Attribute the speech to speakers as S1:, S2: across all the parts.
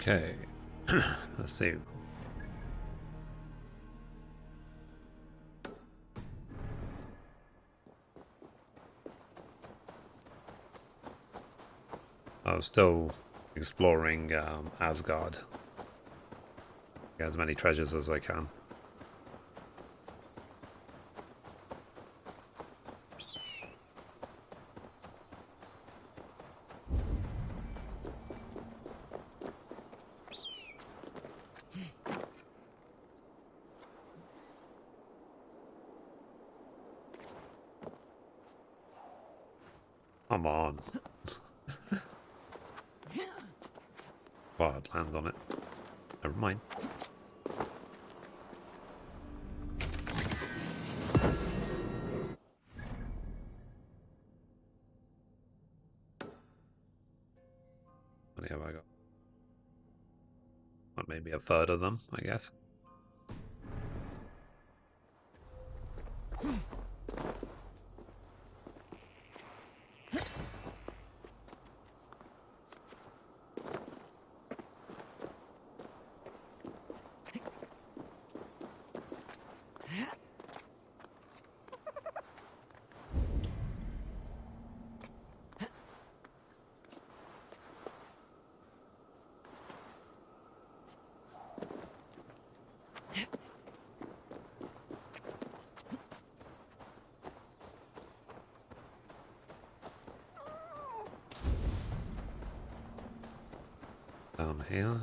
S1: Okay. Let's see. I was still exploring Asgard. Get as many treasures as I can. Come on. Well, I'd land on it. Never mind. How many have I got? Well, maybe a third of them, I guess. Down here.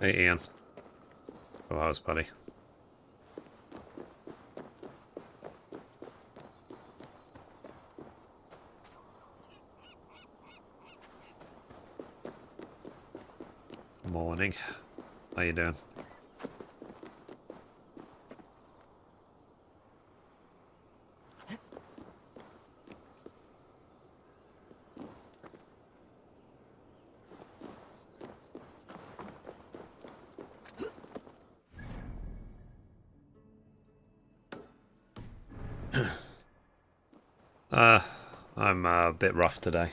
S1: Hey, Ian. Oh, how's buddy? Morning. How you doing? I'm a bit rough today.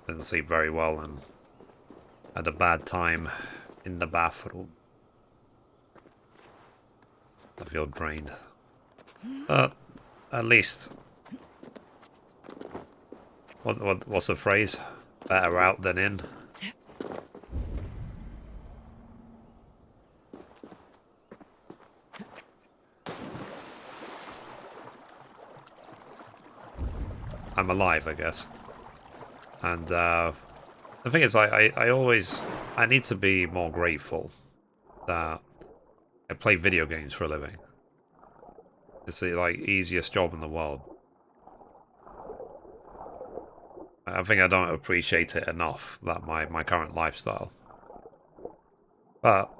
S1: Didn't sleep very well and had a bad time in the bathroom. I feel drained. But at least, what's the phrase? Better out than in. I'm alive, I guess. And the thing is, I need to be more grateful that I play video games for a living. It's the easiest job in the world. I think I don't appreciate it enough, that my current lifestyle. But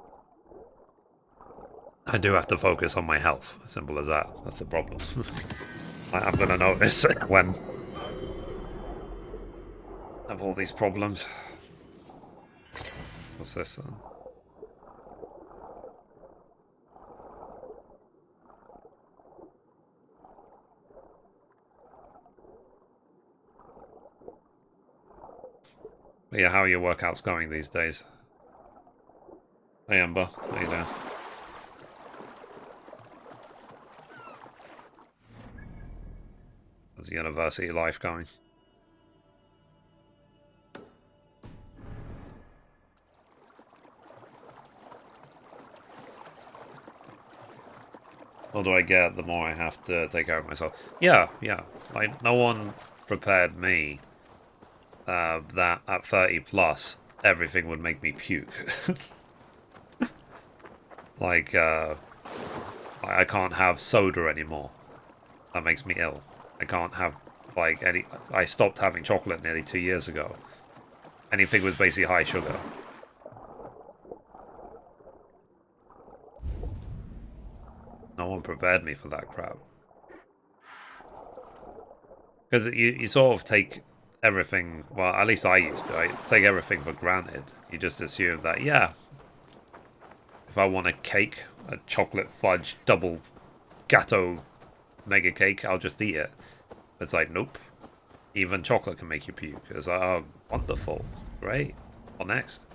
S1: I do have to focus on my health. Simple as that. That's the problem. I'm gonna notice when I have all these problems. What's this then? But yeah, how are your workouts going these days? Hey Amber, how you doing? How's university life going? The older I get, the more I have to take care of myself. Yeah. Like, no one prepared me that at 30 plus, everything would make me puke. Like, I can't have soda anymore. That makes me ill. I can't have, like, any... I stopped having chocolate nearly 2 years ago. Anything with basically high sugar. No one prepared me for that crap. Because you sort of take everything... Well, at least I used to. I take everything for granted. You just assume that, yeah... If I want a cake, a chocolate fudge double gateau mega cake, I'll just eat it. It's like, nope. Even chocolate can make you puke. It's like, oh, wonderful. Great. What next?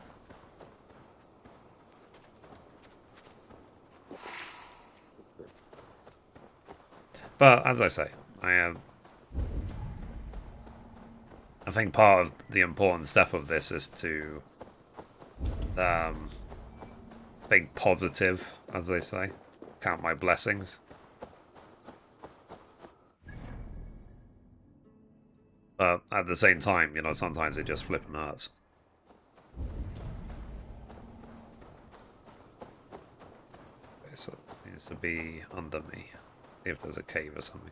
S1: But, as I say, I think part of the important step of this is to think positive, as they say. Count my blessings. But at the same time, you know, sometimes it just flipping hurts. Okay, so it needs to be under me. See if there's a cave or something.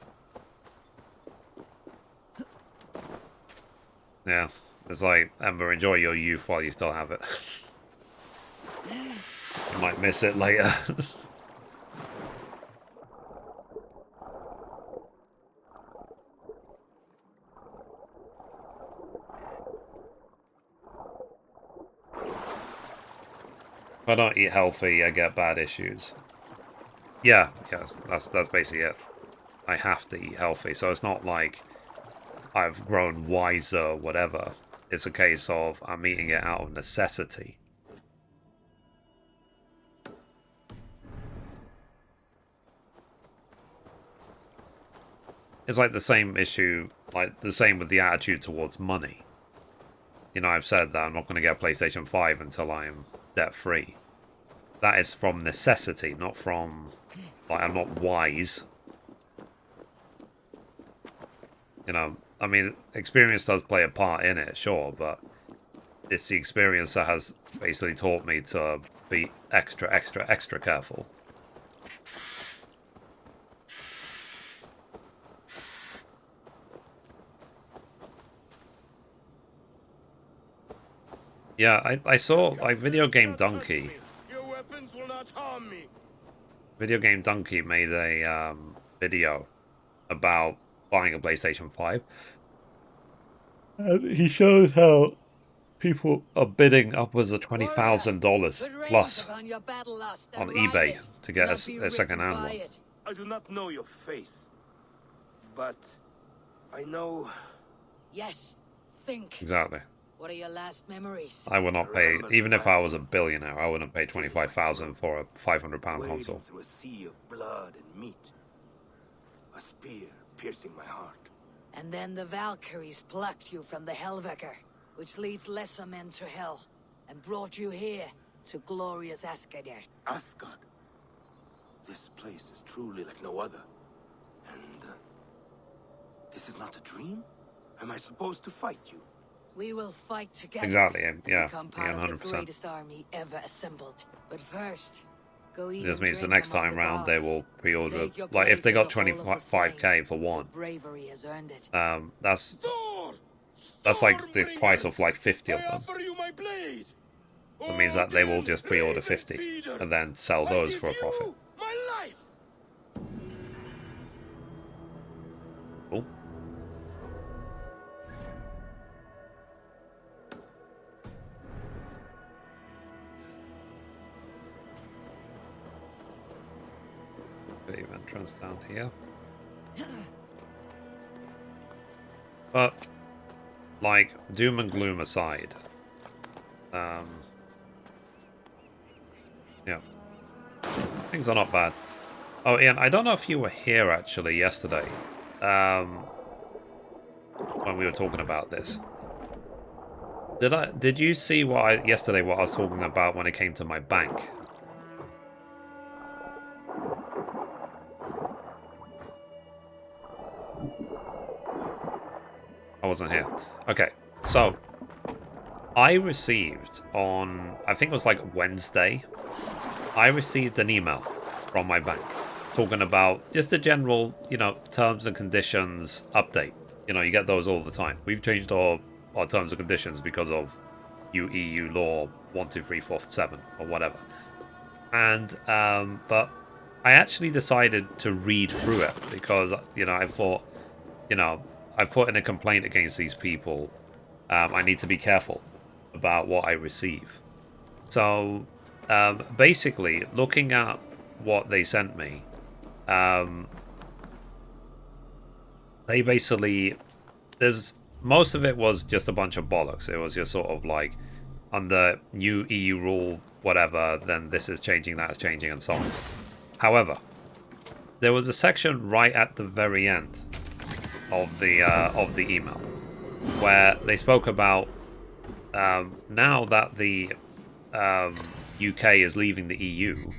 S1: Yeah, it's like, Ember, enjoy your youth while you still have it. You might miss it later. If I don't eat healthy, I get bad issues. Yeah, yes, that's basically it. I have to eat healthy, so it's not like I've grown wiser or whatever. It's a case of I'm eating it out of necessity. It's like the same issue, like the same with the attitude towards money. You know, I've said that I'm not going to get a PlayStation 5 until I'm debt-free. That is from necessity, not from, like, I'm not wise. You know, I mean, experience does play a part in it, sure, but it's the experience that has basically taught me to be extra careful. Yeah, I saw, like, Video Game Donkey. Video Game Donkey made a video about buying a PlayStation 5. And he shows how people are bidding upwards of $20,000 plus on eBay to get a second-hand one.
S2: I do not know your face, but I know...
S3: Yes, think.
S1: Exactly.
S3: What are your last memories?
S1: I would not pay, even if I was a billionaire, I wouldn't pay $25,000 for a £500 console.
S2: Through a sea of blood and meat. A spear piercing my heart.
S3: And then the Valkyries plucked you from the Hellvecker, which leads lesser men to hell, and brought you here to glorious Asgard.
S2: Asgard? This place is truly like no other. And this is not a dream? Am I supposed to fight you?
S3: We will fight together.
S1: Exactly, yeah,
S3: Become part
S1: 100%.
S3: of the greatest army ever assembled. But first, go eat.
S1: It just means the next time round they will pre-order, like if they got 25k for one,
S3: bravery has earned it.
S1: That's like the price of like 50 of them. That means that they will just pre-order 50 and then sell those for a profit. Cool. Cave entrance down here. But, like, doom and gloom aside, yeah, things are not bad. Oh, Ian, I don't know if you were here actually yesterday, when we were talking about this. Did you see what I was talking about when it came to my bank? I wasn't here. Okay, so I received on, I think it was like Wednesday, I received an email from my bank talking about just a general, you know, terms and conditions update. You know, you get those all the time. We've changed our terms and conditions because of EU law 12347 or whatever. And, but I actually decided to read through it because, you know, I thought, you know, I've put in a complaint against these people. I need to be careful about what I receive. So, basically, looking at what they sent me, they basically, there's most of it was just a bunch of bollocks. It was just sort of like, under new EU rule, whatever, then this is changing, that is changing, and so on. However, there was a section right at the very end of the email where they spoke about now that the UK is leaving the EU,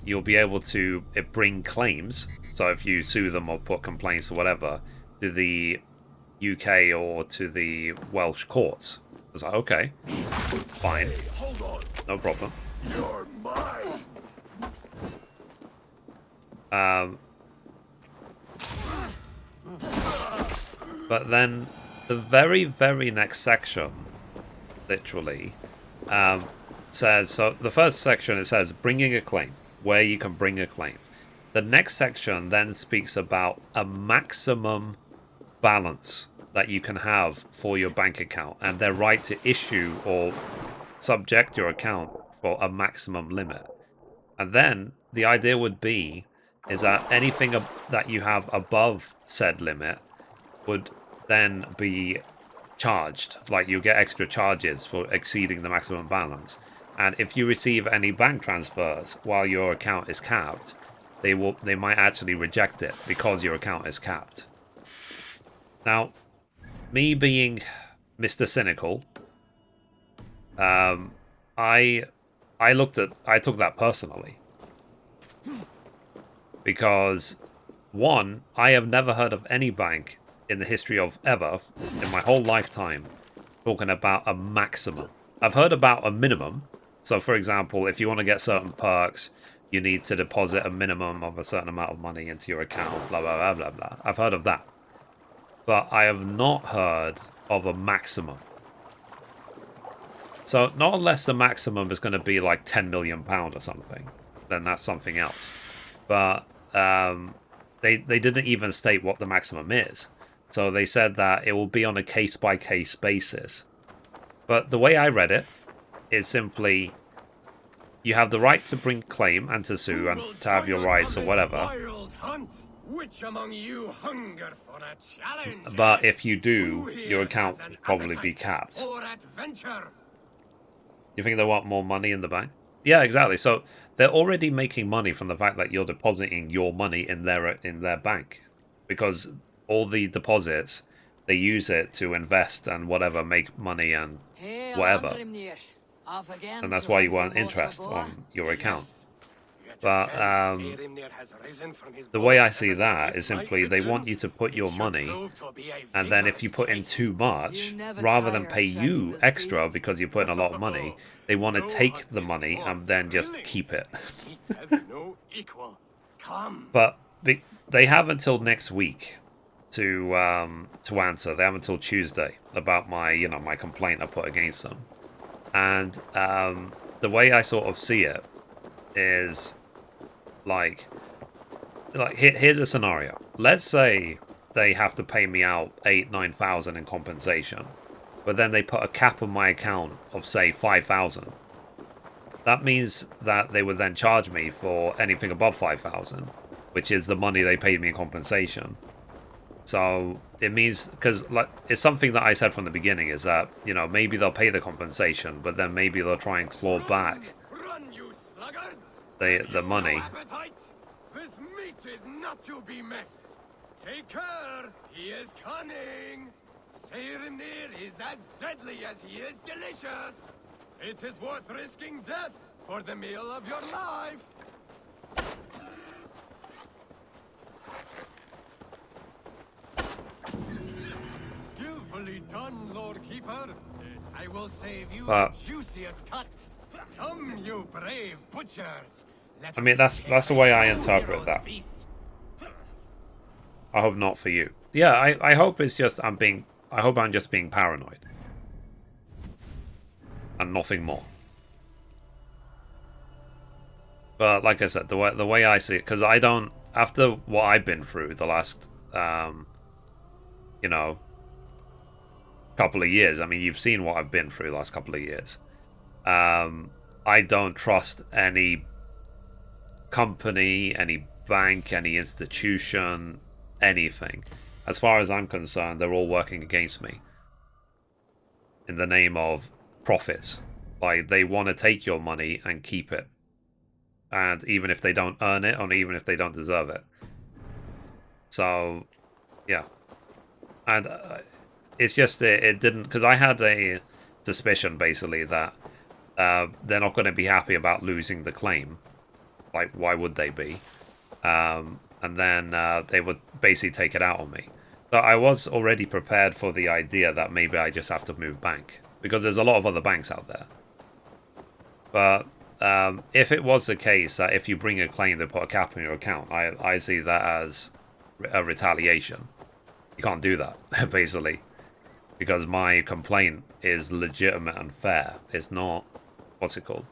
S1: you'll be able to bring claims. So if you sue them or put complaints or whatever to the UK or to the Welsh courts. I was like, okay, fine,
S2: Hey, hold on.
S1: no problem.
S2: You're mine.
S1: But then the very, very next section, literally, says, so the first section, it says bringing a claim, where you can bring a claim. The next section then speaks about a maximum balance that you can have for your bank account and their right to issue or subject your account for a maximum limit. And then the idea would be is that anything that you have above said limit would then be charged. Like, you get extra charges for exceeding the maximum balance. And if you receive any bank transfers while your account is capped, they might actually reject it because your account is capped. Now, me being Mr. Cynical, I took that personally. Because, one, I have never heard of any bank in the history of ever, in my whole lifetime, talking about a maximum. I've heard about a minimum. So, for example, if you want to get certain perks, you need to deposit a minimum of a certain amount of money into your account, blah, blah, blah, blah, blah. I've heard of that. But I have not heard of a maximum. So, not unless the maximum is going to be like £10 million or something, then that's something else. But they didn't even state what the maximum is. So they said that it will be on a case-by-case basis. But the way I read it is simply, you have the right to bring claim and to sue and to have your rights or whatever.
S2: Which among you hunger for a challenge?
S1: But if you do, your account will probably be capped. You think they want more money in the bank? Yeah, exactly. So they're already making money from the fact that you're depositing your money in their bank, because all the deposits, they use it to invest and whatever, make money and whatever. And that's why you want interest on your account. But the way I see that is simply they want you to put your money, and then if you put in too much, rather than pay you extra because you put in a lot of money, they want to take the money and then just keep it. But they have until next week to answer. They have until Tuesday about my complaint I put against them. And the way I sort of see it is like here's a scenario. Let's say they have to pay me out 8,000-9,000 in compensation, but then they put a cap on my account of say 5,000. That means that they would then charge me for anything above 5,000, which is the money they paid me in compensation. So it means, because like it's something that I said from the beginning, is that maybe they'll pay the compensation, but then maybe they'll try and claw back the money.
S2: This meat is not to be missed. Take care, he is cunning. Seirimnir is as deadly as he is delicious. It is worth risking death for the meal of your life. Skillfully done, Lord Keeper. I will save you the juiciest cut. Come, you brave butchers.
S1: I mean, that's the way I interpret that. I hope not for you. Yeah, I hope it's just I hope I'm just being paranoid. And nothing more. But like I said, the way I see it, because I don't, after what I've been through the last couple of years, I mean, you've seen what I've been through the last couple of years. I don't trust any company, any bank, any institution, anything. As far as I'm concerned, they're all working against me in the name of profits. Like, they want to take your money and keep it. And even if they don't earn it, or even if they don't deserve it. So, yeah. And it's just, it didn't... Because I had a suspicion, basically, that they're not going to be happy about losing the claim. Like, why would they be? And then they would basically take it out on me. So I was already prepared for the idea that maybe I just have to move bank. Because there's a lot of other banks out there. But if it was the case that if you bring a claim, they put a cap on your account, I see that as a retaliation. You can't do that, basically. Because my complaint is legitimate and fair. It's not... What's it called?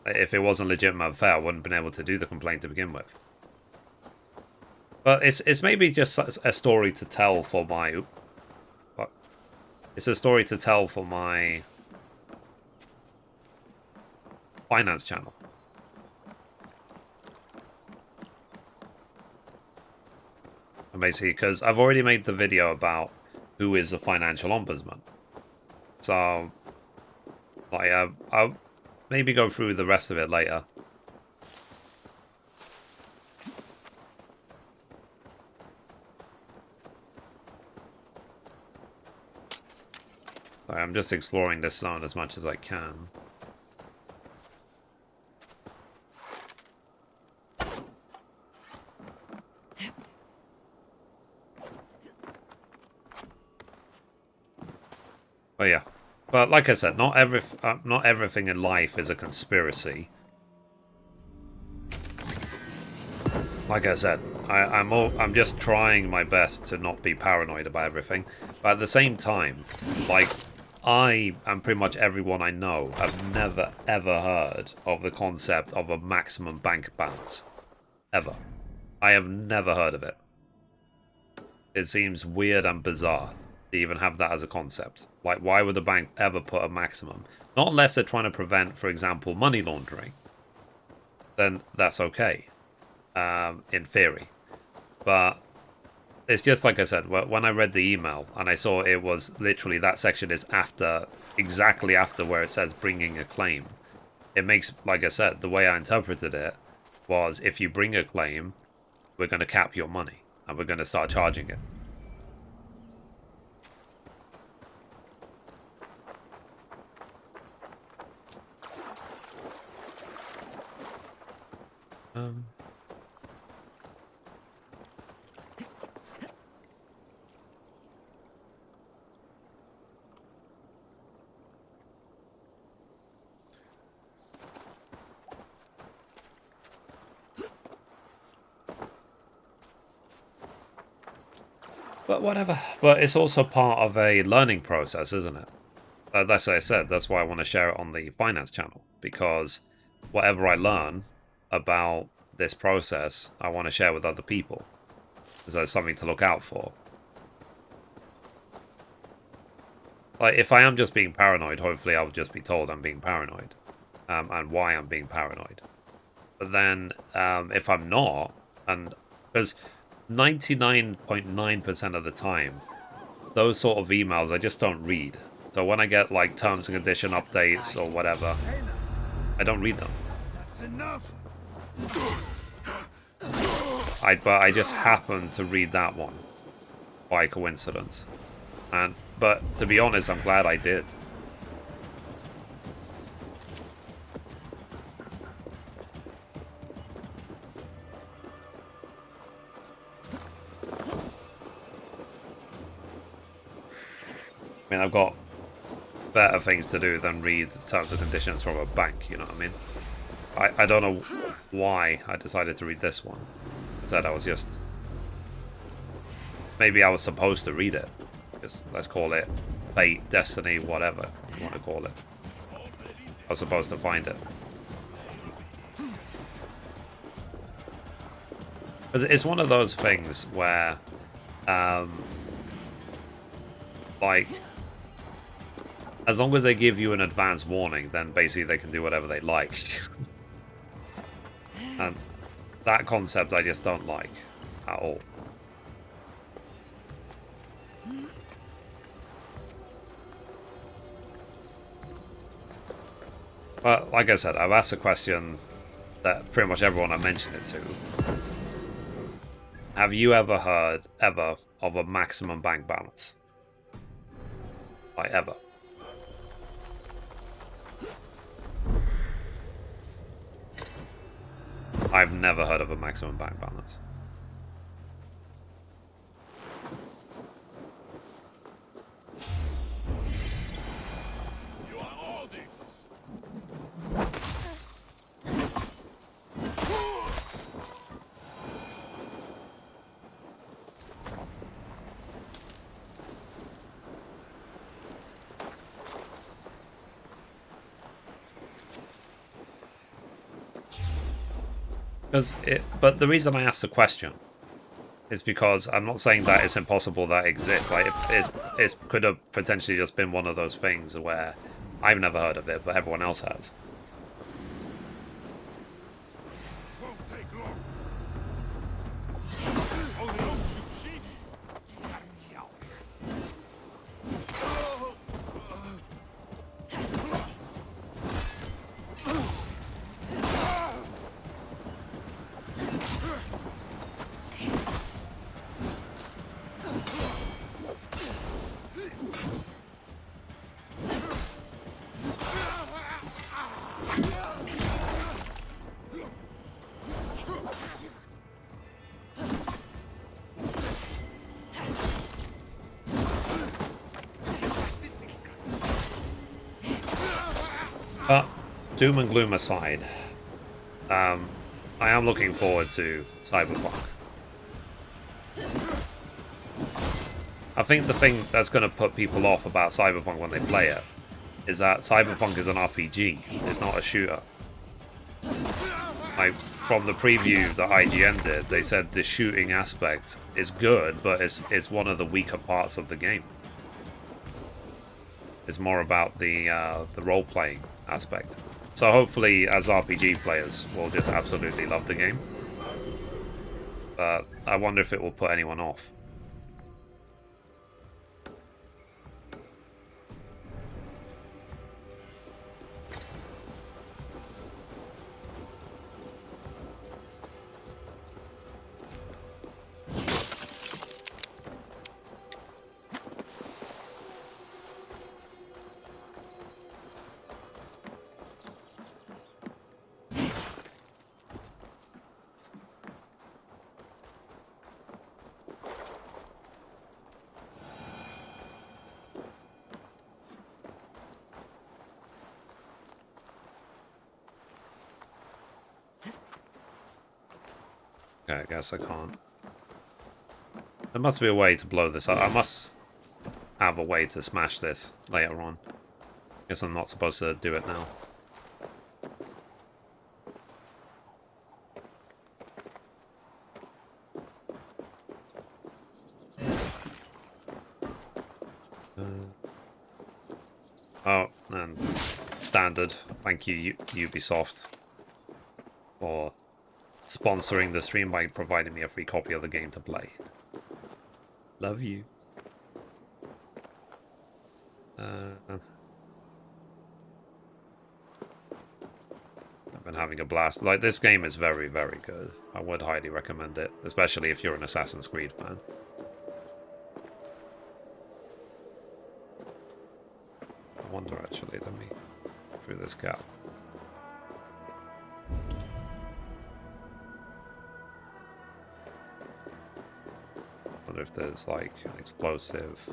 S1: If it wasn't legitimate and fair, I wouldn't have been able to do the complaint to begin with. But it's maybe just a story to tell for my... It's a story to tell for my finance channel. And basically, because I've already made the video about who is a financial ombudsman. So, like, I'll maybe go through the rest of it later. I'm just exploring this zone as much as I can. Oh yeah, but like I said, not everything in life is a conspiracy. Like I said, I'm just trying my best to not be paranoid about everything, but at the same time, like, I and pretty much everyone I know have never ever heard of the concept of a maximum bank balance. Ever. I have never heard of it. It seems weird and bizarre to even have that as a concept. Like, why would the bank ever put a maximum? Not unless they're trying to prevent, for example, money laundering. Then that's okay. In theory. But it's just like I said, when I read the email and I saw it was literally that section is after, exactly after where it says bringing a claim. It makes, like I said, the way I interpreted it was if you bring a claim, we're going to cap your money and we're going to start charging it. But whatever. But it's also part of a learning process, isn't it? That's what I said. That's why I want to share it on the finance channel. Because whatever I learn about this process, I want to share with other people. So there's something to look out for. Like, if I am just being paranoid, hopefully I'll just be told I'm being paranoid. And why I'm being paranoid. But then, if I'm not, and... Because 99.9% of the time, those sort of emails I just don't read. So when I get, like, terms and condition updates or whatever, I don't read them. But I just happened to read that one by coincidence. But to be honest, I'm glad I did. I mean, I've got better things to do than read terms and conditions from a bank, you know what I mean? I don't know why I decided to read this one. I said I was just... Maybe I was supposed to read it. Just, let's call it fate, destiny, whatever you want to call it. I was supposed to find it. Because it's one of those things where... like... As long as they give you an advance warning, then basically they can do whatever they like. And that concept I just don't like at all. But like I said, I've asked a question that pretty much everyone I mentioned it to. Have you ever heard, ever, of a maximum bank balance? Like, ever? I've never heard of a maximum bank balance.
S2: You are all this.
S1: But the reason I asked the question is because I'm not saying that it's impossible that it exists. Like, it could have potentially just been one of those things where I've never heard of it, but everyone else has.
S2: Won't take long. Only don't shoot sheep.
S1: But doom and gloom aside, I am looking forward to Cyberpunk. I think the thing that's going to put people off about Cyberpunk when they play it is that Cyberpunk is an RPG. It's not a shooter. Like, from the preview that IGN did, they said the shooting aspect is good, but it's one of the weaker parts of the game. It's more about the role-playing aspect. So hopefully, as RPG players, we'll just absolutely love the game. But I wonder if it will put anyone off. Okay, I guess I can't. There must be a way to blow this up. I must have a way to smash this later on. Guess I'm not supposed to do it now. Oh, and standard. Thank you, Ubisoft, for sponsoring the stream by providing me a free copy of the game to play. Love you. I've been having a blast. Like, this game is very, very good. I would highly recommend it, especially if you're an Assassin's Creed fan. I wonder, actually, let me go through this gap. I wonder if there's, like, an explosive.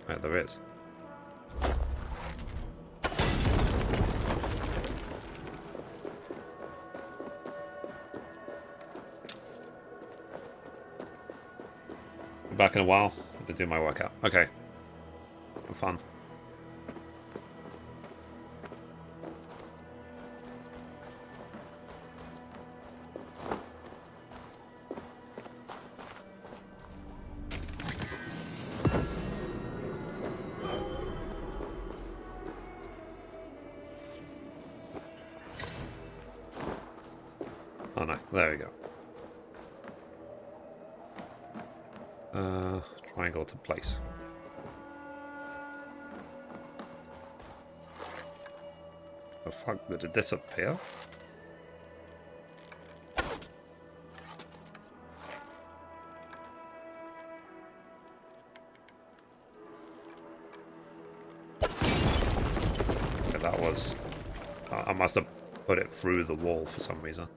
S1: Right, there is. Back in a while. I'm gonna do my workout. Okay. Have fun. Oh no, there we go. Triangle to place. The fuck, did it disappear? Yeah, that was... I must have put it through the wall for some reason.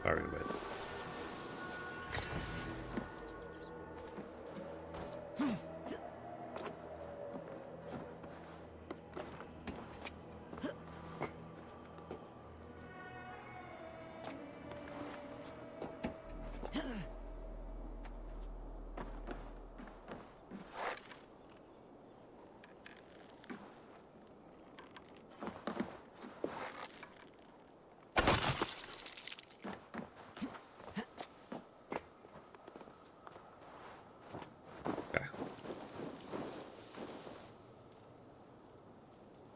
S1: Very weird.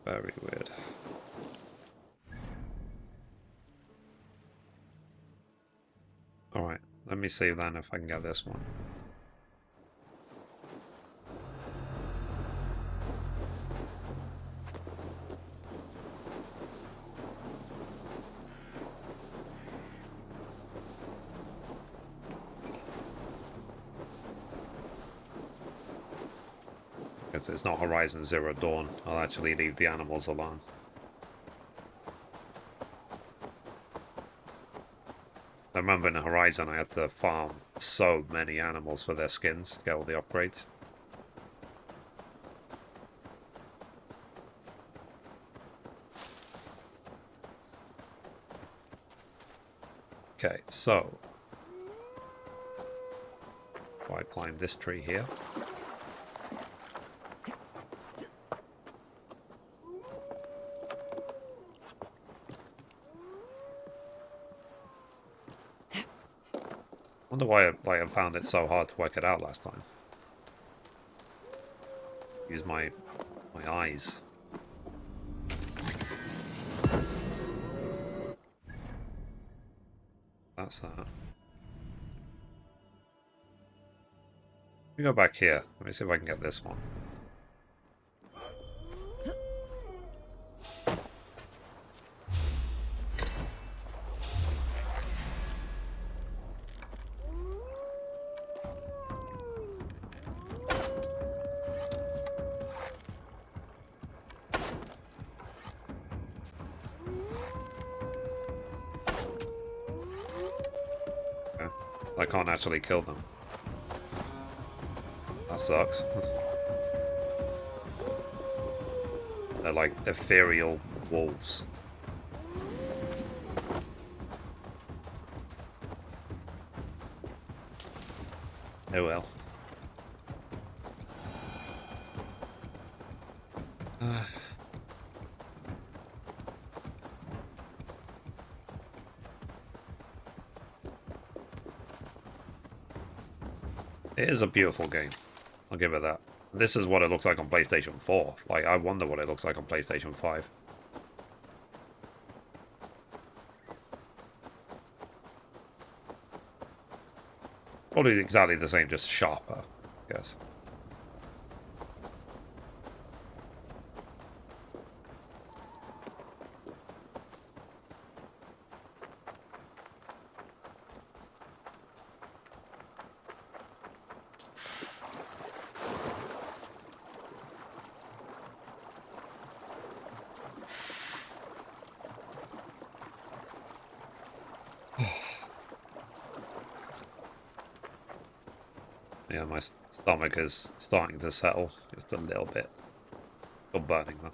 S1: Very weird. Alright, let me see then if I can get this one. It's not Horizon Zero Dawn. I'll actually leave the animals alone. I remember in Horizon I had to farm so many animals for their skins to get all the upgrades. Okay, so... if I climb this tree here... I wonder why I found it so hard to work it out last time. Use my eyes. That's that. Let me go back here. Let me see if I can get this one. I can't actually kill them. That sucks. They're like ethereal wolves. Oh well. It is a beautiful game. I'll give it that. This is what it looks like on PlayStation 4. Like, I wonder what it looks like on PlayStation 5. Probably exactly the same, just sharper, I guess. Yeah, my stomach is starting to settle just a little bit. Still burning though.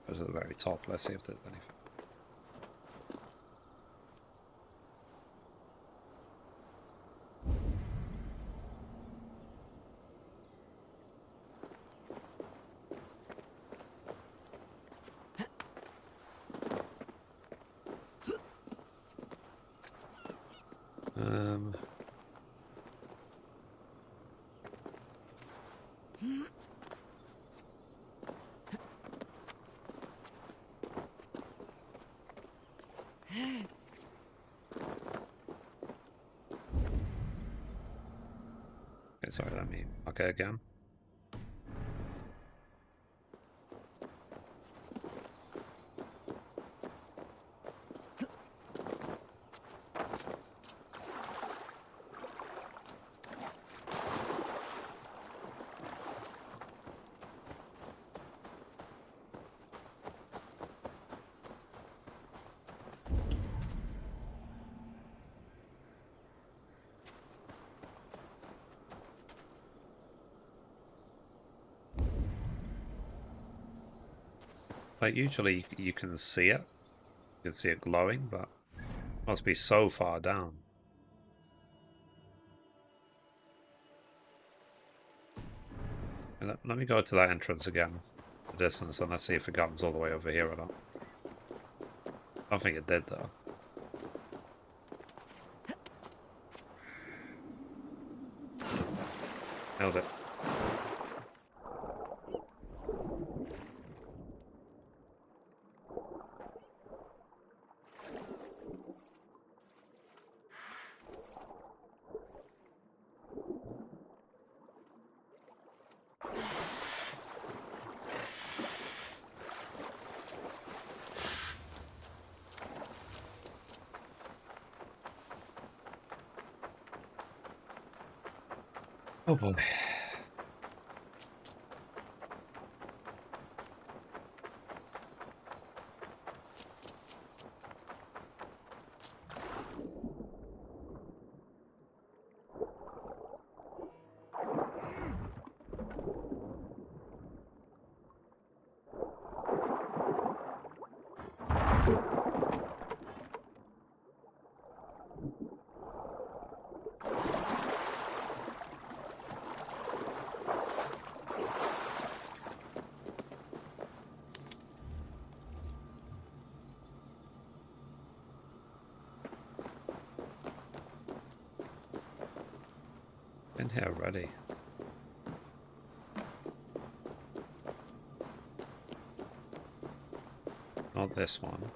S1: Goes at the very top. Let's see if there's anything. Okay, sorry, let me okay again. Like, usually you can see it. You can see it glowing, but it must be so far down. Let me go to that entrance again, the distance, and let's see if it comes all the way over here or not. I don't think it did, though. Nailed it. Oh boy. Been here already. Not this one.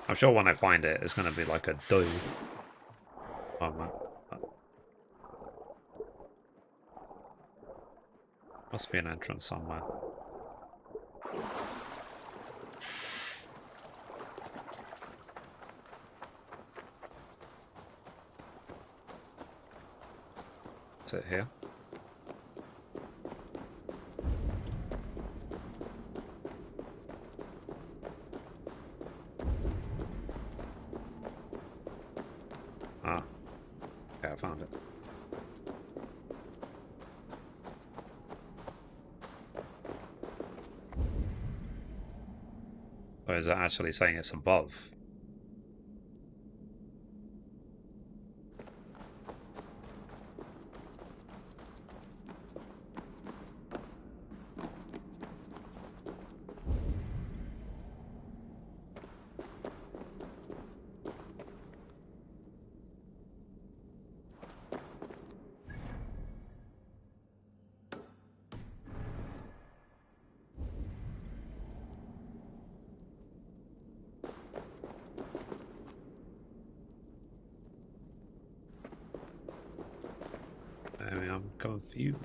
S1: I'm sure when I find it, it's going to be like a do. Oh, man. Must be an entrance somewhere. Is it here? Ah. Okay, I found it. Or is it actually saying it's above? I'm confused.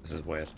S1: This is weird.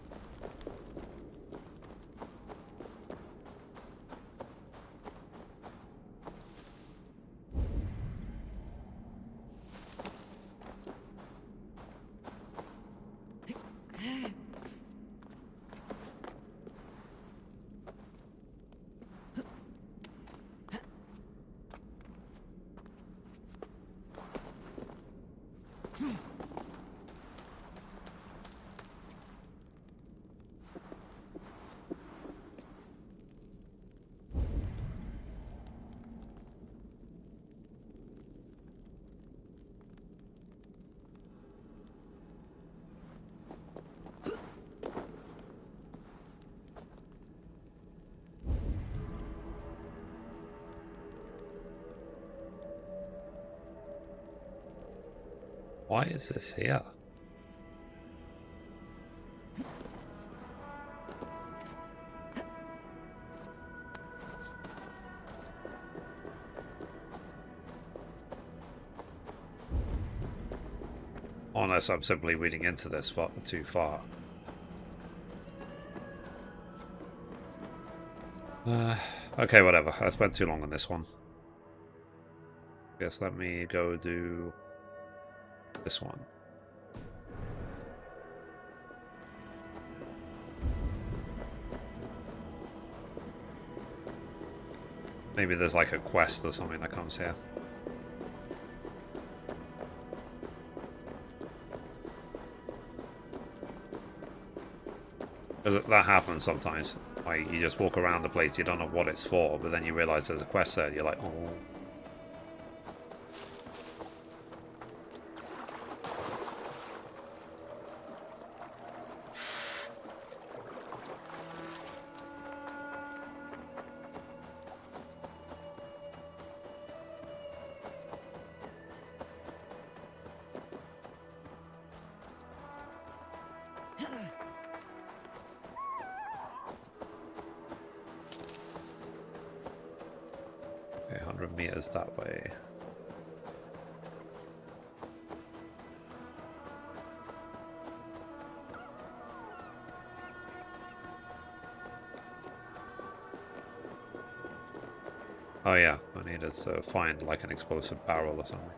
S1: Why is this here? Unless I'm simply reading into this too far. Okay, whatever. I spent too long on this one. Guess let me go do this one. Maybe there's like a quest or something that comes here. That happens sometimes. Like, you just walk around the place, you don't know what it's for, but then you realise there's a quest there, and you're like, oh. Okay, 100 meters that way. Oh yeah, I needed to find like an explosive barrel or something.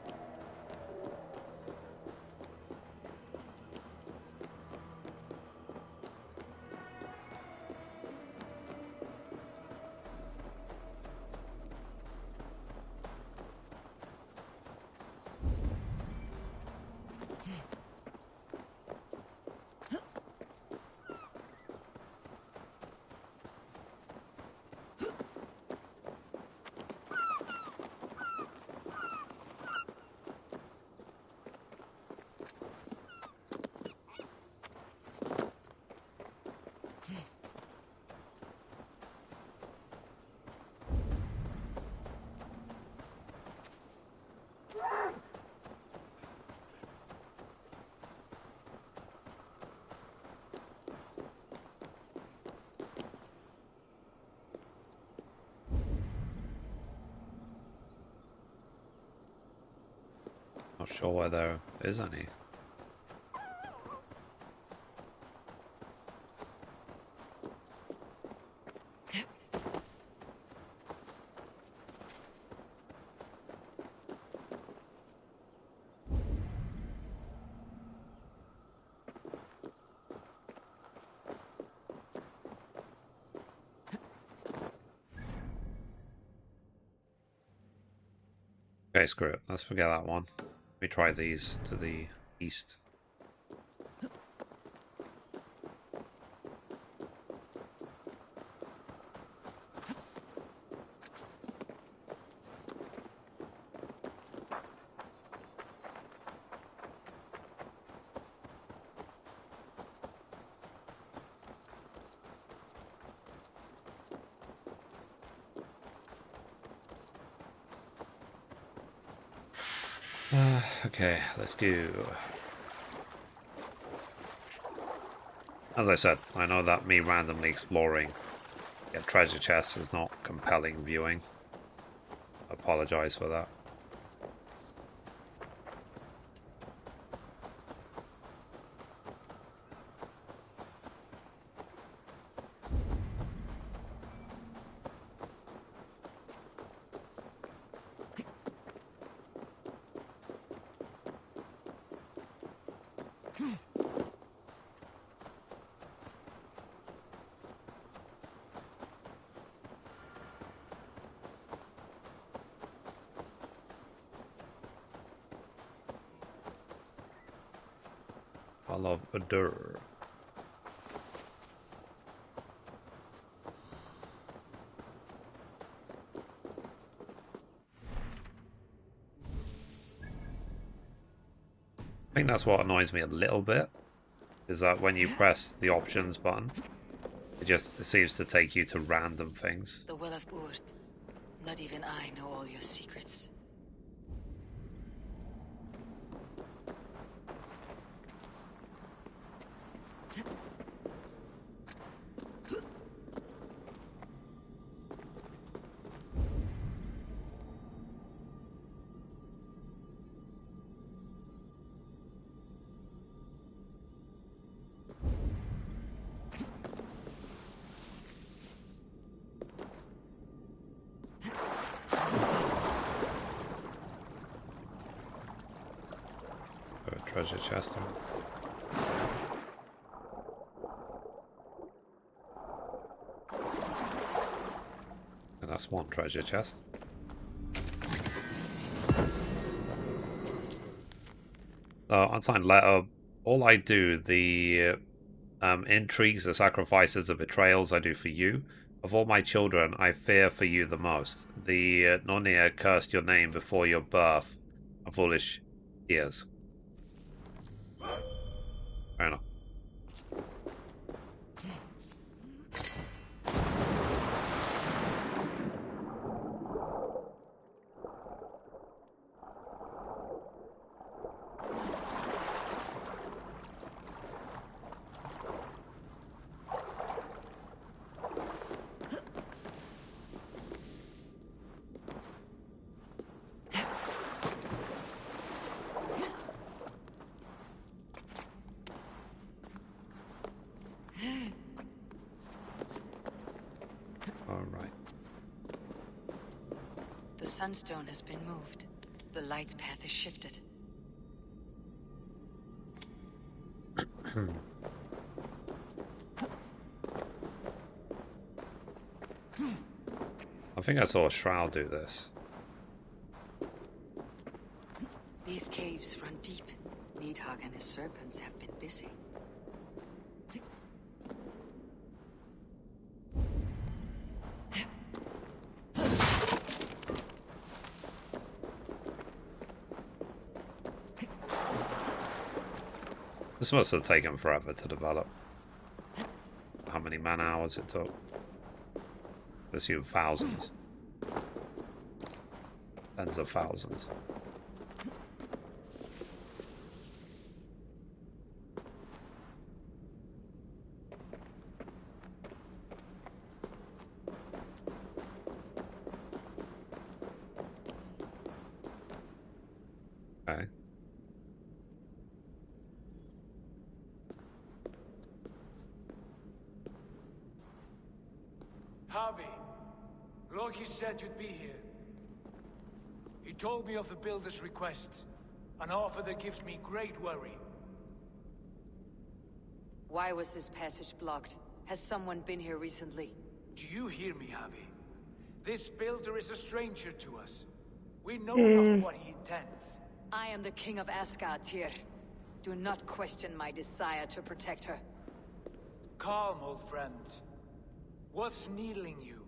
S1: sure where there is any. Okay, screw it. Let's forget that one. Let me try these to the east. Okay, let's go. As I said, I know that me randomly exploring treasure chests is not compelling viewing. I apologize for that. I love Adur. I think that's what annoys me a little bit, is that when you press the options button, it seems to take you to random things.
S3: The Well of Urd. Not even I know all your secrets.
S1: Treasure chest. And that's one treasure chest. Unsigned letter. All I do, the intrigues, the sacrifices, the betrayals I do for you. Of all my children, I fear for you the most. The Nornir cursed your name before your birth. A foolish ears. Fair enough.
S3: The sunstone has been moved. The light's path has shifted.
S1: I think I saw a shroud do this.
S3: These caves run deep. Nidhogg and his serpents have been busy.
S1: This must have taken forever to develop. How many man hours it took? I assume thousands. Tens of thousands. Okay.
S4: Harvey. Loki said you'd be here. He told me of the Builder's request, an offer that gives me great worry.
S3: Why was this passage blocked? Has someone been here recently?
S4: Do you hear me, Harvey? This Builder is a stranger to us. We know not what he intends.
S3: I am the king of Asgard, Tyr. Do not question my desire to protect her.
S4: Calm, old friend. What's needling you?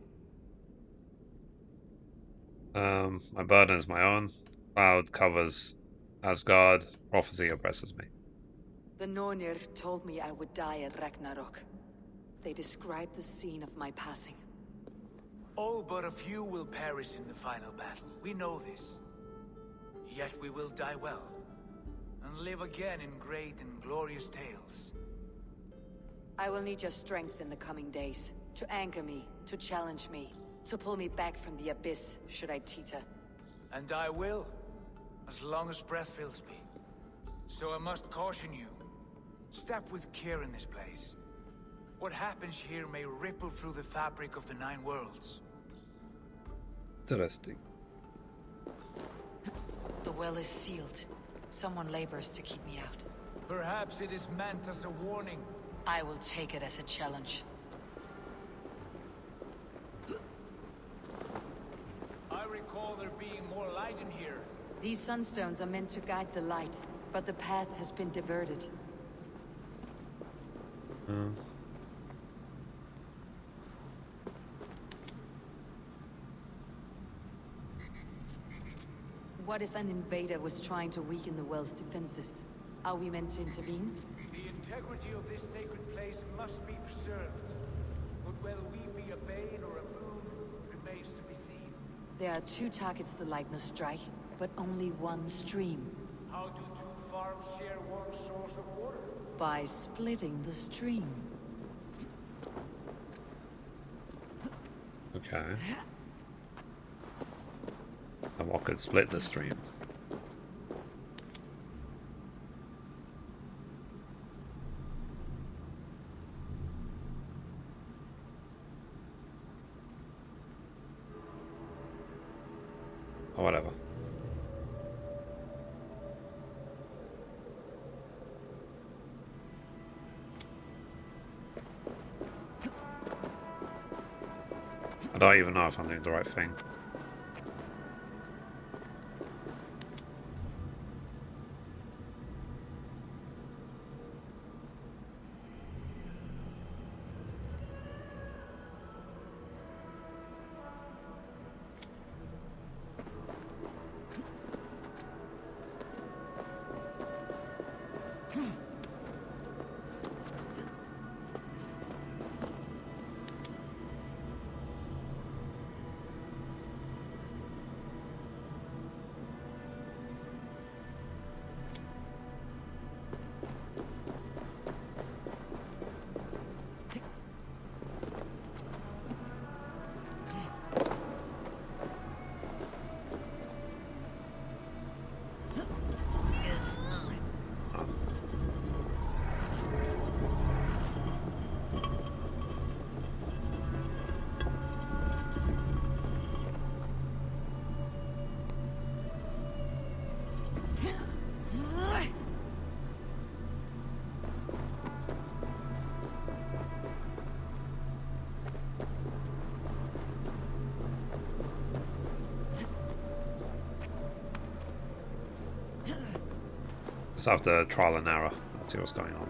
S1: My burden is my own. Cloud covers Asgard. Prophecy oppresses me.
S3: The Nornir told me I would die at Ragnarok. They described the scene of my passing.
S4: All but a few will perish in the final battle. We know this. Yet we will die well, and live again in great and glorious tales.
S3: I will need your strength in the coming days, to anchor me, to challenge me, to pull me back from the abyss, should I teeter.
S4: And I will, as long as breath fills me. So I must caution you. Step with care in this place. What happens here may ripple through the fabric of the Nine Worlds.
S1: Interesting.
S3: The well is sealed. Someone labors to keep me out.
S4: Perhaps it is meant as a warning.
S3: I will take it as a challenge.
S4: I recall there being more light in here.
S3: These sunstones are meant to guide the light, but the path has been diverted. What if an invader was trying to weaken the well's defenses? Are we meant to intervene?
S4: The integrity of this sacred place must be preserved. But whether we be a bane or a boon remains to be seen.
S3: There are two targets the light must strike, but only one stream.
S4: How do two farms share one source of water?
S3: By splitting the stream.
S1: Okay. And what could split the stream? Or whatever. I don't even know if I'm doing the right thing. Just have to trial and error. Let's see what's going on.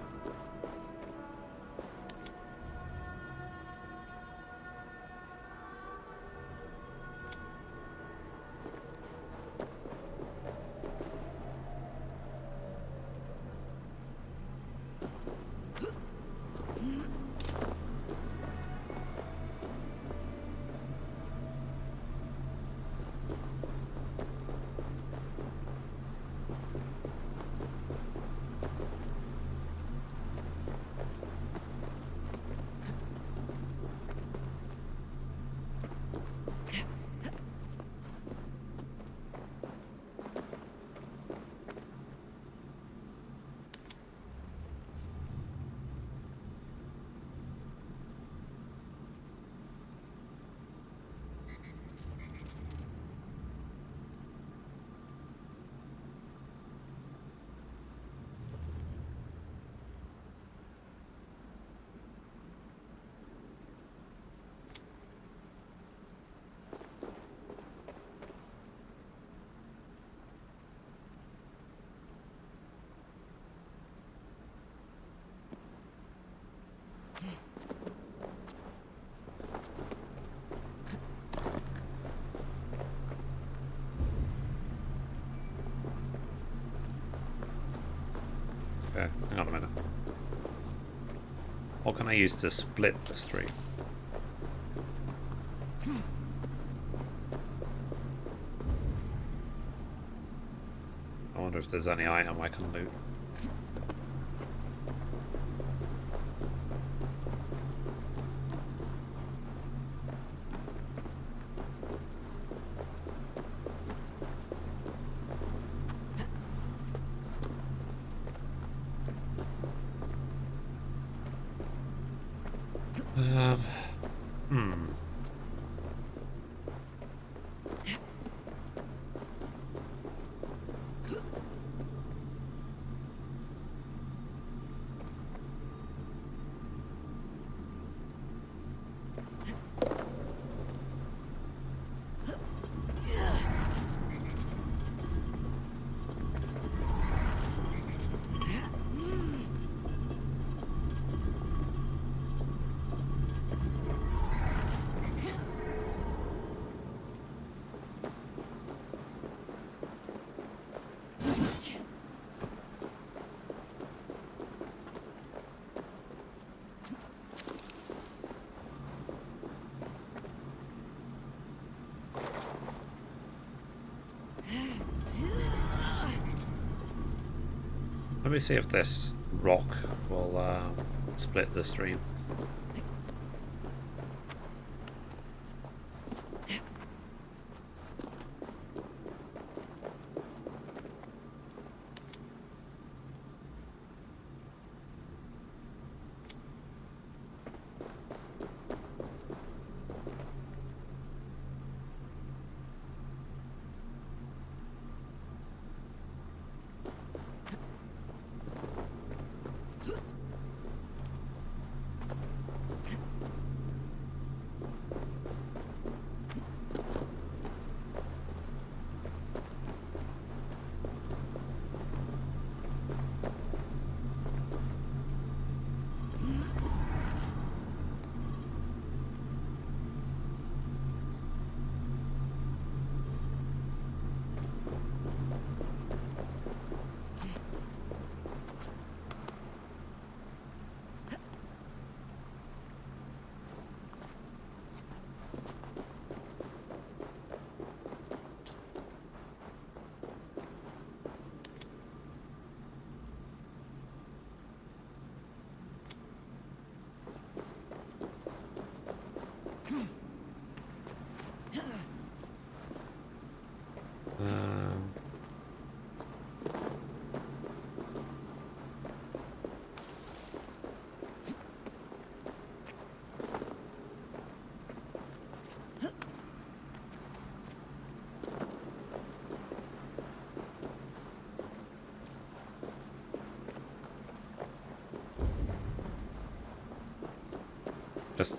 S1: can I use to split the stream? I wonder if there's any item I can loot. Hmm. Let me see if this rock will split the stream.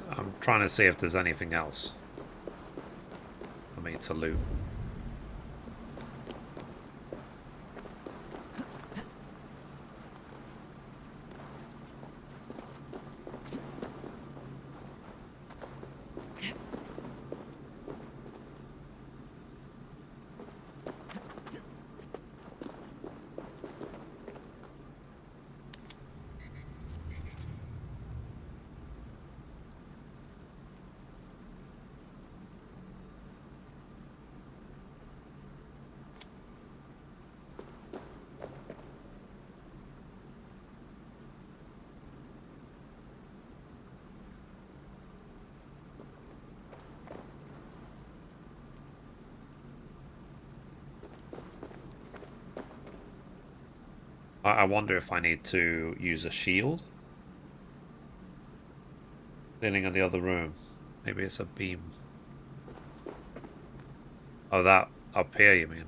S1: I'm trying to see if there's anything else for me to loot. I wonder if I need to use a shield. Ceiling in the other room. Maybe it's a beam. Oh, that up here, you mean?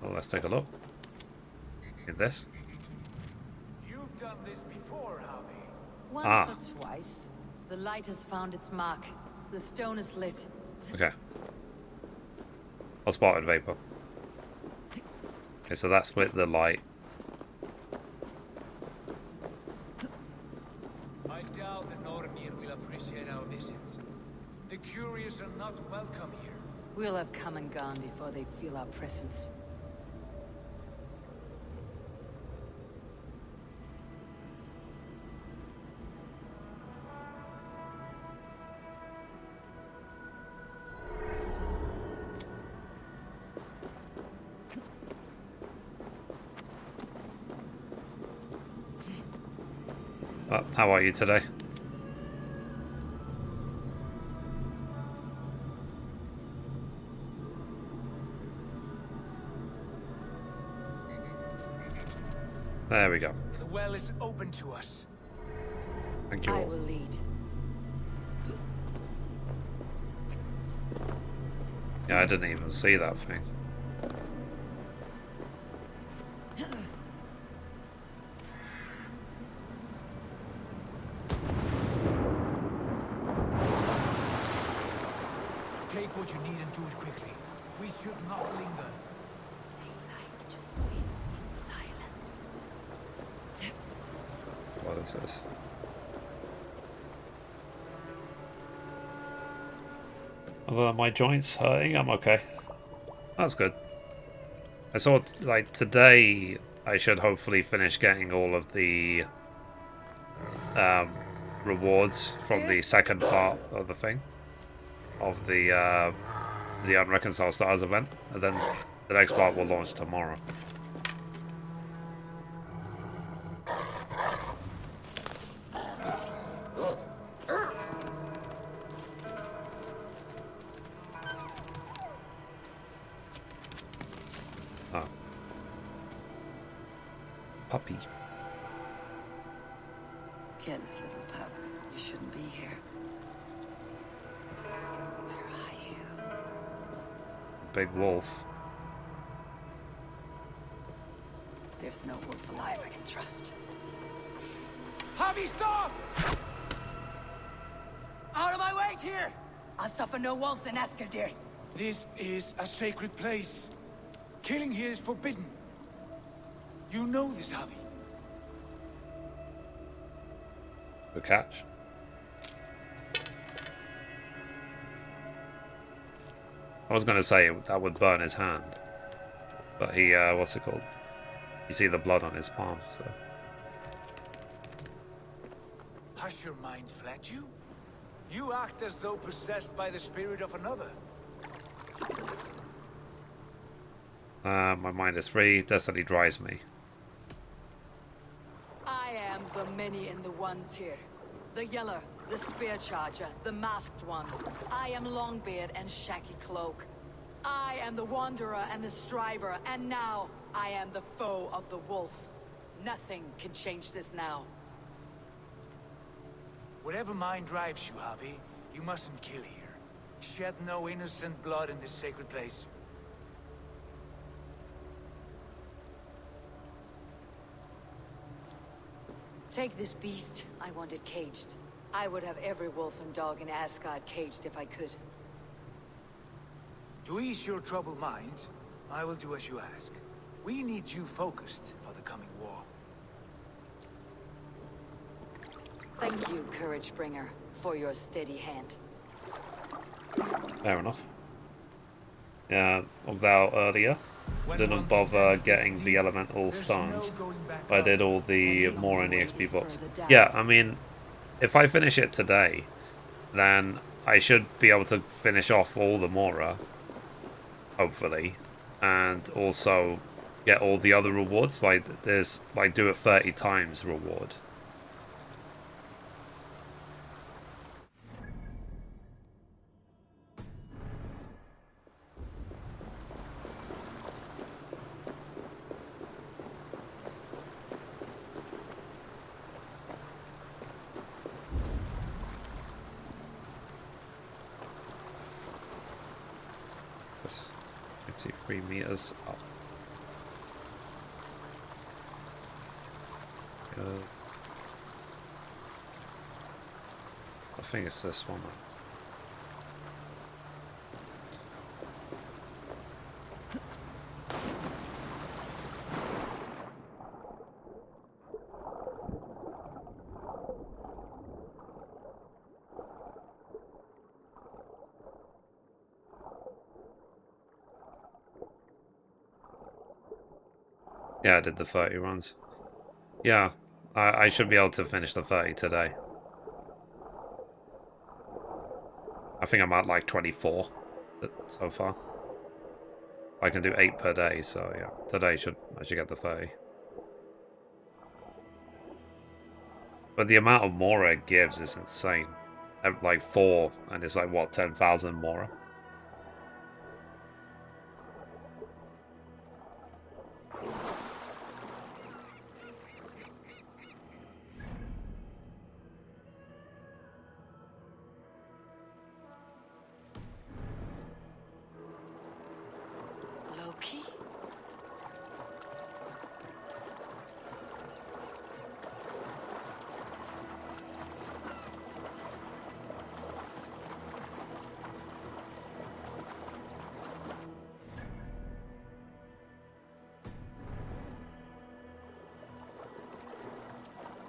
S1: Well, let's take a look. In this?
S4: You've done this before, Howie.
S3: Once or twice. The light has found its mark. The stone is lit.
S1: Okay. I spotted vapor. Okay, so that split the light.
S4: I doubt the Nornir will appreciate our visit. The curious are not welcome here.
S3: We'll have come and gone before they feel our presence.
S1: How are you today? There we go.
S4: The well is open to us.
S1: Thank you
S3: I
S1: all.
S3: will lead.
S1: Yeah, I didn't even see that thing.
S4: Take what you need and do it quickly. We should not linger.
S3: They like to sit in silence.
S1: What is this? Are my joints hurting? I'm okay. That's good. I saw, like, today I should hopefully finish getting all of the rewards from the second part of the thing. Of the Unreconciled Stars event. And then the next part will launch tomorrow. Oh. Puppy.
S3: Kids, little pup, you shouldn't be here. Where are you?
S1: Big wolf.
S3: There's no wolf alive I can trust.
S4: Javi, stop!
S3: Out of my way, here! I'll suffer no wolves in Askerdir.
S4: This is a sacred place. Killing here is forbidden. You know this, Javi.
S1: Good catch. I was going to say that would burn his hand. But he, what's it called? You see the blood on his palm, so...
S4: Has your mind fled you? You act as though possessed by the spirit of another.
S1: My mind is free. Destiny drives me.
S3: I am the many in the one tier. The Yeller, the Spear Charger, the Masked One. I am Longbeard and Shaggy Cloak. I am the Wanderer and the Striver, and now I am the foe of the Wolf. Nothing can change this now.
S4: Whatever mind drives you, Javi, you mustn't kill here. Shed no innocent blood in this sacred place.
S3: Take this beast. I want it caged. I would have every wolf and dog in Asgard caged if I could.
S4: To ease your troubled mind, I will do as you ask. We need you focused for the coming war.
S3: Thank you, Courage Bringer, for your steady hand.
S1: Fair enough. Yeah, about earlier. Didn't bother getting the elemental stones. I did all the more in the XP box. Yeah, I mean, if I finish it today, then I should be able to finish off all the Mora, hopefully, and also get all the other rewards. Like there's like do it 30 times reward. Let's see, 3 meters up. I think it's this one. Yeah, I did the 30 runs. Yeah, I should be able to finish the 30 today. I think I'm at like 24 so far. I can do 8 per day, so yeah, today I should get the 30. But the amount of Mora it gives is insane. Like 4, and it's like, what, 10,000 Mora?
S3: Loki?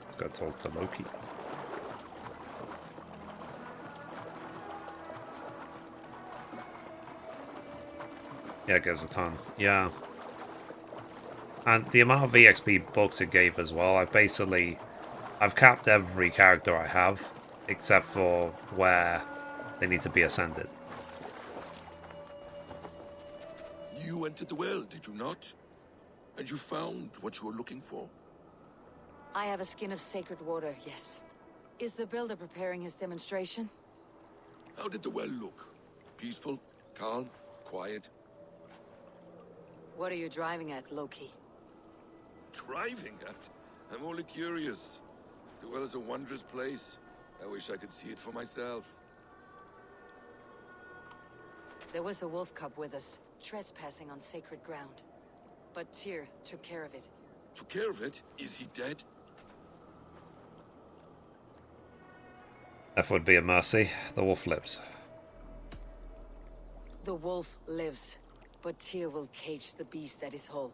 S1: Let's go talk to Loki. Yeah, it gives a ton. Yeah. And the amount of EXP books it gave as well, I've capped every character I have, except for where they need to be ascended.
S5: You entered the well, did you not? And you found what you were looking for?
S3: I have a skin of sacred water, yes. Is the builder preparing his demonstration?
S5: How did the well look? Peaceful? Calm? Quiet?
S3: What are you driving at, Loki?
S5: Driving at? I'm only curious. The well is a wondrous place. I wish I could see it for myself.
S3: There was a wolf cub with us, trespassing on sacred ground. But Tyr took care of it.
S5: Took care of it? Is he dead?
S1: That would be a mercy. The wolf lives.
S3: The wolf lives, but Tyr will cage the beast at his hole.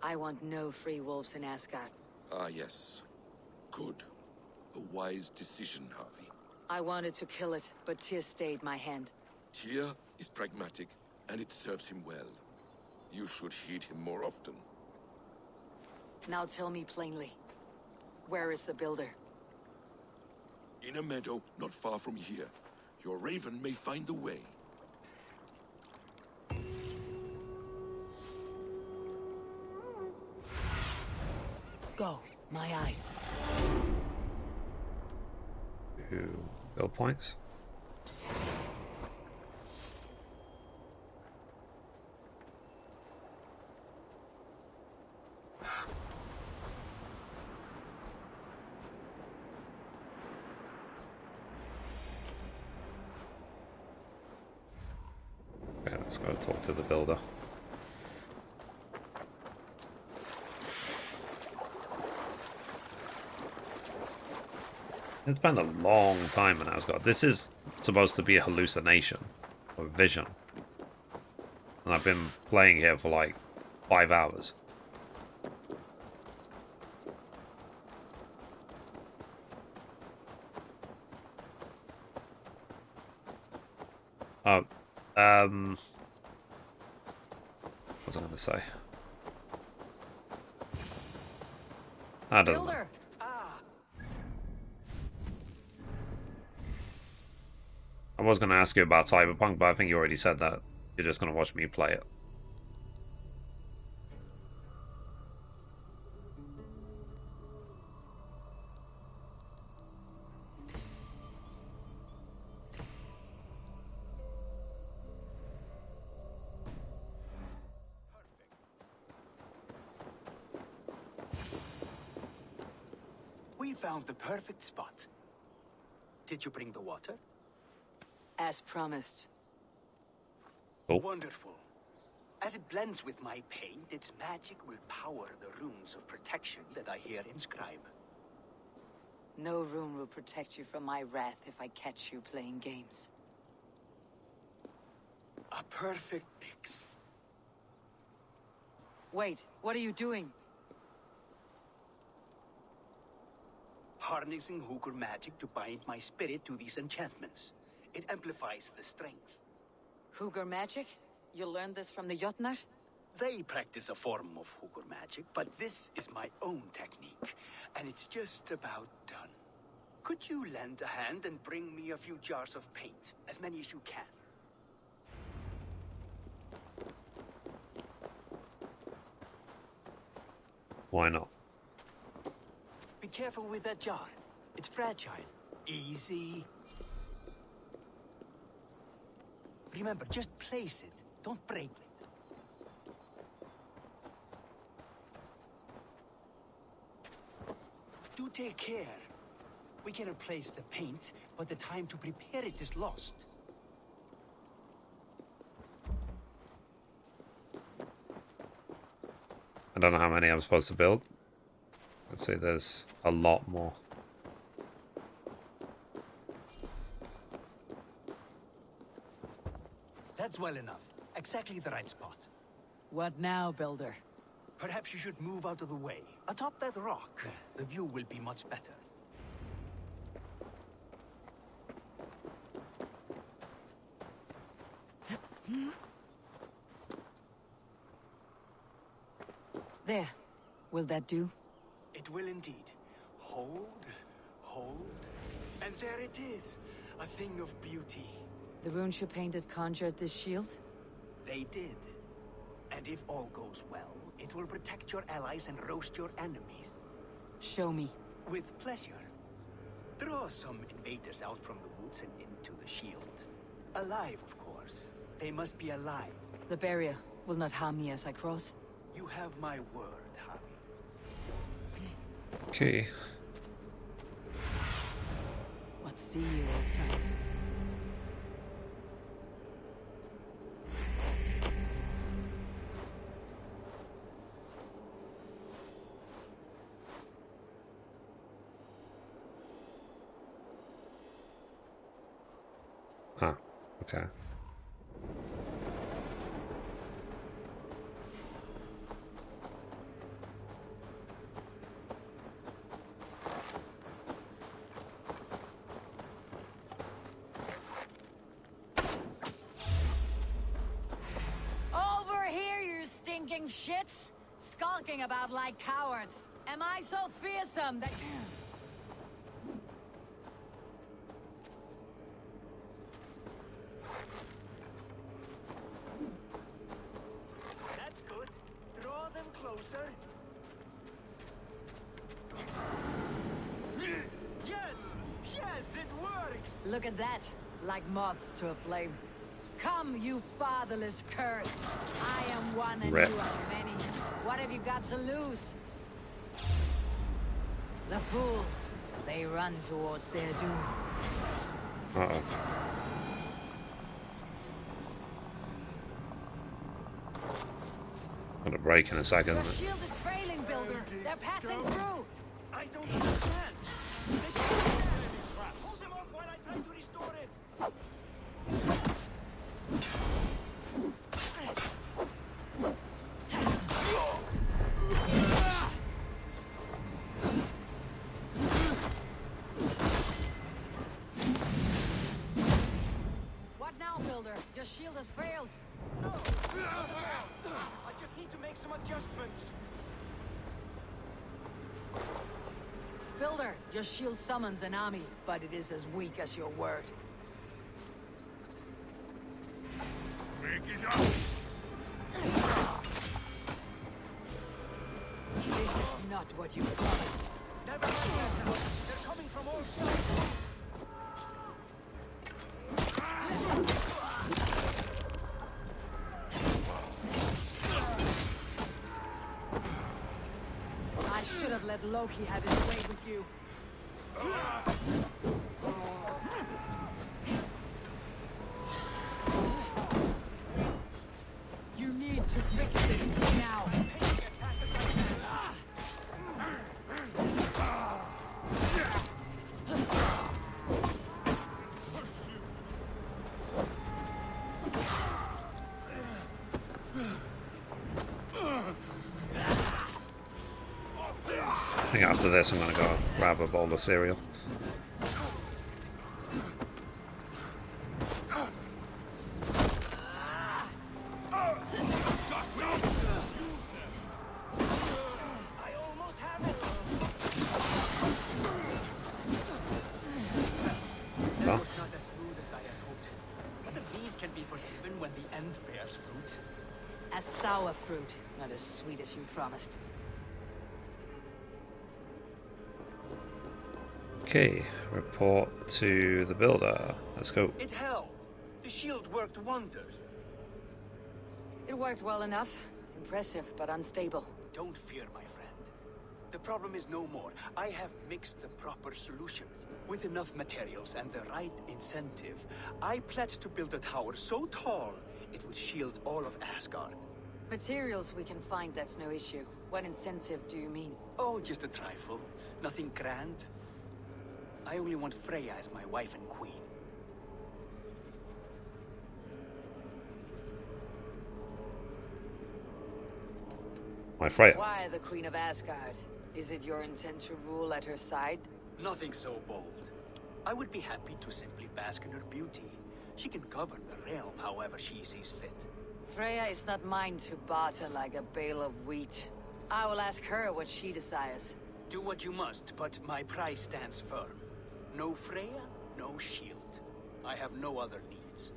S3: I want no free wolves in Asgard.
S5: Ah, yes. Good. A wise decision, Harvey.
S3: I wanted to kill it, but Tyr stayed my hand.
S5: Tyr is pragmatic, and it serves him well. You should heed him more often.
S3: Now tell me plainly, where is the builder?
S5: In a meadow not far from here. Your raven may find the way.
S3: Go, my eyes.
S1: Ooh, build points. Okay, let's go talk to the builder. It's been a long time in Asgard. This is supposed to be a hallucination or vision. And I've been playing here for like 5 hours. Oh, what was I going to say? I don't know.
S3: Builder!
S1: I was going to ask you about Cyberpunk, but I think you already said that. You're just going to watch me play it.
S6: We found the perfect spot. Did you bring the water?
S3: As promised.
S1: Cool.
S6: Wonderful. As it blends with my paint, its magic will power the runes of protection that I here inscribe.
S3: No rune will protect you from my wrath if I catch you playing games.
S6: A perfect mix.
S3: Wait, what are you doing?
S6: Harnessing Hooker magic to bind my spirit to these enchantments. It amplifies the strength.
S3: Hugr magic? You learned this from the Jotnar?
S6: They practice a form of Hooker magic, but this is my own technique, and it's just about done. Could you lend a hand and bring me a few jars of paint? As many as you can.
S1: Why not?
S6: Be careful with that jar. It's fragile. Easy. Remember, just place it. Don't break it. Do take care. We can replace the paint, but the time to prepare it is lost.
S1: I don't know how many I'm supposed to build. Let's see, there's a lot more.
S6: That's well enough. Exactly the right spot.
S3: What now, Builder?
S6: Perhaps you should move out of the way. Atop that rock, the view will be much better.
S3: There. Will that do?
S6: It will indeed. Hold, hold, and there it is. A thing of beauty.
S3: The runes you painted conjured this shield?
S6: They did. And if all goes well, it will protect your allies and roast your enemies.
S3: Show me.
S6: With pleasure. Draw some invaders out from the woods and into the shield. Alive, of course. They must be alive.
S3: The barrier will not harm me as I cross.
S6: You have my word, Harry.
S1: Okay.
S3: What see you, old friend?
S1: Ah, okay.
S3: Over here, you stinking shits! Skulking about like cowards. Am I so fearsome that you...
S6: That's good. Draw them closer. Yes! Yes, it works!
S3: Look at that, like moths to a flame. Come, you fatherless curse. I am one and
S1: Rip.
S3: you are many. What have you got to lose? The fools. They run towards their doom.
S1: Uh-oh. Gonna break in a second.
S3: Your shield is failing, Builder. They're passing through.
S6: I don't understand. They should be trapped. Hold them off while I try to restore it.
S3: What now, Builder? Your shield has failed.
S6: No. I just need to make some adjustments.
S3: Builder, your shield summons an army, but it is as weak as your word. This is not what you promised.
S6: Never mind. They're coming from all sides.
S3: I should have let Loki have his way with you. You need to fix this now.
S1: I think after this I'm gonna go grab a bowl of cereal.
S6: I almost have it. That
S1: Well,
S6: was not as smooth as I had hoped. But the bees can be forgiven when the end bears fruit.
S3: A sour fruit, not as sweet as you promised.
S1: Okay, report to the builder. Let's go.
S6: It held. The shield worked wonders.
S3: It worked well enough. Impressive, but unstable.
S6: Don't fear, my friend. The problem is no more. I have mixed the proper solution. With enough materials and the right incentive, I pledge to build a tower so tall it would shield all of Asgard.
S3: Materials we can find, that's no issue. What incentive do you mean?
S6: Oh, just a trifle. Nothing grand. I only want Freya as my wife and queen.
S1: My Freya.
S3: Why the Queen of Asgard? Is it your intent to rule at her side?
S6: Nothing so bold. I would be happy to simply bask in her beauty. She can govern the realm however she sees fit.
S3: Freya is not mine to barter like a bale of wheat. I will ask her what she desires.
S6: Do what you must, but my price stands firm. No Freya, no shield. I have no other needs.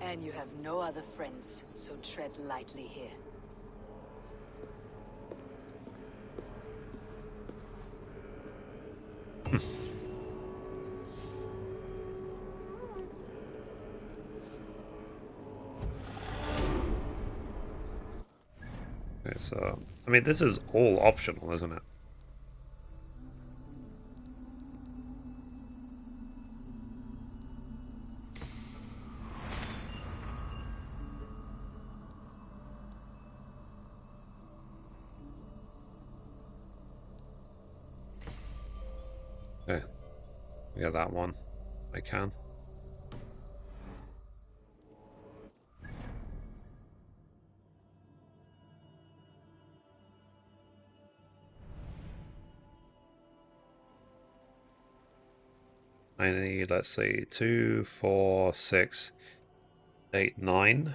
S3: And you have no other friends, so tread lightly here.
S1: Okay, so I mean, this is all optional, isn't it? Okay, yeah, that one I can. I need, let's see, 2, 4, 6, 8, 9.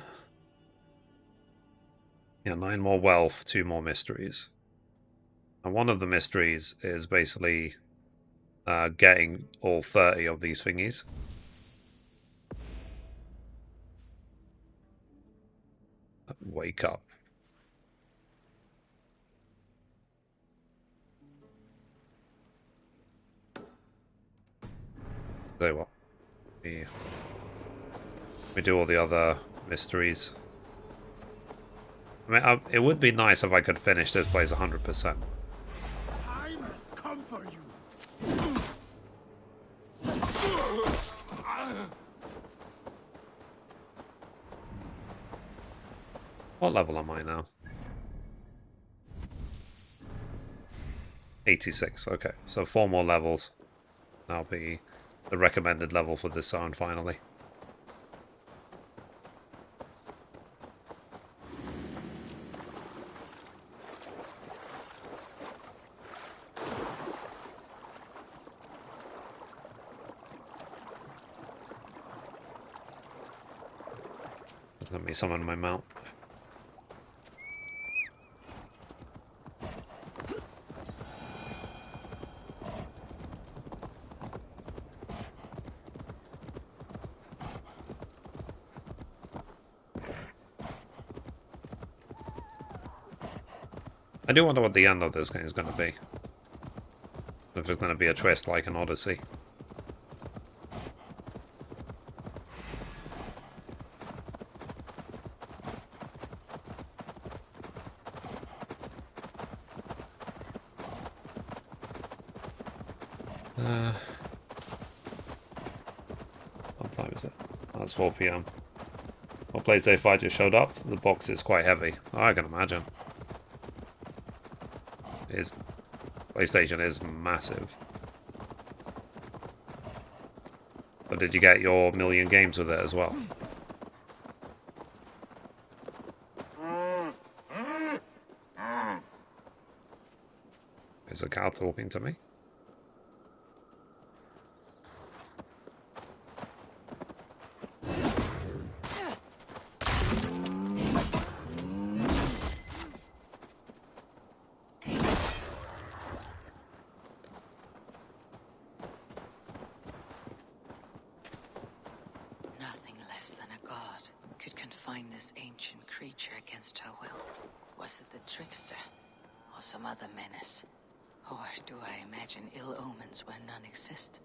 S1: Yeah, 9 more wealth, 2 more mysteries. And one of the mysteries is basically getting all 30 of these thingies. Wake up. So what? We do all the other mysteries. I mean, it would be nice if I could finish this place 100%.
S2: I must come for you.
S1: What level am I now? 86, okay. So 4 more levels. That'll be the recommended level for this zone, finally. Let me summon my mount. I do wonder what the end of this game is going to be. If there's going to be a twist like an Odyssey. What time is it? Oh, it's 4 PM. Well, PlayStation 5 just showed up. The box is quite heavy. Oh, I can imagine. PlayStation is massive. But did you get your million games with it as well? Is the cow talking to me?
S3: Nothing less than a god could confine this ancient creature against her will. Was it the trickster or some other menace? Or do I imagine ill omens where none exist?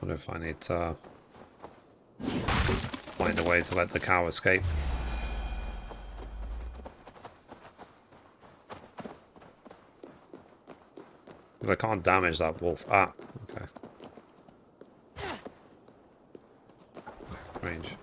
S1: Wonder if I need to find a way to let the cow escape. Because I can't damage that wolf. Ah, okay. Strange.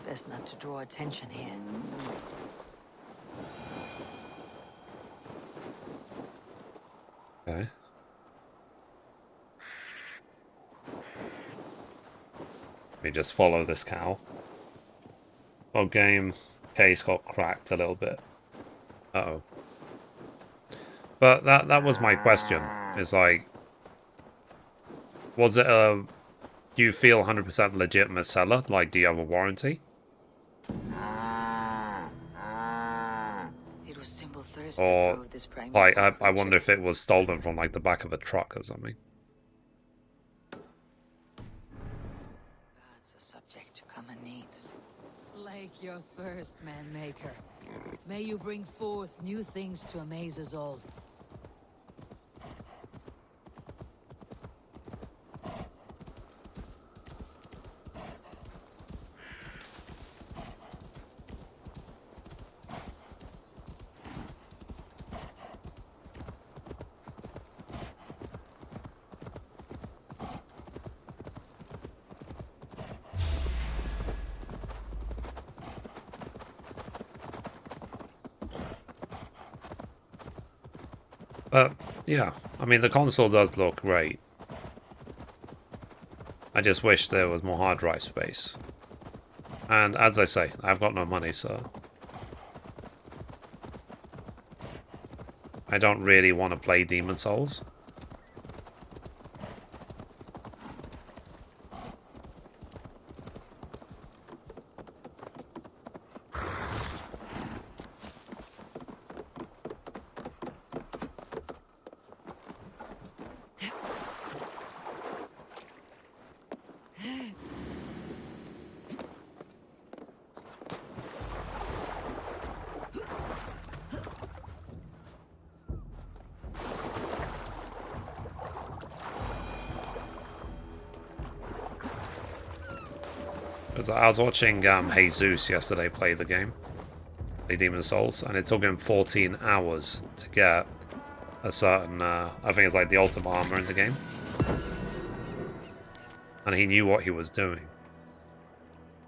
S3: Best not to draw attention here.
S1: Okay. Let me just follow this cow. Well, game case got cracked a little bit. Uh-oh. But that was my question. Is like, was it a... Do you feel 100% legitimate seller? Like, do you have a warranty?
S3: It was simple thirst
S1: Or,
S3: that drove this primal
S1: like, I
S3: creature.
S1: wonder if it was stolen from, like, the back of a truck or something.
S3: That's a subject to common needs. Slake your thirst, man-maker. May you bring forth new things to amaze us all.
S1: But, yeah. I mean, the console does look great. I just wish there was more hard drive space. And, as I say, I've got no money, so... I don't really want to play Demon Souls. I was watching Jesus yesterday play the game, play Demon Souls, and it took him 14 hours to get a certain, I think it's like the ultimate armor in the game. And he knew what he was doing.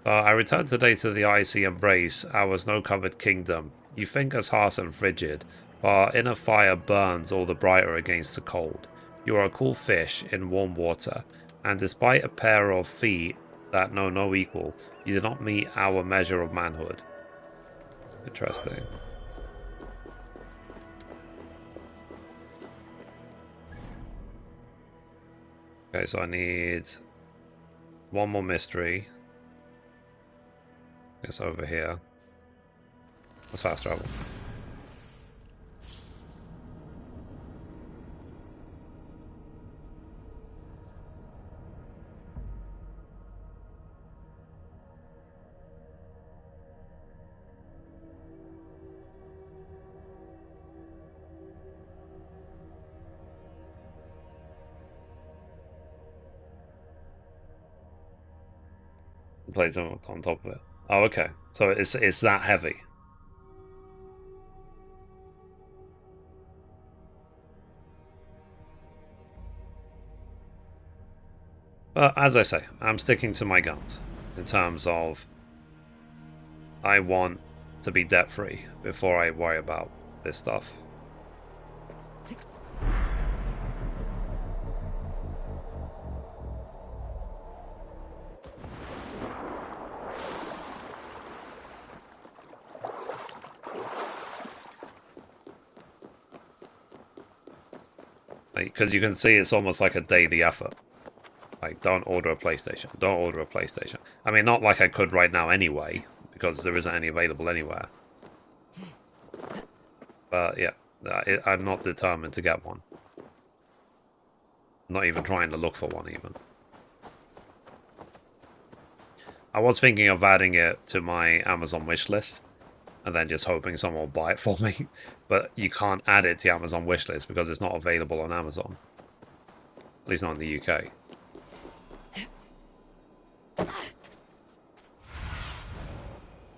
S1: I returned today to the icy embrace, our snow-covered kingdom. You think us harsh and frigid, but our inner fire burns all the brighter against the cold. You are a cool fish in warm water, and despite a pair of feet that know no equal, you do not meet our measure of manhood. Interesting. Okay, so I need one more mystery. It's over here. Let's fast travel. place them on top of it. Oh, okay. So it's that heavy. But as I say, I'm sticking to my guns in terms of I want to be debt free before I worry about this stuff. Because you can see it's almost like a daily effort. Like, don't order a PlayStation. Don't order a PlayStation. I mean, not like I could right now anyway, because there isn't any available anywhere. But yeah, I'm not determined to get one. I'm not even trying to look for one, even. I was thinking of adding it to my Amazon wishlist, and then just hoping someone will buy it for me. But you can't add it to the Amazon wishlist because it's not available on Amazon. At least not in the UK.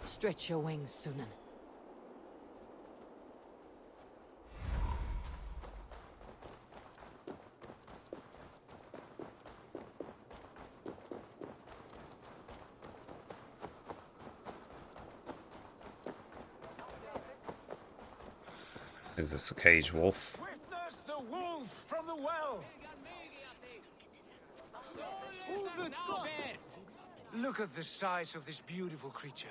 S3: Stretch your wings, Sunan.
S1: Is this a cage wolf?
S4: Witness the wolf from the well! Look at the size of this beautiful creature.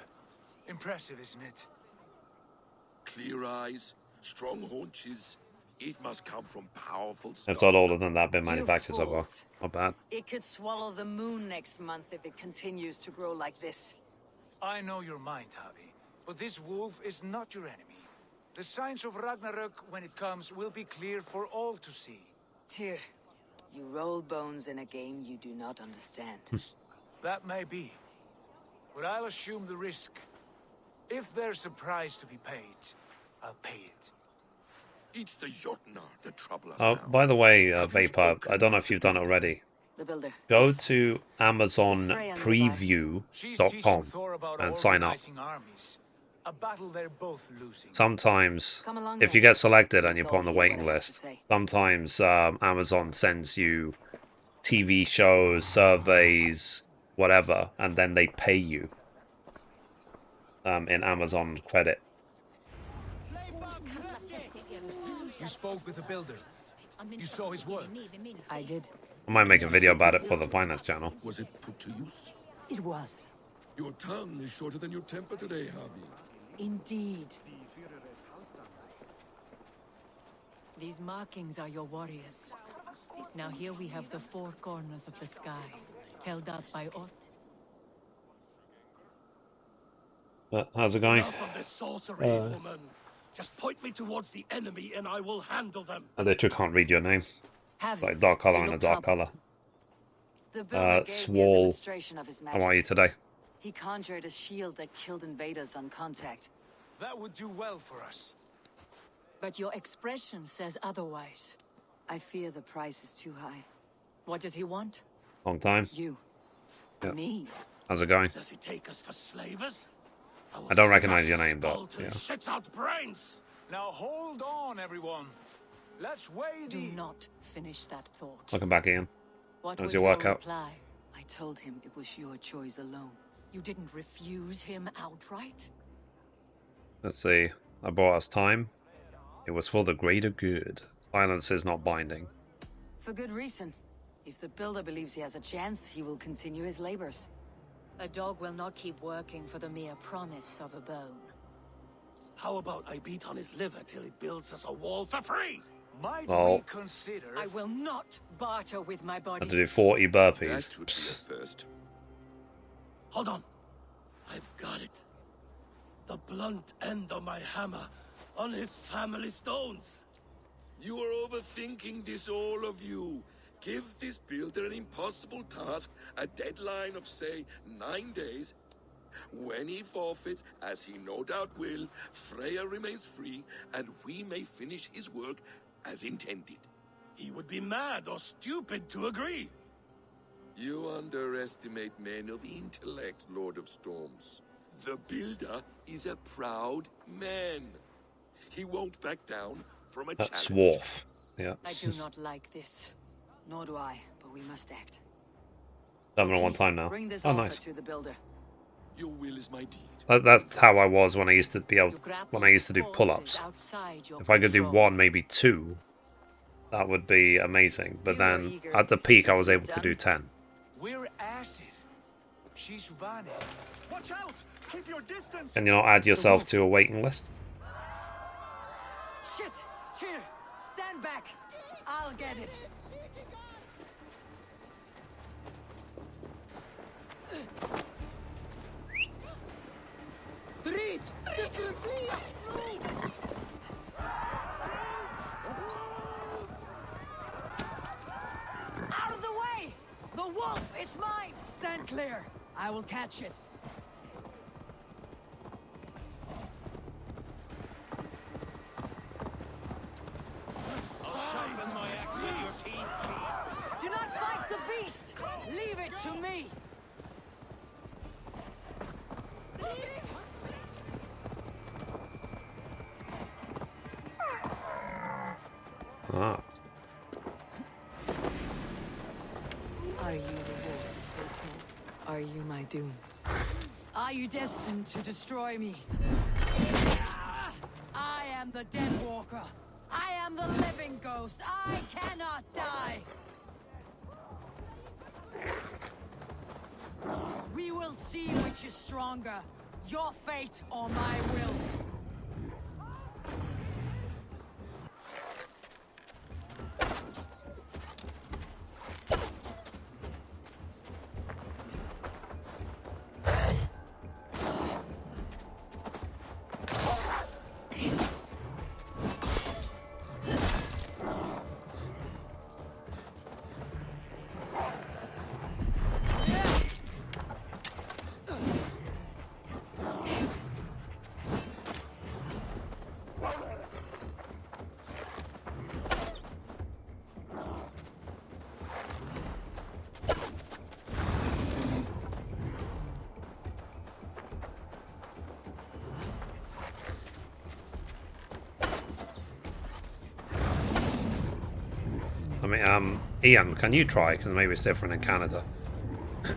S4: Impressive, isn't it?
S5: Clear eyes, strong haunches. It must come from powerful
S1: If
S5: stock.
S1: not older than that, been manufactured so far.
S3: fools.
S1: Not bad.
S3: It could swallow the moon next month if it continues to grow like this.
S4: I know your mind, Javi, but this wolf is not your enemy. The signs of Ragnarok, when it comes, will be clear for all to see.
S3: Tyr, you roll bones in a game you do not understand.
S4: That may be, but I'll assume the risk. If there's a price to be paid, I'll pay it.
S5: It's the Jotnar that trouble us
S1: Oh,
S5: now.
S1: by the way,
S5: Have you
S1: Vapor,
S5: spoken
S1: I don't know
S5: with
S1: if you've
S5: the
S1: done it already.
S3: The builder.
S1: Go
S3: Yes.
S1: to
S3: She's teaching
S1: AmazonPreview.com
S4: Thor about
S1: and sign up.
S4: organizing armies. A battle they're both losing.
S1: Sometimes,
S3: Come along
S1: if
S3: then.
S1: you get selected and you
S3: Must
S1: put on the
S3: all hear
S1: waiting
S3: what I have to
S1: list,
S3: say.
S1: sometimes Amazon sends you TV shows, surveys, whatever, and then they pay you in Amazon credit.
S4: You spoke with the builder. You saw his work.
S3: I did.
S1: I might make a video about it for the finance channel.
S5: Was it put to use?
S3: It was.
S5: Your tongue is shorter than your temper today, Javi.
S3: Indeed.
S7: These markings are your warriors. Now here we have the four corners of the sky, held up by Oth.
S1: How's it going?
S2: Enough of this sorcery, woman. Just point me towards the enemy and I will handle them.
S1: I literally can't read your name.
S3: Have
S1: It's like dark color and a dark color.
S3: The builder gave me a
S1: Swole.
S3: demonstration of his magic.
S1: How are you today?
S3: He conjured a shield that killed invaders on contact.
S4: That would do well for us.
S7: But your expression says otherwise.
S3: I fear the price is too high.
S7: What does he want?
S1: Long time.
S3: You.
S1: Yeah.
S3: Me.
S1: How's it going?
S2: Does he take us for slavers? will
S1: I don't recognize
S2: smash
S1: your
S2: his
S1: name, but,
S2: skull till he
S1: yeah.
S2: shits out brains.
S4: Now hold on, everyone. Let's weigh
S7: Do
S4: the...
S7: not finish that thought.
S1: Welcome back, Ian.
S7: What
S1: How's
S7: was
S1: your
S7: your
S1: workout?
S7: reply?
S3: I told him it was your choice alone.
S7: You didn't refuse him outright?
S1: Let's see. I bought us time. It was for the greater good. Silence is not binding.
S3: For good reason. If the builder believes he has a chance, he will continue his labors.
S7: A dog will not keep working for the mere promise of a bone.
S2: How about I beat on his liver till he builds us a wall for free?
S4: Might
S1: Oh.
S4: we consider...
S7: I will not barter with my
S1: I
S7: body.
S1: had to do 40 burpees.
S5: That would be a
S1: Psst.
S5: first.
S2: Hold on. I've got it. The blunt end of my hammer on his family stones.
S5: You are overthinking this, all of you. Give this builder an impossible task, a deadline of, say, 9 days. When he forfeits, as he no doubt will, Freya remains free, and we may finish his work as intended.
S2: He would be mad or stupid to agree.
S5: You underestimate men of intellect, Lord of Storms. The Builder is a proud man. He won't back down from a
S1: That's
S5: challenge.
S1: Dwarf. Yeah.
S3: I do not like this. Nor do I, but we must act.
S1: Done it one time now.
S3: Bring this
S1: Oh,
S3: offer
S1: nice.
S3: to the builder.
S5: Your will is my deed.
S1: That's how I was when I used to be able, when I used to do pull-ups. If I could do 1, maybe 2, that would be amazing. But then at the peak, I was able to do 10.
S4: We're acid. She's Vane.
S2: Watch out! Keep your distance!
S1: Can you not add yourself to a waiting list?
S3: Shit! Cheer! Stand back! I'll get it!
S2: Treat! Das kann fliehen!
S3: Out of the way! The wolf is mine! Stand clear! I will catch it. Do not fight the beast! Leave it to me!
S1: Ah.
S3: Are you the wolf foretold? Are you my doom? Are you destined to destroy me? I am the dead walker. I am the living ghost. I cannot die. We will see which is stronger. Your fate or my will.
S1: I mean, Ian, can you try? Because maybe it's different in Canada.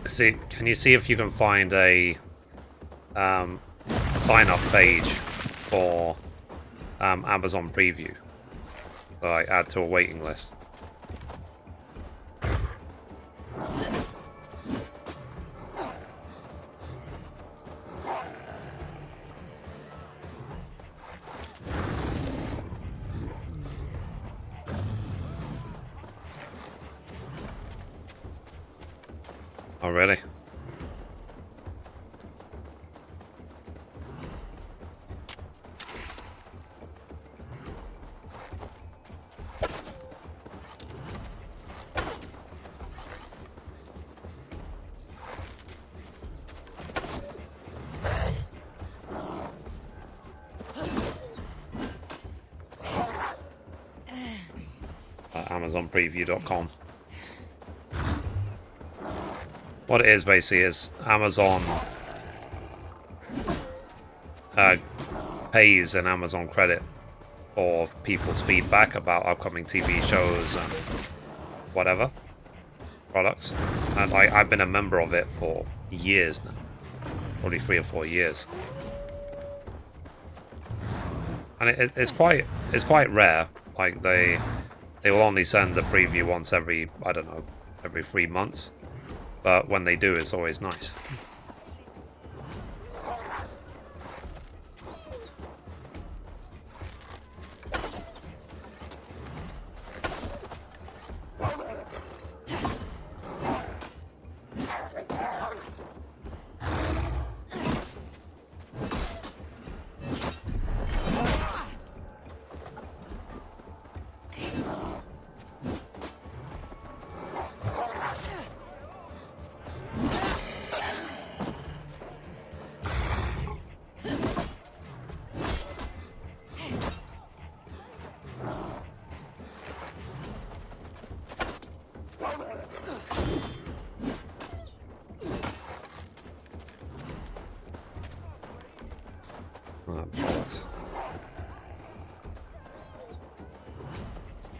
S1: See, can you see if you can find a sign-up page for Amazon Preview? Like, add to a waiting list. Oh, really? AmazonPreview.com. What it is basically is Amazon pays an Amazon credit for people's feedback about upcoming TV shows and whatever products, and I've been a member of it for years now, probably 3 or 4 years, and it's quite rare. Like they will only send the preview once every, I don't know, every 3 months. But when they do, it's always nice.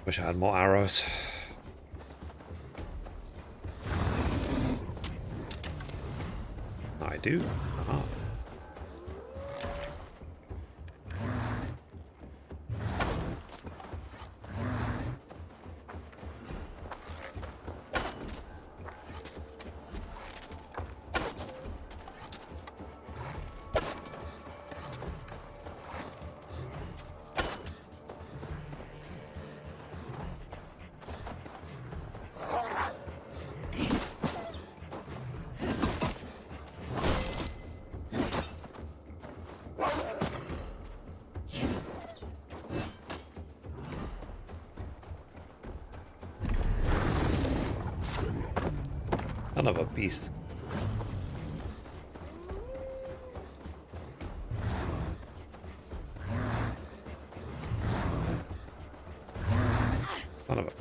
S1: Wish I had more arrows. I do. Uh-huh. Son of a beast. Son of a...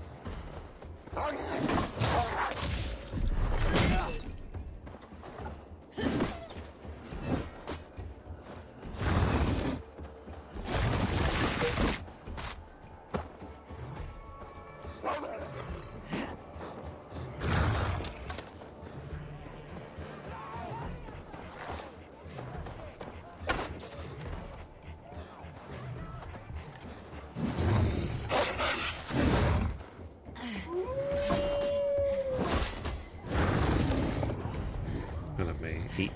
S1: Let me eat.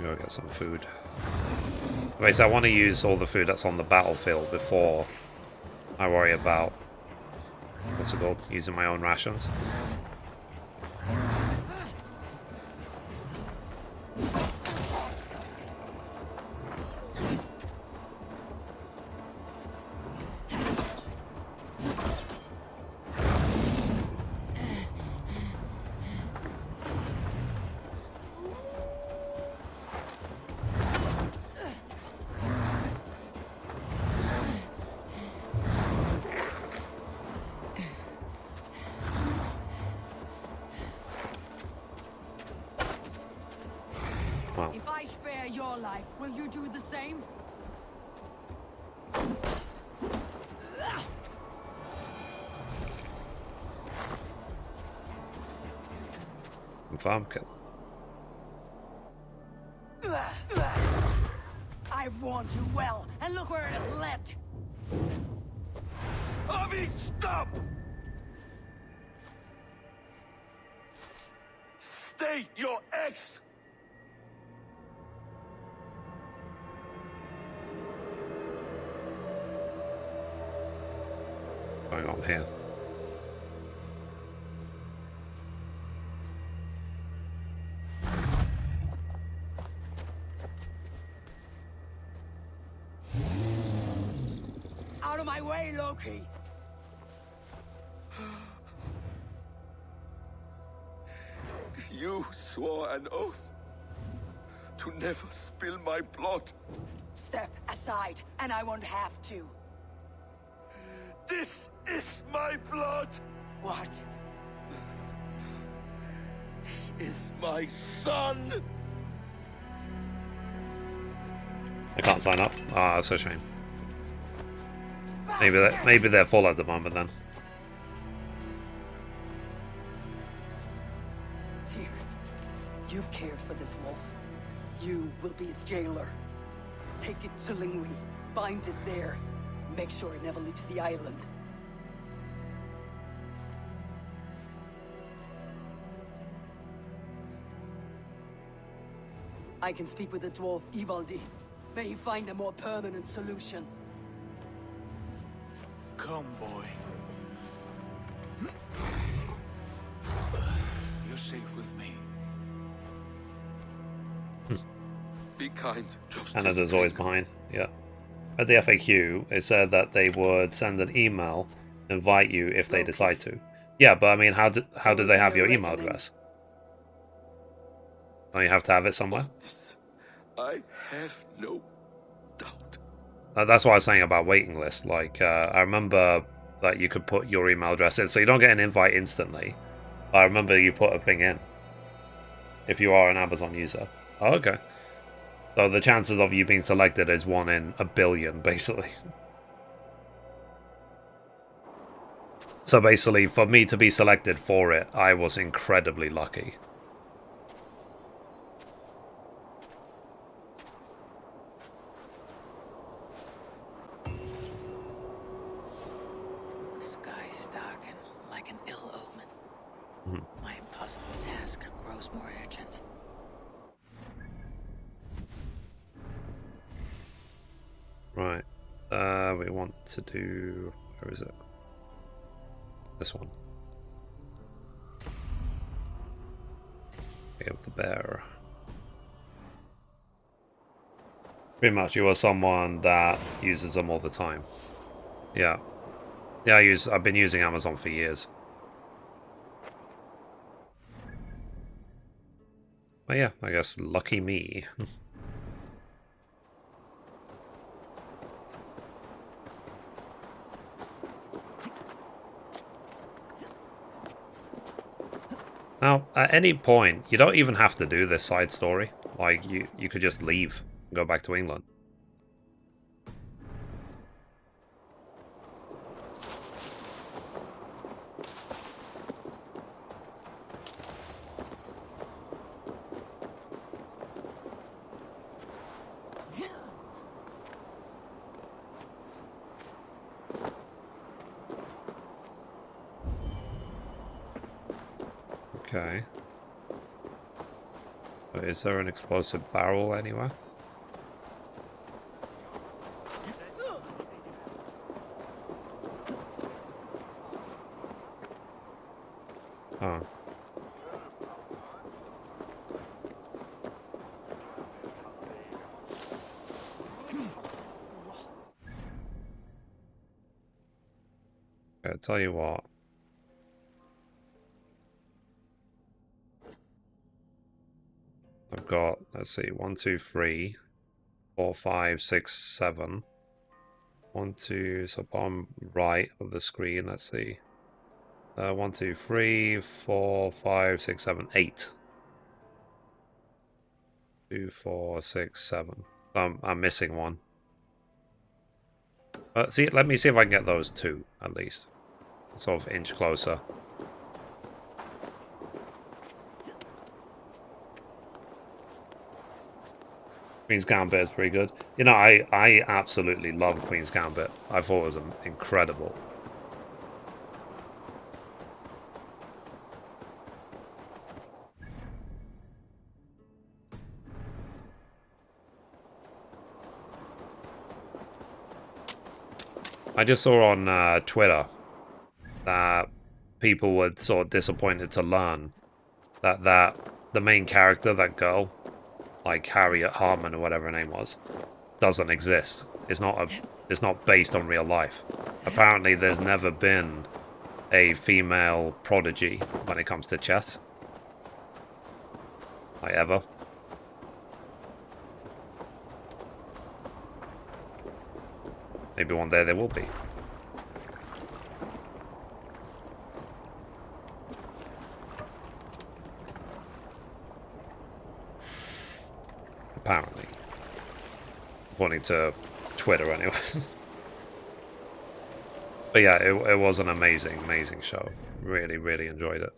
S1: Go get some food. Okay, so I want to use all the food that's on the battlefield before I worry about, what's it called, using my own rations.
S3: If I spare your life, will you do the same?
S1: Farm kill.
S3: I've warned you well, and look where it has led.
S5: Avi, stop! State your ex!
S1: Going on here.
S3: Out of my way, Loki!
S5: You swore an oath to never spill my blood.
S3: Step aside, and I won't have to.
S5: This is my blood!
S3: What?
S5: He is my son!
S1: I can't sign up. Ah, that's a shame. Maybe they're full at the moment then.
S3: Tyr, you've cared for this wolf. You will be its jailer. Take it to Lingui, bind it there. Make sure it never leaves the island. I can speak with the dwarf Ivaldi. May he find a more permanent solution.
S4: Come, boy. You're safe with me.
S5: Be kind, Justice.
S1: Canada's always behind. Yeah. At the FAQ, it said that they would send an email invite you if they decide to. Yeah, but I mean, how do they have your email
S3: reckoning.
S1: address? Don't you have to have it somewhere?
S5: This, I have no doubt.
S1: That's what I was saying about waiting list. Like, I remember that you could put your email address in, so you don't get an invite instantly. I remember you put a thing in if you are an Amazon user. Oh, okay. So the chances of you being selected is 1 in a billion, basically. So basically, for me to be selected for it, I was incredibly lucky.
S7: The skies darken like an ill omen. My impossible task grows more urgent.
S1: Right. We want to do... Where is it? This one. Okay, with the bear. Pretty much, you are someone that uses them all the time. Yeah. Yeah, I've been using Amazon for years. Well, yeah, I guess lucky me. Now, at any point, you don't even have to do this side story. Like, you could just leave and go back to England. Okay. Is there an explosive barrel anywhere? Oh. Okay, I tell you what. I've got, let's see, 1, 2, 3, 4, 5, 6, 7. 1, 2, so bottom right of the screen, let's see. 1, 2, 3, 4, 5, 6, 7, 8. 2, 4, 6, 7. I'm missing one. See, let me see if I can get those 2, at least. Sort of inch closer. Queen's Gambit is pretty good. You know, I absolutely love Queen's Gambit. I thought it was incredible. I just saw on Twitter that people were sort of disappointed to learn that the main character, that girl, like Harriet Hartman or whatever her name was, doesn't exist. It's not based on real life. Apparently there's never been a female prodigy when it comes to chess. Like ever. Maybe one day there will be. Apparently. According to Twitter, anyway. But yeah, it was an amazing, amazing show. Really, really enjoyed it.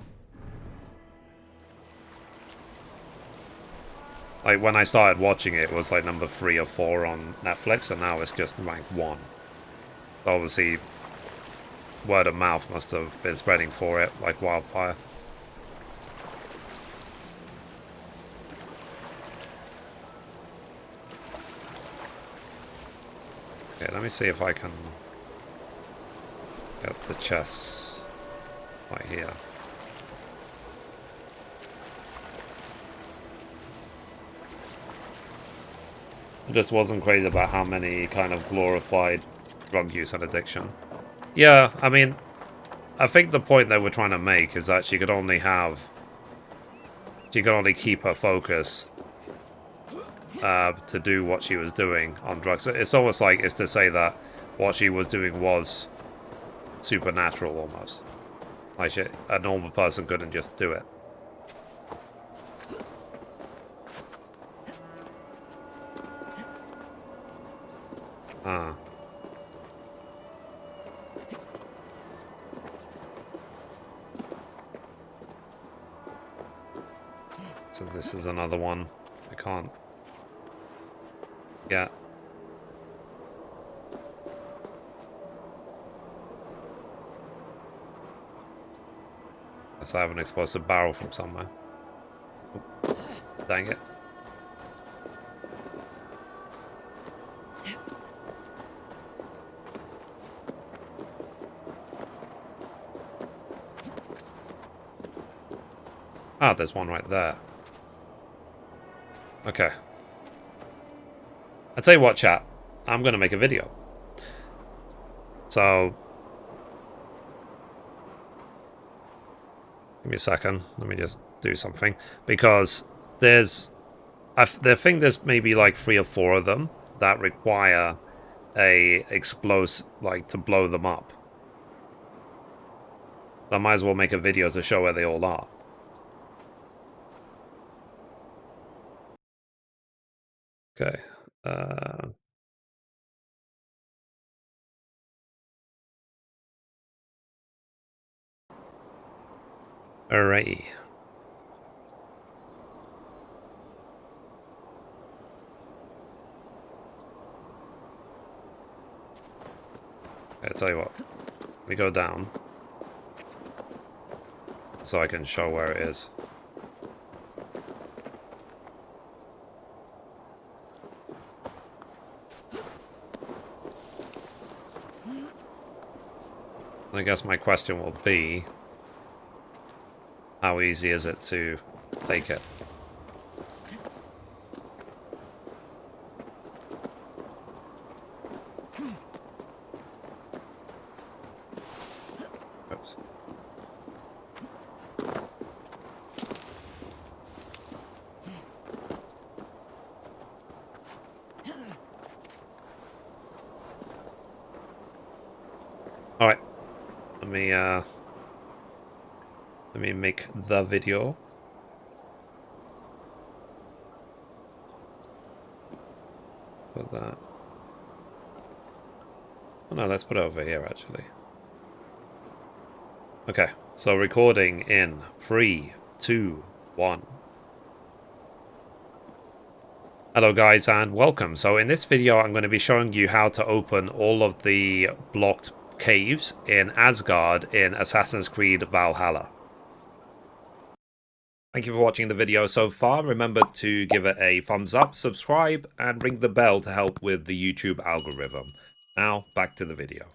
S1: Like, when I started watching it, it was like number 3 or 4 on Netflix, and now it's just ranked 1. So obviously, word of mouth must have been spreading for it like wildfire. Okay, let me see if I can get the chess right here. I just wasn't crazy about how many kind of glorified drug use and addiction Yeah, I mean, I think the point they were trying to make is that she could only keep her focus to do what she was doing on drugs. It's almost like it's to say that what she was doing was supernatural almost. Like a normal person couldn't just do it. So this is another one I can't get. Guess I have an explosive barrel from somewhere. Oh, dang it. Ah, there's one right there. Okay. I'll tell you what, chat. I'm going to make a video. So, give me a second. Let me just do something. Because I think there's maybe like 3 or 4 of them that require a explosive, like to blow them up. I might as well make a video to show where they all are. Okay. Alrighty. Okay, I'll tell you what. We go down. So I can show where it is. I guess my question will be, how easy is it to take it? Oops. All right. Let me make the video. Put that. Oh no, let's put it over here actually. Okay, so recording in 3, 2, 1. Hello guys and welcome. So in this video I'm going to be showing you how to open all of the blocked caves in Asgard in Assassin's Creed Valhalla. Thank you for watching the video so far. Remember to give it a thumbs up, subscribe, and ring the bell to help with the YouTube algorithm. Now, back to the video.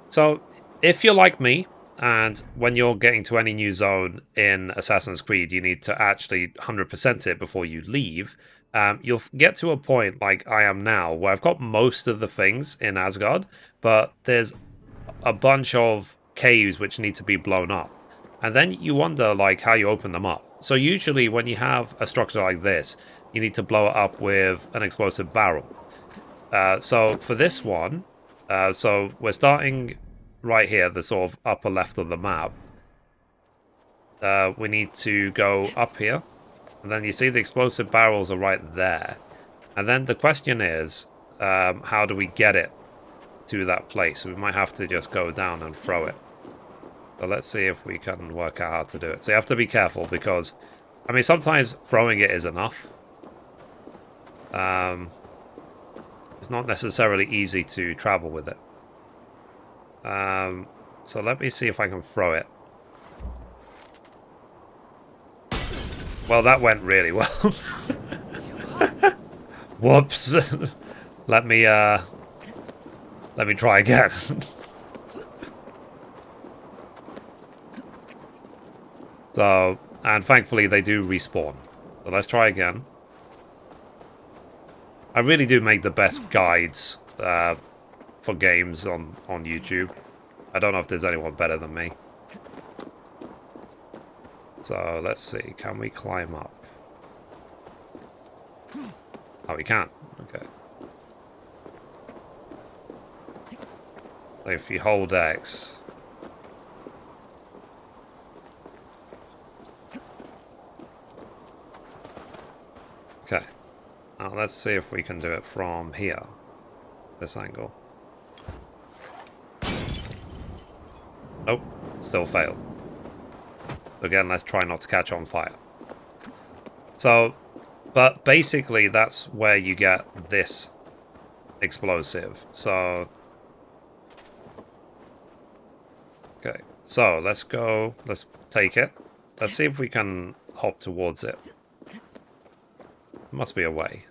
S1: So, if you're like me, and when you're getting to any new zone in Assassin's Creed, you need to actually 100% it before you leave, you'll get to a point like I am now, where I've got most of the things in Asgard, but there's a bunch of caves which need to be blown up. And then you wonder, like, how you open them up. So usually when you have a structure like this, you need to blow it up with an explosive barrel. So for this one, so we're starting right here, the sort of upper left of the map. We need to go up here. And then you see the explosive barrels are right there. And then the question is, how do we get it to that place? We might have to just go down and throw it. So let's see if we can work out how to do it. So you have to be careful because, I mean, sometimes throwing it is enough. It's not necessarily easy to travel with it. So let me see if I can throw it. Well, that went really well. Whoops. Let me try again. So, and thankfully they do respawn. So let's try again. I really do make the best guides for games on YouTube. I don't know if there's anyone better than me. So let's see, can we climb up? Oh, we can't. Okay. So if you hold X. Okay. Now let's see if we can do it from here. This angle. Nope. Still failed. Again, let's try not to catch on fire. So, but basically that's where you get this explosive. So, okay. So, let's go. Let's take it. Let's see if we can hop towards it. Must be a way.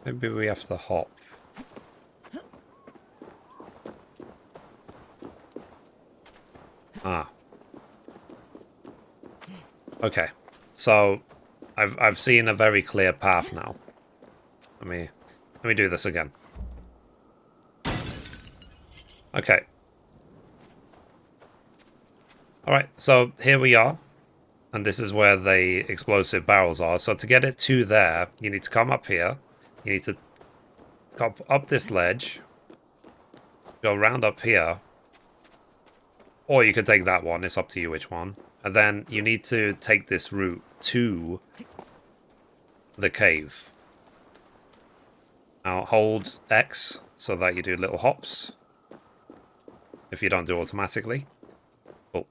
S1: Maybe we have to hop. Ah. Okay. So I've seen a very clear path now. Let me do this again. Okay. Alright, so here we are. And this is where the explosive barrels are. So to get it to there, you need to come up here. You need to go up this ledge. Go round up here. Or you could take that one. It's up to you which one. And then you need to take this route to the cave. Now hold X so that you do little hops. If you don't do automatically. Cool.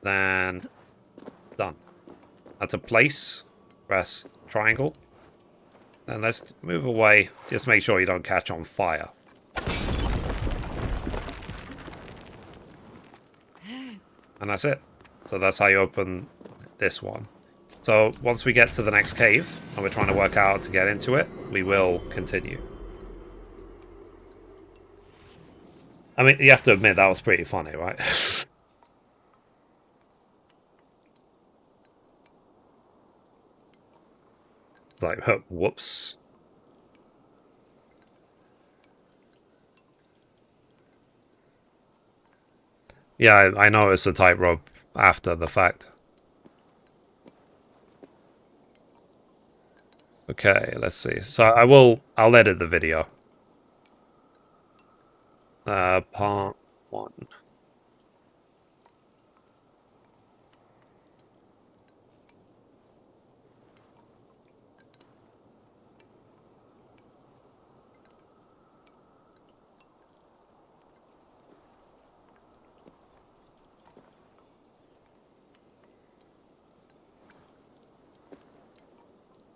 S1: Then done. That's a place. Press triangle. And let's move away. Just make sure you don't catch on fire. And that's it. So that's how you open this one. So once we get to the next cave, and we're trying to work out how to get into it, we will continue. I mean, you have to admit that was pretty funny, right? It's like, whoops. Yeah, I noticed the tightrope after the fact. Okay, let's see. So I'll edit the video. Part 1.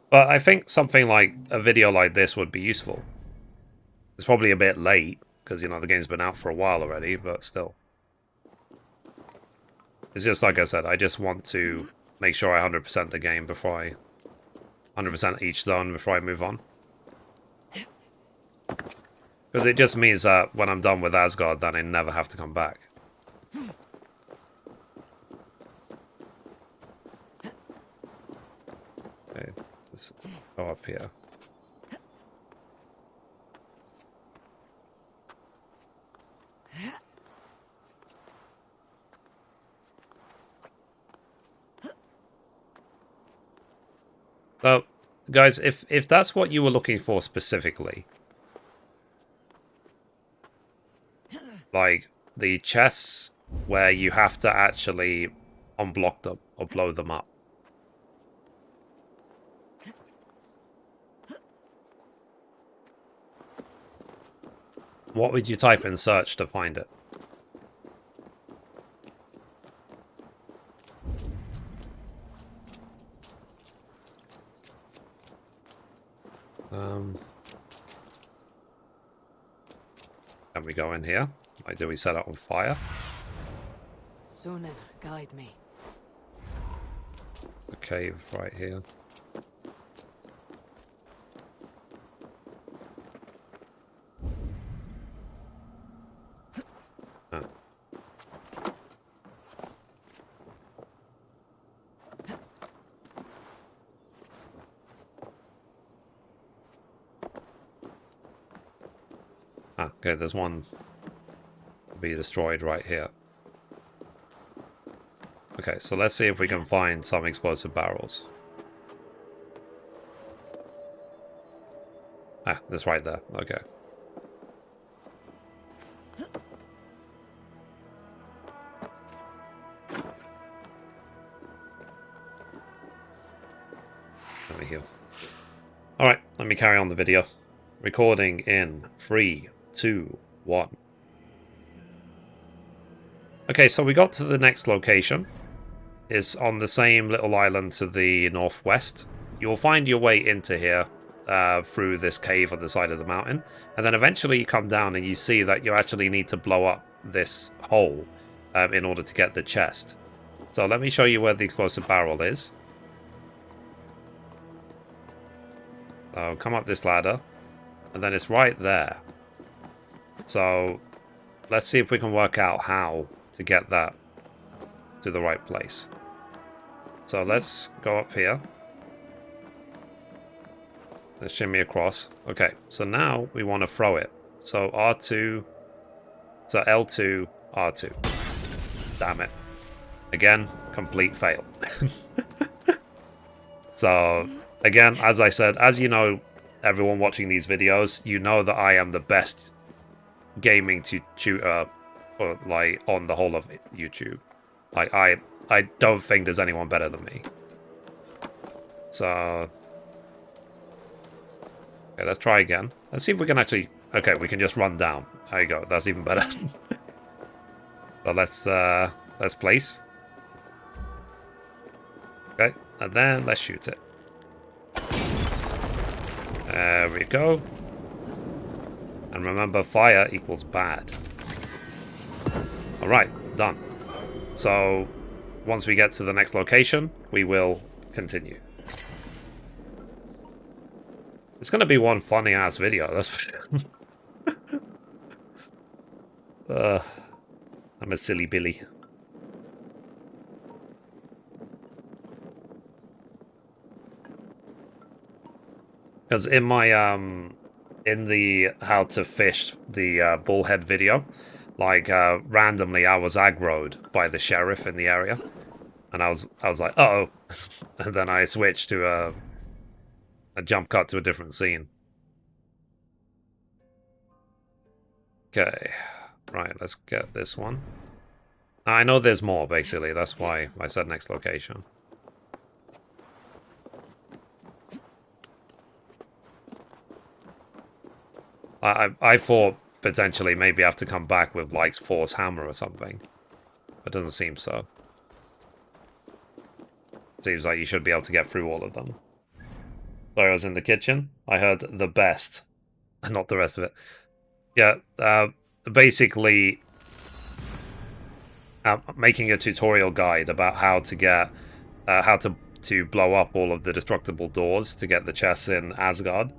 S1: But I think something like a video like this would be useful. It's probably a bit late, because, you know, the game's been out for a while already, but still. It's just like I said, I just want to make sure I 100% the game before I... 100% each zone before I move on. Because it just means that when I'm done with Asgard, then I never have to come back. Okay, let's go up here. So, guys, if that's what you were looking for specifically, like the chests where you have to actually unblock them or blow them up. What would you type in search to find it? Can we go in here? Like, do we set it on fire?
S3: Sunan, guide me.
S1: The cave right here. Ah. Okay, there's one to be destroyed right here. Okay, so let's see if we can find some explosive barrels. Ah, that's right there. Okay. Let me heal. Alright, let me carry on the video. Recording in 3, 2, 1. Okay, so we got to the next location. It's on the same little island to the northwest. You'll find your way into here through this cave on the side of the mountain. And then eventually you come down and you see that you actually need to blow up this hole in order to get the chest. So let me show you where the explosive barrel is. So come up this ladder. And then it's right there. So let's see if we can work out how to get that to the right place. So let's go up here. Let's shimmy across. Okay, so now we want to throw it. So R2, so L2, R2. Damn it. Again, complete fail. So, again, as I said, as you know, everyone watching these videos, you know that I am the best gaming tutor like on the whole of YouTube. Like I don't think there's anyone better than me. So okay, let's try again. Let's see if we can actually. Okay, we can just run down. There you go. That's even better. So let's place. Okay, and then let's shoot it. There we go. And remember, fire equals bad. Alright, done. So, once we get to the next location, we will continue. It's going to be one funny-ass video, that's for sure. I'm a silly Billy. Because in my, in the how to fish the bullhead video, like, randomly I was aggroed by the sheriff in the area. And I was like, uh-oh. And then I switched to a jump cut to a different scene. Okay. Right, let's get this one. I know there's more, basically. That's why I said next location. I thought potentially maybe I have to come back with like Force Hammer or something. It doesn't seem so. Seems like you should be able to get through all of them. Sorry, I was in the kitchen. I heard the best. Not the rest of it. Yeah, basically making a tutorial guide about how to get how to blow up all of the destructible doors to get the chests in Asgard.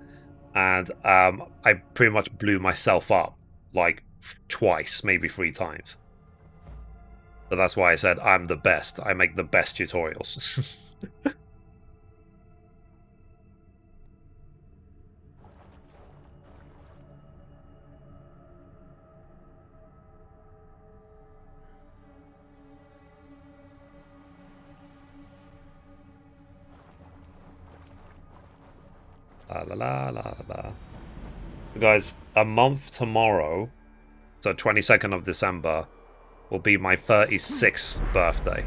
S1: And I pretty much blew myself up like twice, maybe 3 times. So that's why I said I'm the best. I make the best tutorials. La la la la la. Guys, a month tomorrow, so 22nd of December, will be my 36th birthday.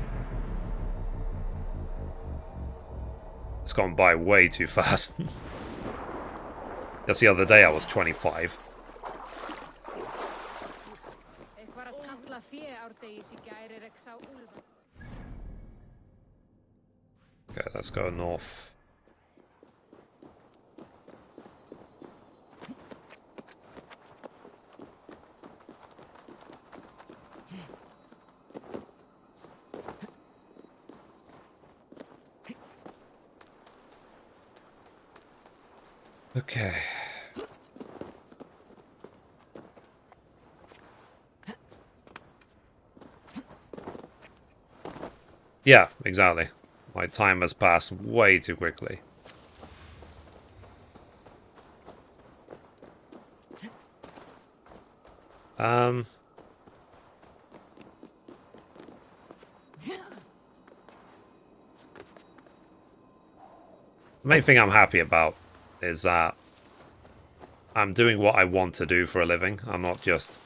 S1: It's gone by way too fast. Just the other day I was 25. Okay, let's go north. Okay. Yeah, exactly. My time has passed way too quickly. The main thing I'm happy about is that I'm doing what I want to do for a living. I'm not just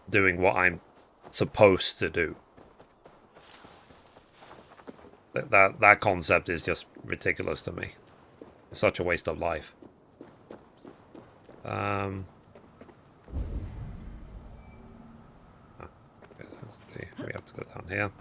S1: doing what I'm supposed to do. That concept is just ridiculous to me. It's such a waste of life. Okay, let's see. We have to go down here.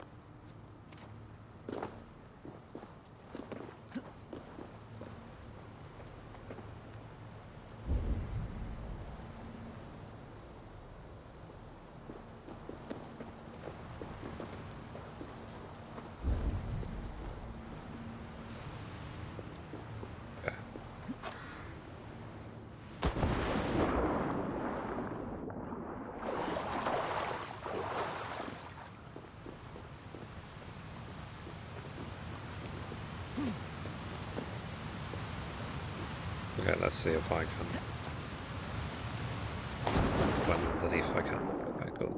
S1: Okay, let's see if I can. Well, underneath I can. Okay, cool.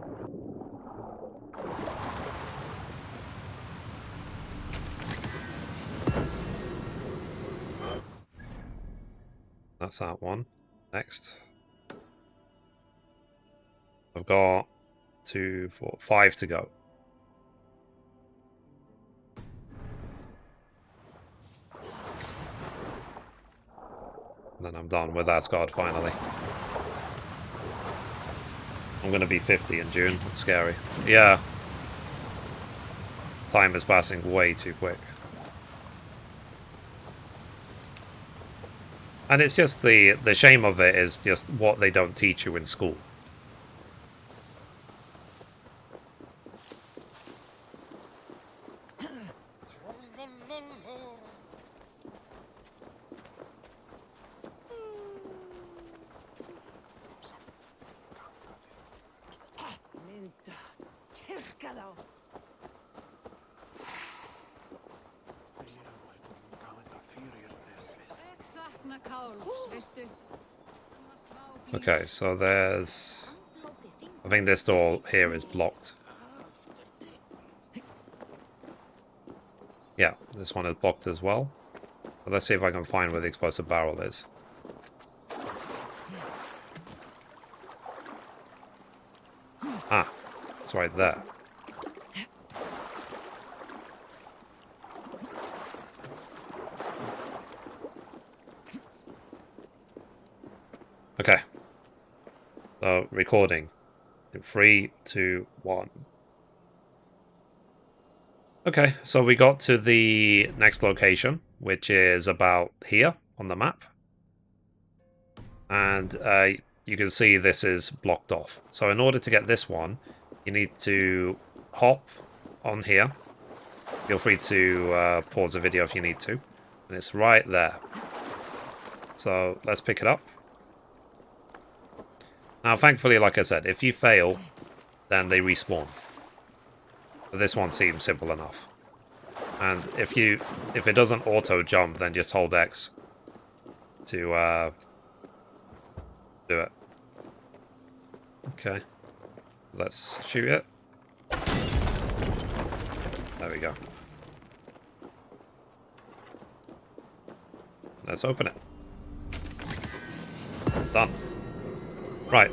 S1: That's that one. Next. I've got 2, 4, 5 to go. And then I'm done with Asgard finally. I'm gonna be 50 in June. It's scary. Yeah. Time is passing way too quick. And it's just the shame of it is just what they don't teach you in school. Okay, so there's... I think this door here is blocked. Yeah, this one is blocked as well. But let's see if I can find where the explosive barrel is. Ah, it's right there. Okay. So, recording. In 3, 2, 1. Okay, so we got to the next location, which is about here on the map. And you can see this is blocked off. So in order to get this one, you need to hop on here. Feel free to pause the video if you need to. And it's right there. So let's pick it up. Now, thankfully, like I said, if you fail, then they respawn. But this one seems simple enough. And if it doesn't auto jump, then just hold X to do it. Okay. Let's shoot it. There we go. Let's open it. Done. Right.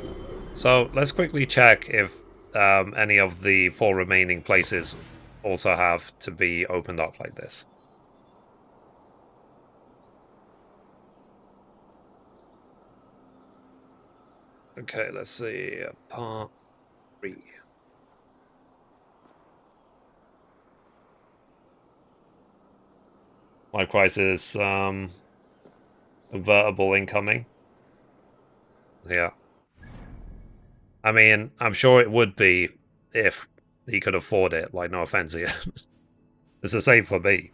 S1: So let's quickly check if any of the 4 remaining places also have to be opened up like this. Okay, let's see. Part 3. My crisis, convertible incoming. Yeah. I mean, I'm sure it would be if he could afford it. Like, no offense here. It's the same for me.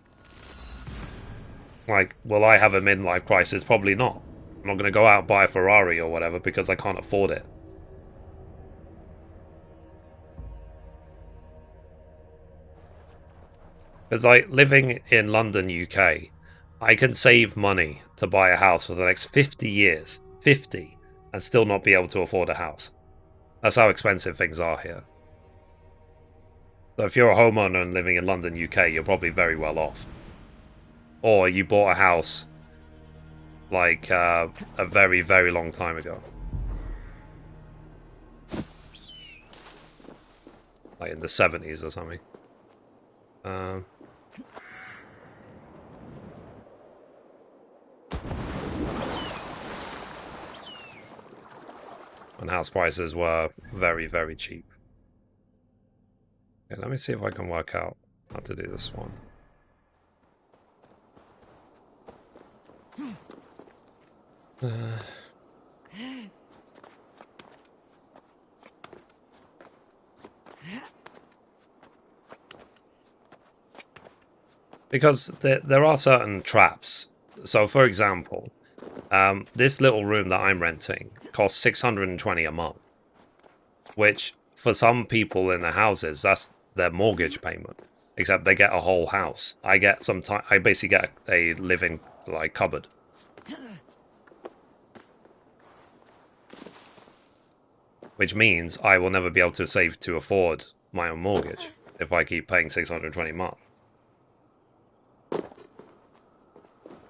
S1: Like, will I have a midlife crisis? Probably not. I'm not going to go out and buy a Ferrari or whatever because I can't afford it. Because, like, living in London, UK, I can save money to buy a house for the next 50 years. 50. And still not be able to afford a house. That's how expensive things are here. So if you're a homeowner and living in London, UK, you're probably very well off. Or you bought a house, like, a very, very long time ago. Like in the 70s or something. And house prices were very, very cheap. Okay, let me see if I can work out how to do this one. Because there are certain traps. So, for example, this little room that I'm renting costs $620 a month, which for some people in the houses, that's their mortgage payment. Except they get a whole house. I get I basically get a living like cupboard. Which means I will never be able to save to afford my own mortgage if I keep paying $620 a month.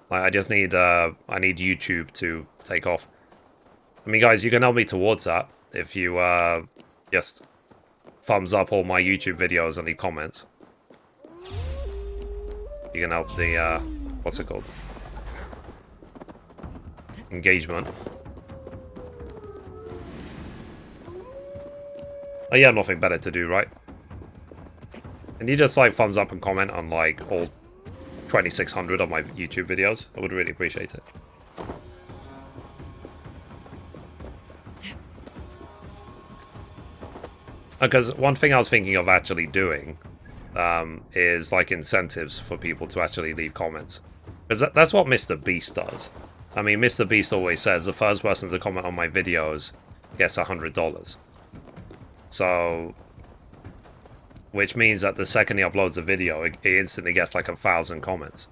S1: Like, I just need I need YouTube to take off. I mean, guys, you can help me towards that if you just thumbs up all my YouTube videos and leave comments. You can help the what's it called? Engagement. Oh yeah, nothing better to do, right? Can you just like thumbs up and comment on like all 2600 of my YouTube videos? I would really appreciate it. Because one thing I was thinking of actually doing is like incentives for people to actually leave comments. Because that's what Mr. Beast does. I mean, Mr. Beast always says the first person to comment on my videos gets $100. So, which means that the second he uploads a video, it instantly gets like 1,000 comments.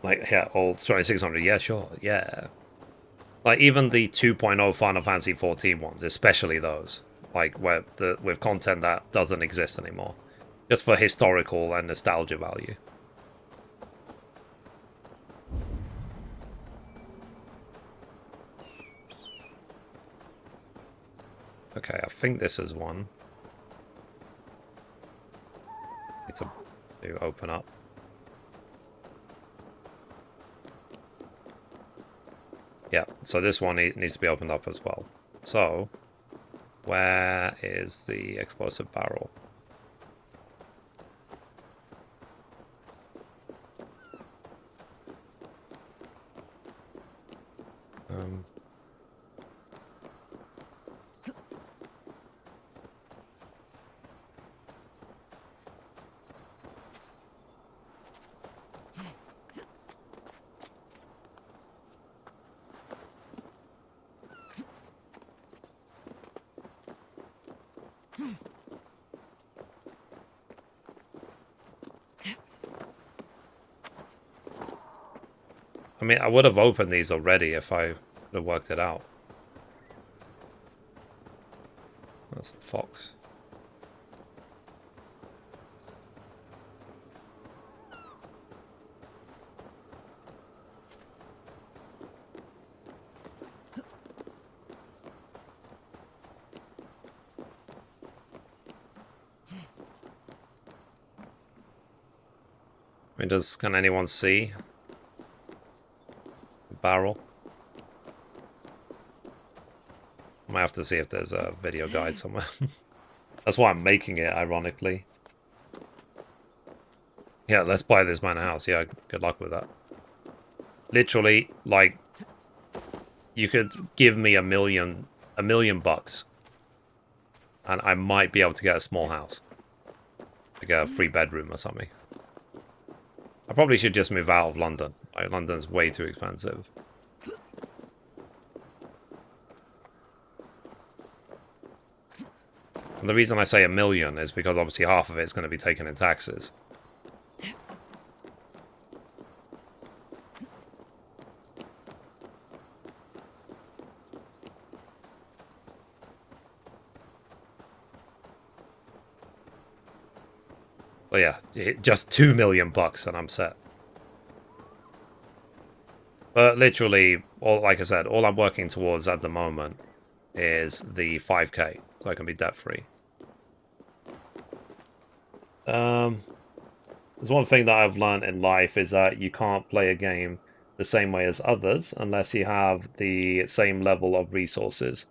S1: Like, yeah, all 2600, yeah, sure, yeah. Like, even the 2.0 Final Fantasy 14 ones, especially those. Like, where with content that doesn't exist anymore. Just for historical and nostalgia value. Okay, I think this is one. Need to open up. Yeah, so this one needs to be opened up as well. So, where is the explosive barrel? I mean, I would have opened these already if I would have worked it out. That's a fox. I mean, can anyone see? Barrel. I might have to see if there's a video guide somewhere. That's why I'm making it, ironically. Yeah, let's buy this man a house. Yeah, good luck with that. Literally, like, you could give me a million bucks, and I might be able to get a small house, like a 3-bedroom or something. I probably should just move out of London. Like, London's way too expensive. And the reason I say a million is because obviously half of it's going to be taken in taxes. But yeah, just 2 million bucks and I'm set. But literally, like I said, all I'm working towards at the moment is the 5k, so I can be debt-free. There's one thing that I've learned in life is that you can't play a game the same way as others unless you have the same level of resources.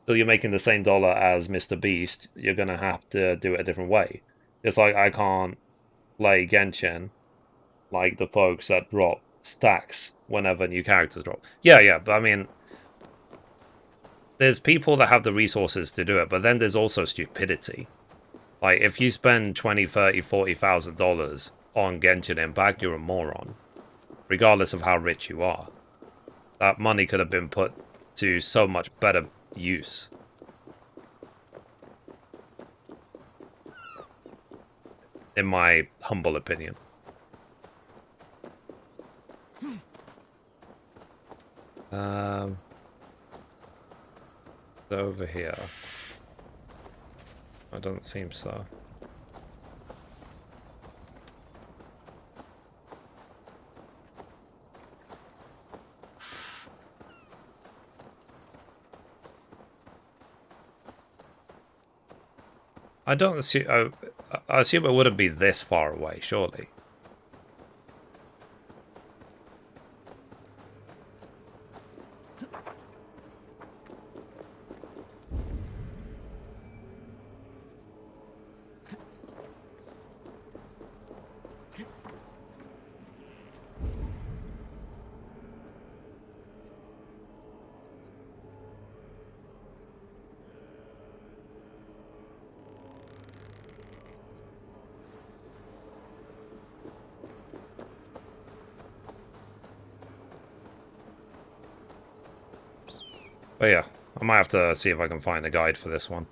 S1: So you're making the same dollar as Mr. Beast, you're going to have to do it a different way. It's like I can't play Genshin like the folks that drop stacks whenever new characters drop. Yeah, but I mean, there's people that have the resources to do it, but then there's also stupidity. Like, if you spend $20, $30, $40,000 on Genshin Impact, you're a moron. Regardless of how rich you are. That money could have been put to so much better use. In my humble opinion. Over here. I don't seem so. I don't assume. I assume it wouldn't be this far away, surely. But yeah, I might have to see if I can find a guide for this one.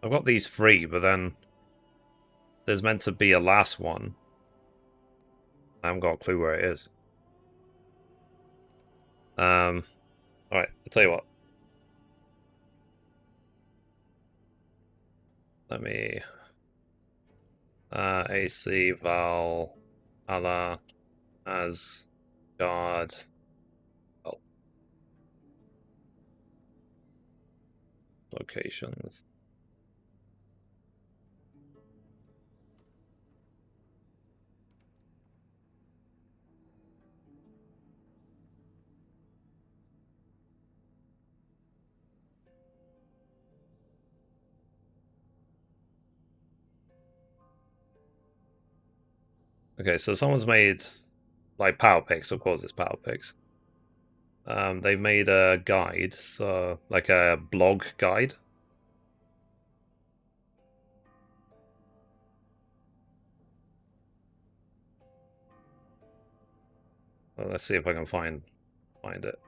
S1: I've got these 3, but then there's meant to be a last one. I haven't got a clue where it is. Alright, I'll tell you what. Let me... AC, Valhalla, Asgard... Oh. Locations. Okay, so someone's made, like, power picks. Of course it's power picks. They made a guide, so, like a blog guide. Well, let's see if I can find it.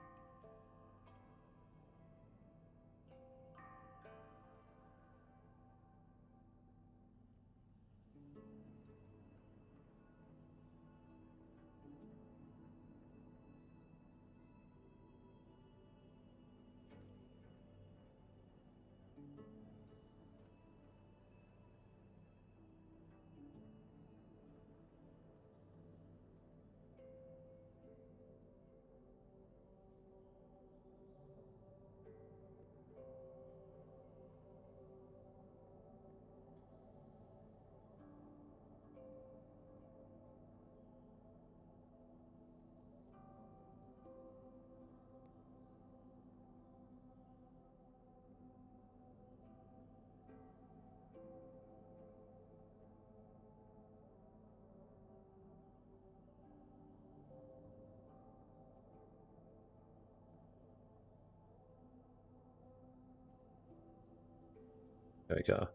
S1: There we go.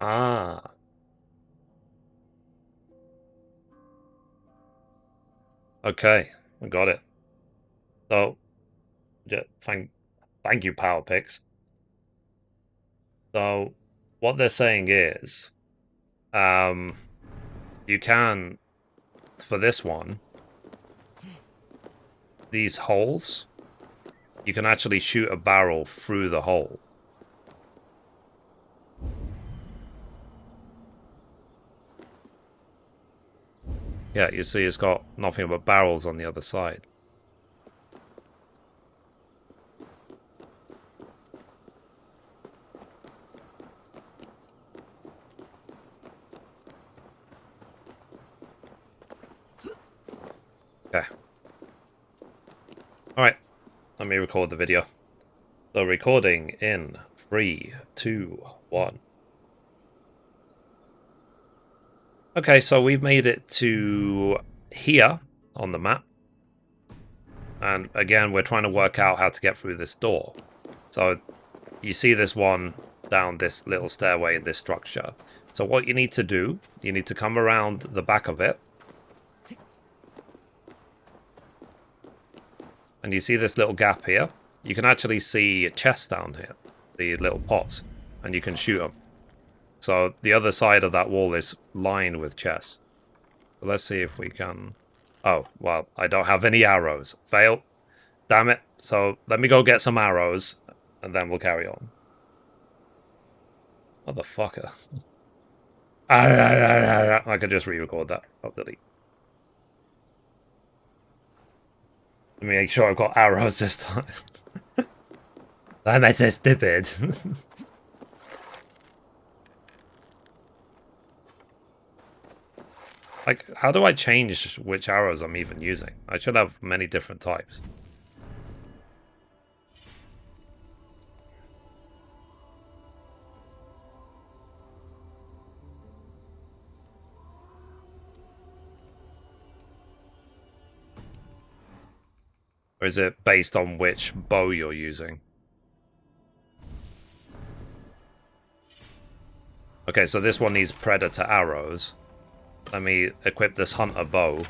S1: Ah. Okay, I got it. So, yeah, thank you, Power Picks. So, what they're saying is, you can, for this one, these holes, you can actually shoot a barrel through the hole. Yeah, you see it's got nothing but barrels on the other side. Okay. Alright, let me record the video. So recording in 3, 2, 1. Okay, so we've made it to here on the map. And again, we're trying to work out how to get through this door. So you see this one down this little stairway in this structure. So what you need to do, you need to come around the back of it. And you see this little gap here. You can actually see chests down here, the little pots, and you can shoot them. So the other side of that wall is lined with chests. So let's see if we can... Oh, well, I don't have any arrows. Fail. Damn it. So let me go get some arrows, and then we'll carry on. Motherfucker. I could just re-record that. Oh, delete. Let me make sure I've got arrows this time. That so stupid. Like, how do I change which arrows I'm even using? I should have many different types. Or is it based on which bow you're using? Okay, so this one needs predator arrows. Let me equip this hunter bow.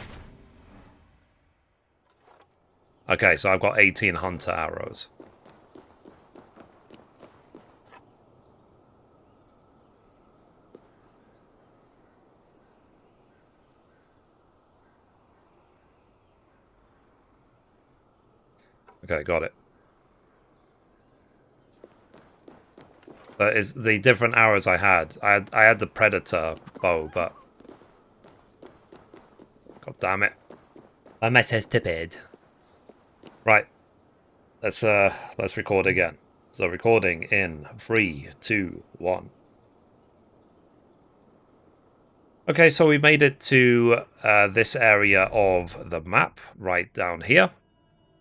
S1: Okay, so I've got 18 hunter arrows. Okay, got it. That is the different arrows I had. I had the predator bow, but god damn it. I'm so stupid. Right. Let's record again. So recording in 3, 2, 1. Okay, so we made it to this area of the map right down here.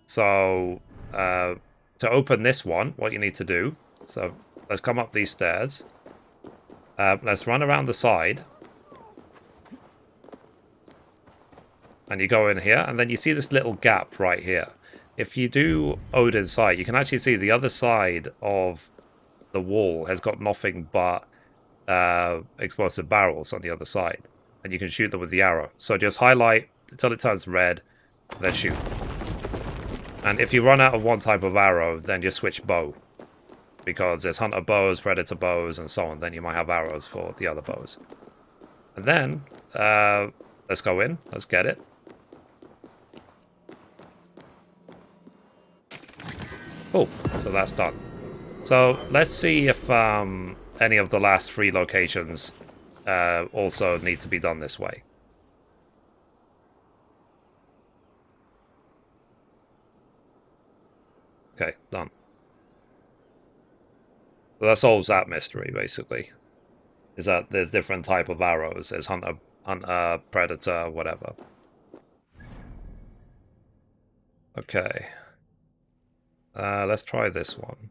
S1: So to open this one, what you need to do, so let's come up these stairs. Let's run around the side. And you go in here, and then you see this little gap right here. If you do Odin's side, you can actually see the other side of the wall has got nothing but explosive barrels on the other side. And you can shoot them with the arrow. So just highlight until it turns red, then shoot. And if you run out of one type of arrow, then just switch bow. Because there's hunter bows, predator bows, and so on. Then you might have arrows for the other bows. And then, let's go in. Let's get it. Cool. So that's done. So let's see if any of the last 3 locations also need to be done this way. Okay, done. So that solves that mystery, basically. Is that there's different type of arrows. There's hunter, predator, whatever. Okay. Let's try this one.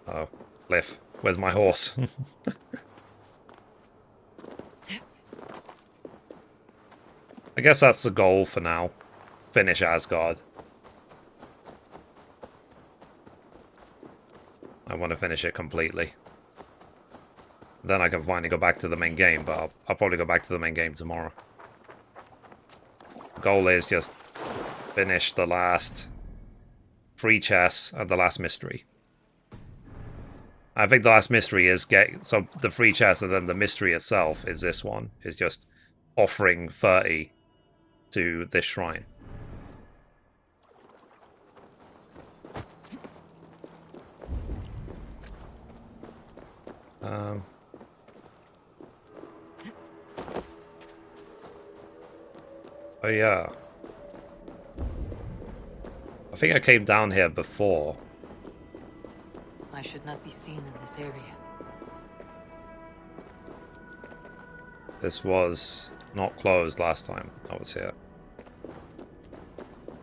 S1: Oh, Cliff, where's my horse? I guess that's the goal for now. Finish Asgard. I want to finish it completely. Then I can finally go back to the main game, but I'll probably go back to the main game tomorrow. The goal is just finish the last 3 chests and the last mystery. I think the last mystery is so the 3 chests, and then the mystery itself is this one. Is just offering 30 to this shrine. Oh yeah. I think I came down here before.
S8: I should not be seen in this area.
S1: This was not closed last time I was here.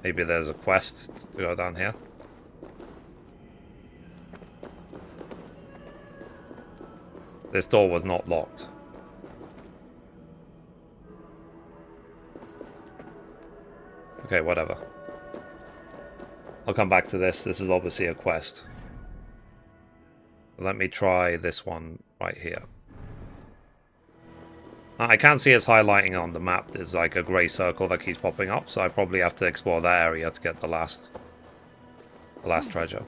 S1: Maybe there's a quest to go down here. This door was not locked. Okay, whatever. I'll come back to this. This is obviously a quest. Let me try this one right here. I can't see it's highlighting on the map. There's like a grey circle that keeps popping up, so I probably have to explore that area to get the last treasure.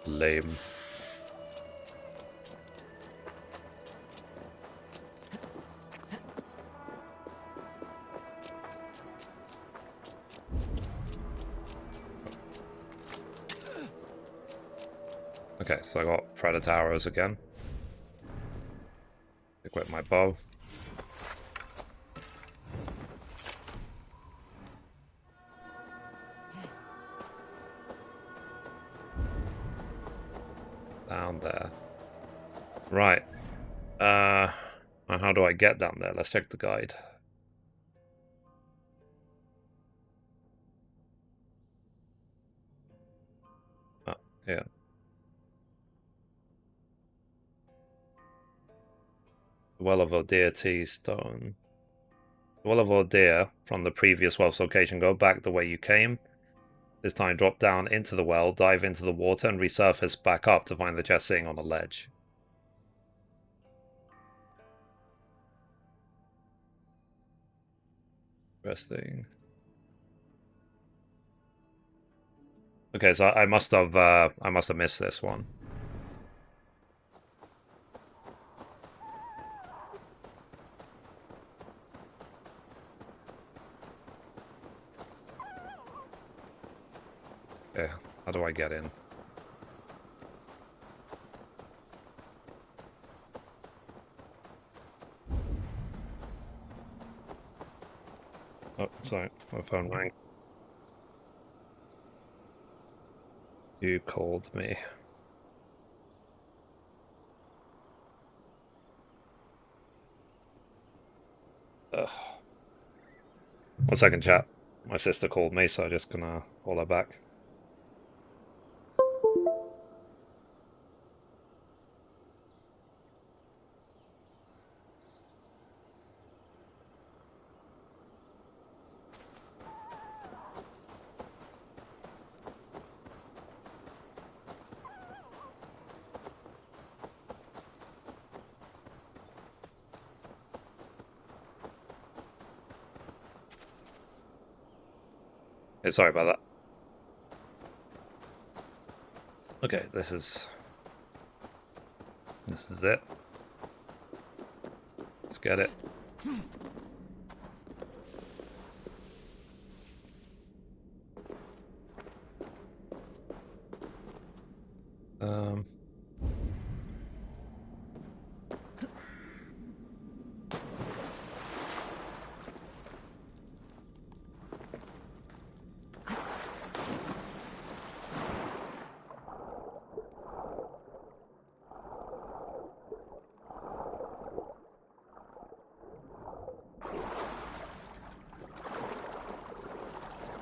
S1: Lame. Okay, so I got predator arrows again. Equip my bow. Down there. Right. How do I get down there? Let's check the guide. Oh, yeah. Well of Odir Tea Stone. Well of Odir from the previous well's location. Go back the way you came. This time drop down into the well, dive into the water, and resurface back up to find the chest sitting on a ledge. Interesting. Okay, so I must have missed this one. Okay, how do I get in? Oh, sorry, my phone rang. You called me. Ugh. 1 second, chat. My sister called me, so I'm just gonna call her back. Hey, sorry about that. Okay, this is it. Let's get it.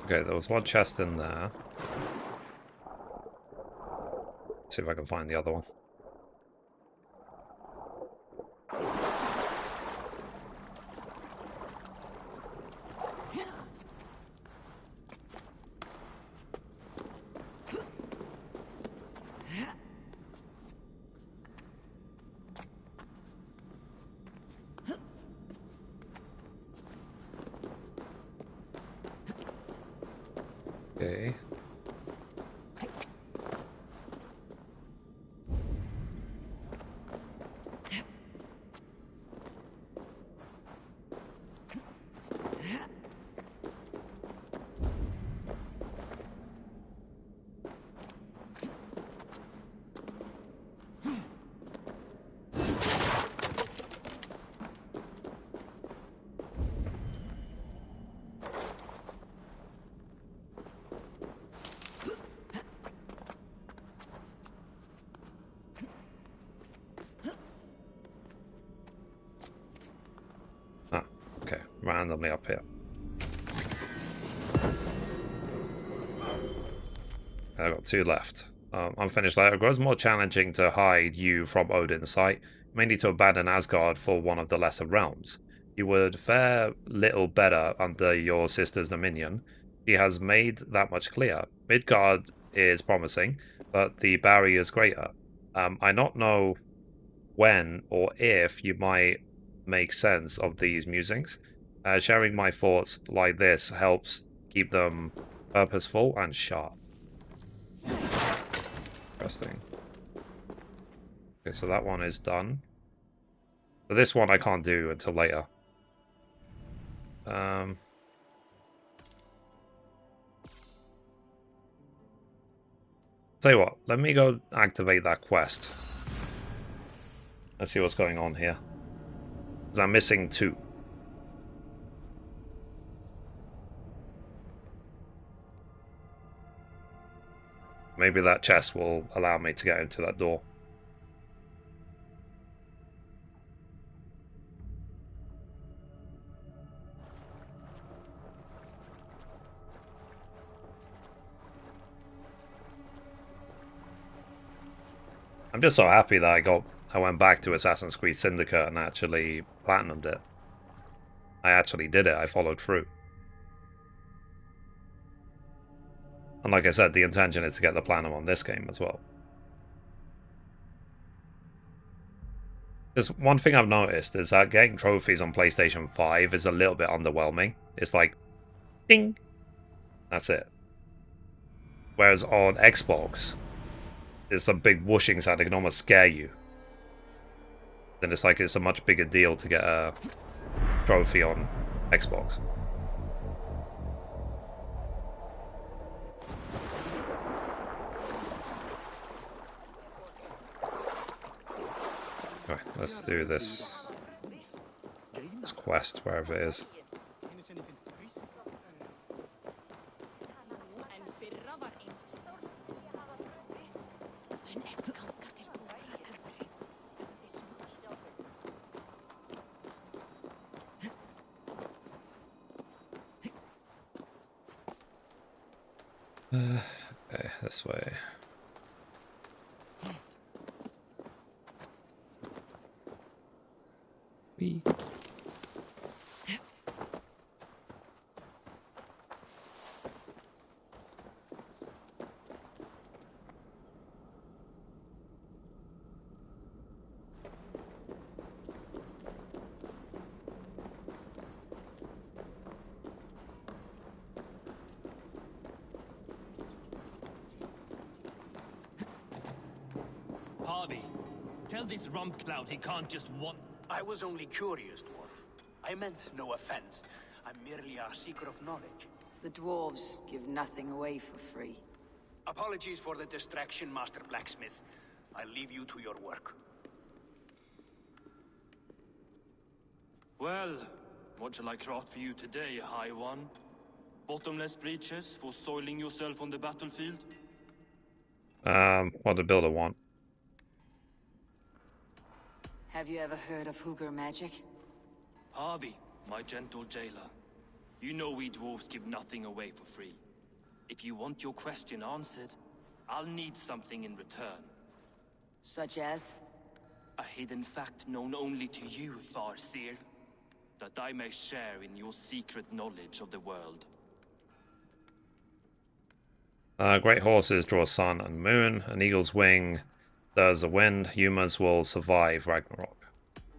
S1: Okay, there was one chest in there. See if I can find the other one. Okay. Ah, okay. Randomly up here. I've got 2 left. Unfinished layer. It grows more challenging to hide you from Odin's sight, mainly to abandon Asgard for one of the lesser realms. You would fare little better under your sister's dominion. She has made that much clear. Midgard is promising, but the barrier is greater. I not know when or if you might make sense of these musings. Sharing my thoughts like this helps keep them purposeful and sharp. Interesting. Okay, so that one is done. But this one I can't do until later. Tell you what, let me go activate that quest. Let's see what's going on here. Because I'm missing 2. Maybe that chest will allow me to get into that door. I'm just so happy that I went back to Assassin's Creed Syndicate and actually platinumed it. I actually did it. I followed through. And like I said, the intention is to get the platinum on this game as well. There's one thing I've noticed is that getting trophies on PlayStation 5 is a little bit underwhelming. It's like, ding! That's it. Whereas on Xbox, it's a big whooshing sound, it can almost scare you. Then it's like it's a much bigger deal to get a trophy on Xbox. Alright, let's do this quest, wherever it is. Okay, this way. Whee.
S9: Tell this rump cloud he can't just want.
S6: I was only curious, dwarf. I meant no offense. I'm merely a seeker of knowledge.
S3: The dwarves give nothing away for free.
S6: Apologies for the distraction, Master Blacksmith. I'll leave you to your work.
S9: Well, what shall I craft for you today, High One? Bottomless breeches for soiling yourself on the battlefield?
S1: What the builder want?
S3: Have you ever heard of Hugr magic?
S9: Harvey, my gentle jailer. You know we dwarves give nothing away for free. If you want your question answered, I'll need something in return.
S3: Such as?
S9: A hidden fact known only to you, Farseer. That I may share in your secret knowledge of the world.
S1: Great horses draw sun and moon. An eagle's wing stirs the wind. Humans will survive Ragnarok.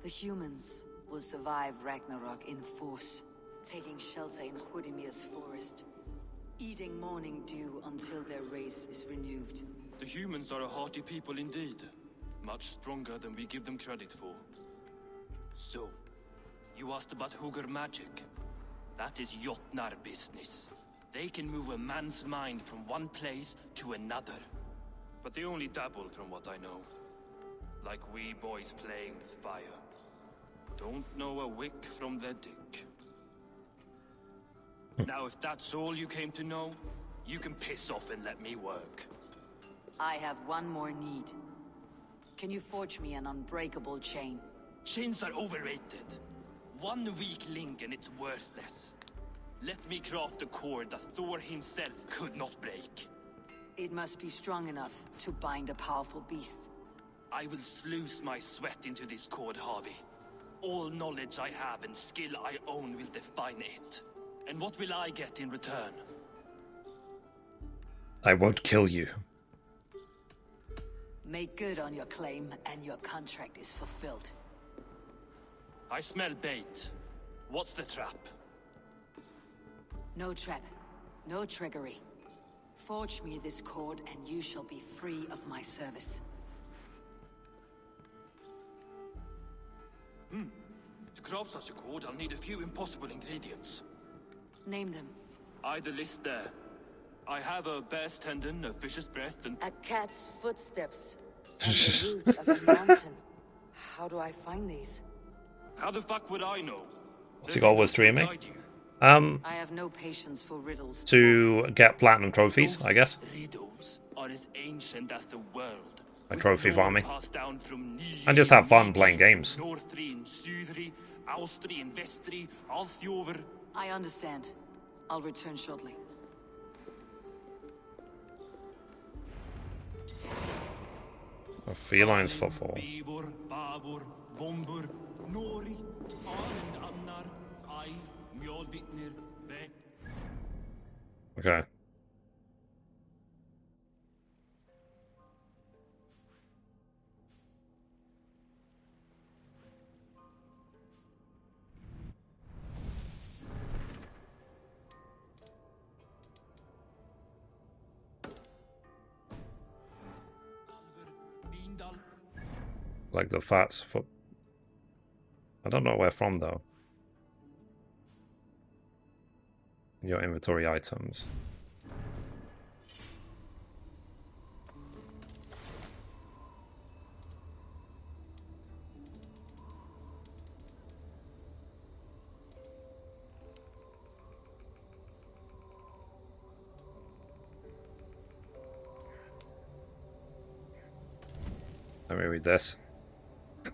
S3: The humans will survive Ragnarok in force, taking shelter in Hurdimir's forest, eating morning dew until their race is renewed.
S9: The humans are a hearty people indeed. Much stronger than we give them credit for. So, you asked about Hugr magic. That is Jotnar business. They can move a man's mind from one place to another. But they only dabble from what I know. Like wee boys playing with fire. Don't know a wick from their dick. Now if that's all you came to know, you can piss off and let me work.
S3: I have one more need. Can you forge me an unbreakable chain?
S9: Chains are overrated. One weak link and it's worthless. Let me craft a cord that Thor himself could not break.
S3: It must be strong enough to bind a powerful beast.
S9: I will sluice my sweat into this cord, Harvey. All knowledge I have and skill I own will define it. And what will I get in return?
S1: I won't kill you.
S3: Make good on your claim, and your contract is fulfilled.
S9: I smell bait. What's the trap?
S3: No trap, no trickery. Forge me this cord, and you shall be free of my service.
S9: To craft such a cord, I'll need a few impossible ingredients.
S3: Name them.
S9: Either list there. I have a bear's tendon, a fish's breath, and...
S3: A cat's footsteps. And the root of a mountain. How do I find these?
S9: How the fuck would I know?
S1: What's your goal with streaming?
S3: I have no patience for riddles.
S1: To get platinum trophies, I guess.
S9: Riddles are as ancient as the world.
S1: My trophy farming. And just have fun playing games.
S3: I understand. I'll return shortly.
S1: A feline's footfall. Okay. Like the fat's foot. I don't know where from though. Your inventory items. Let me read this.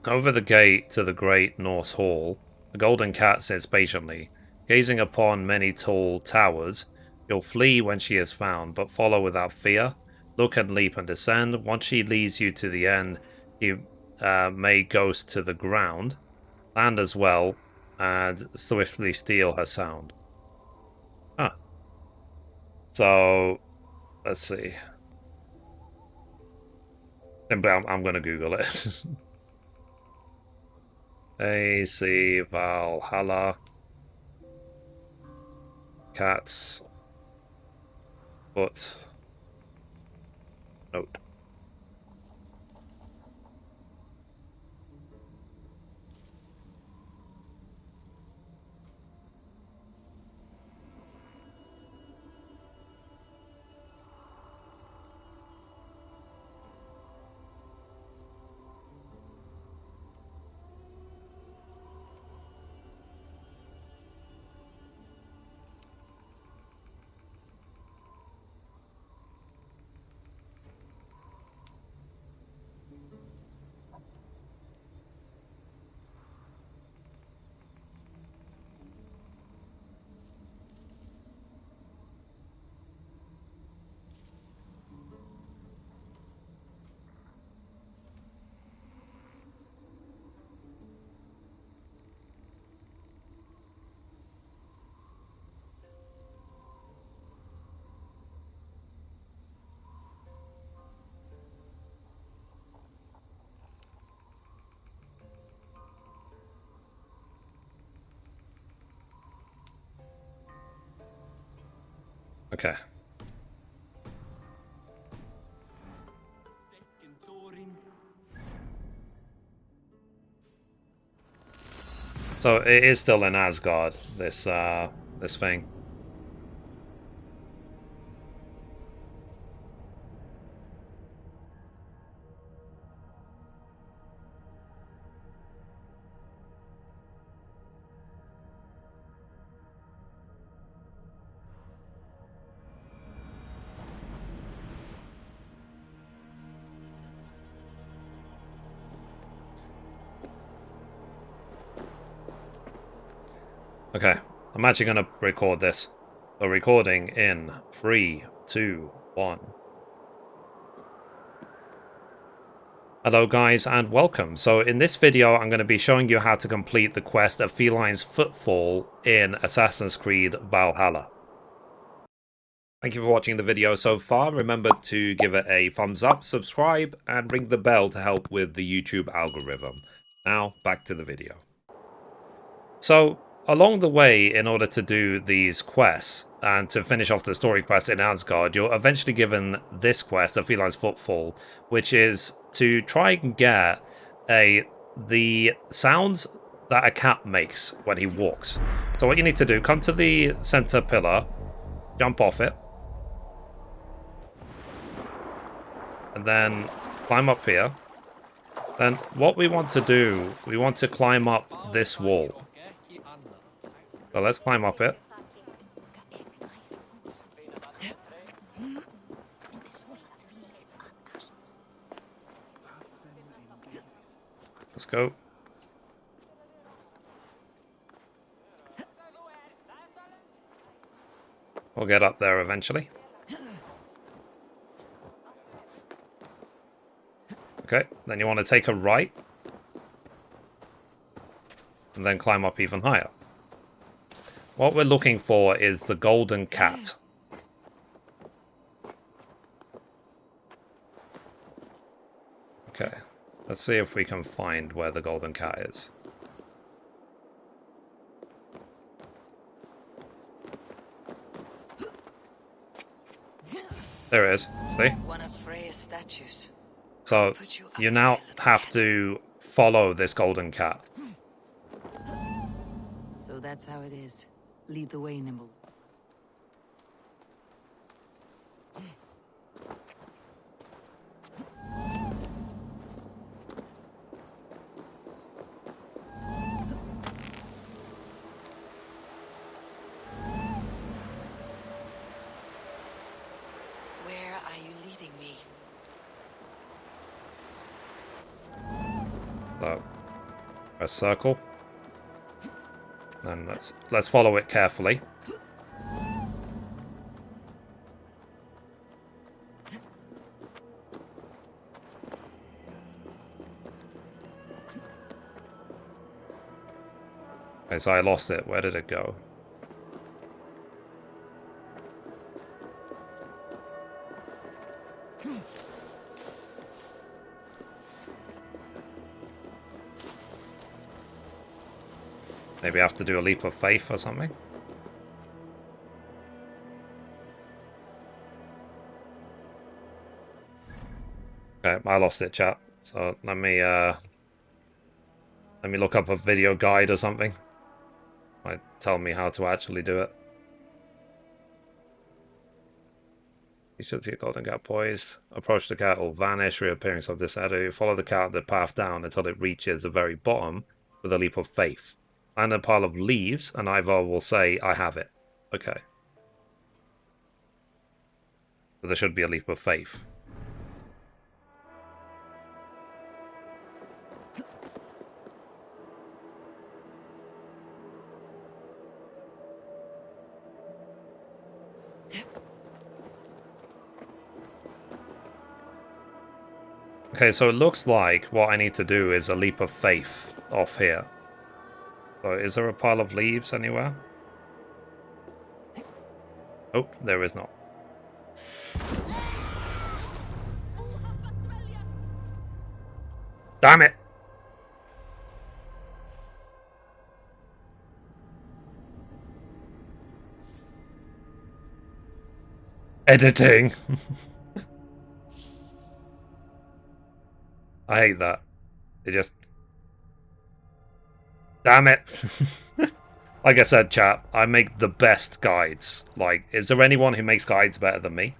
S1: Over the gate to the great Norse hall, the golden cat sits patiently, gazing upon many tall towers. You'll flee when she is found, but follow without fear. Look and leap and descend. Once she leads you to the end, you may ghost to the ground. Land as well, and swiftly steal her sound. Huh. So, let's see. Simply, I'm going to Google it. AC Valhalla. Cat's foot note. Okay. So it is still in Asgard, this thing. Okay, I'm actually going to record this. So recording in 3, 2, 1. Hello guys and welcome. So in this video I'm going to be showing you how to complete the quest of Feline's Footfall in Assassin's Creed Valhalla. Thank you for watching the video so far. Remember to give it a thumbs up, subscribe, and ring the bell to help with the YouTube algorithm. Now, back to the video. So, along the way, in order to do these quests, and to finish off the story quest in Asgard, you're eventually given this quest, of Feline's Footfall, which is to try and get the sounds that a cat makes when he walks. So what you need to do, come to the center pillar, jump off it, and then climb up here. Then what we want to do, we want to climb up this wall. So let's climb up it. Let's go. We'll get up there eventually. Okay, then you want to take a right. And then climb up even higher. What we're looking for is the golden cat. Okay, let's see if we can find where the golden cat is. There it is, see?
S8: One of Freya's statues.
S1: So you now have to follow this golden cat.
S8: So that's how it is. Lead the way, Nimble. Where are you leading me?
S1: So, a circle. And let's follow it carefully. Okay, so I lost it. Where did it go? Maybe I have to do a leap of faith or something? Okay, I lost it, chat. So let me look up a video guide or something. Might tell me how to actually do it. You should see a golden cat poised. Approach the cat will vanish, reappearing of this shadow. Follow the cat the path down until it reaches the very bottom with a leap of faith. And a pile of leaves, and Eivor will say, I have it. Okay. So there should be a leap of faith. Okay, so it looks like what I need to do is a leap of faith off here. So is there a pile of leaves anywhere? Oh, there is not. Damn it! Editing. I hate that. It just... Damn it. Like I said, chat, I make the best guides. Like, is there anyone who makes guides better than me?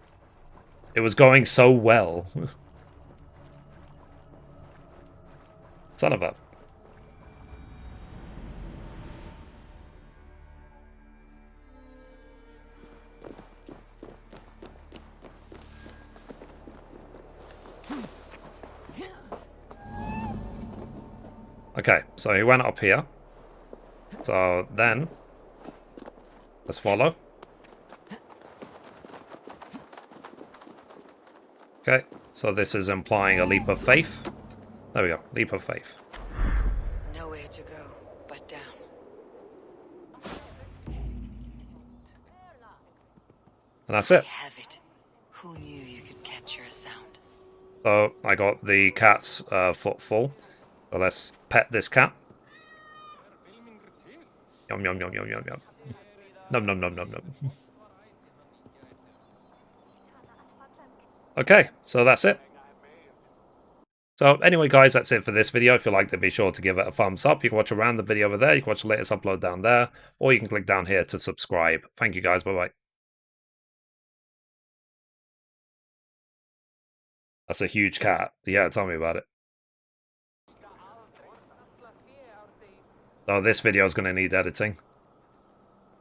S1: It was going so well. Son of a... Okay, so he went up here. So then, let's follow. Okay, so this is implying a leap of faith. There we go, leap of faith.
S8: Nowhere to go but down.
S1: And that's it.
S8: Have it. Who knew you could capture a sound?
S1: So I got the cat's foot full. So let's pet this cat. Yum yum yum yum yum yum. Num num num num num. Okay, so that's it. So anyway, guys, that's it for this video. If you liked it, be sure to give it a thumbs up. You can watch a random video over there. You can watch the latest upload down there. Or you can click down here to subscribe. Thank you, guys. Bye-bye. That's a huge cat. Yeah, tell me about it. So this video is going to need editing.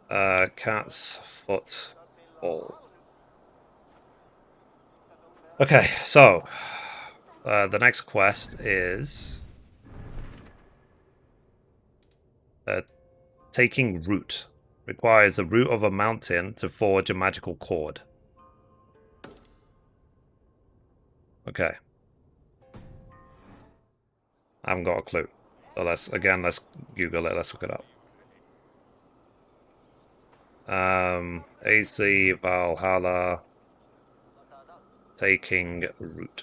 S1: Cat's foot all. Okay, so the next quest is taking root. Requires the root of a mountain to forge a magical cord. Okay. I haven't got a clue. So let's Google it, let's look it up. AC Valhalla taking root.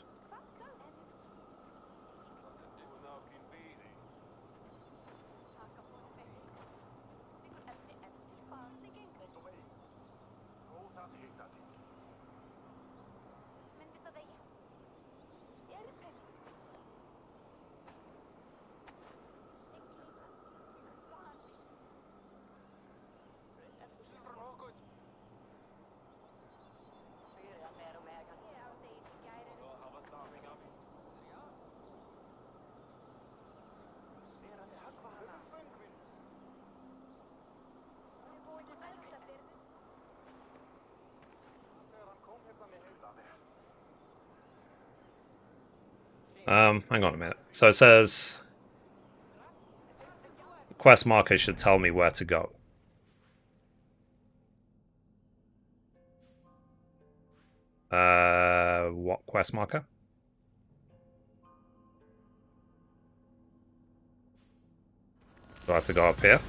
S1: Hang on a minute. So it says quest marker should tell me where to go. What quest marker? Do I have to go up here?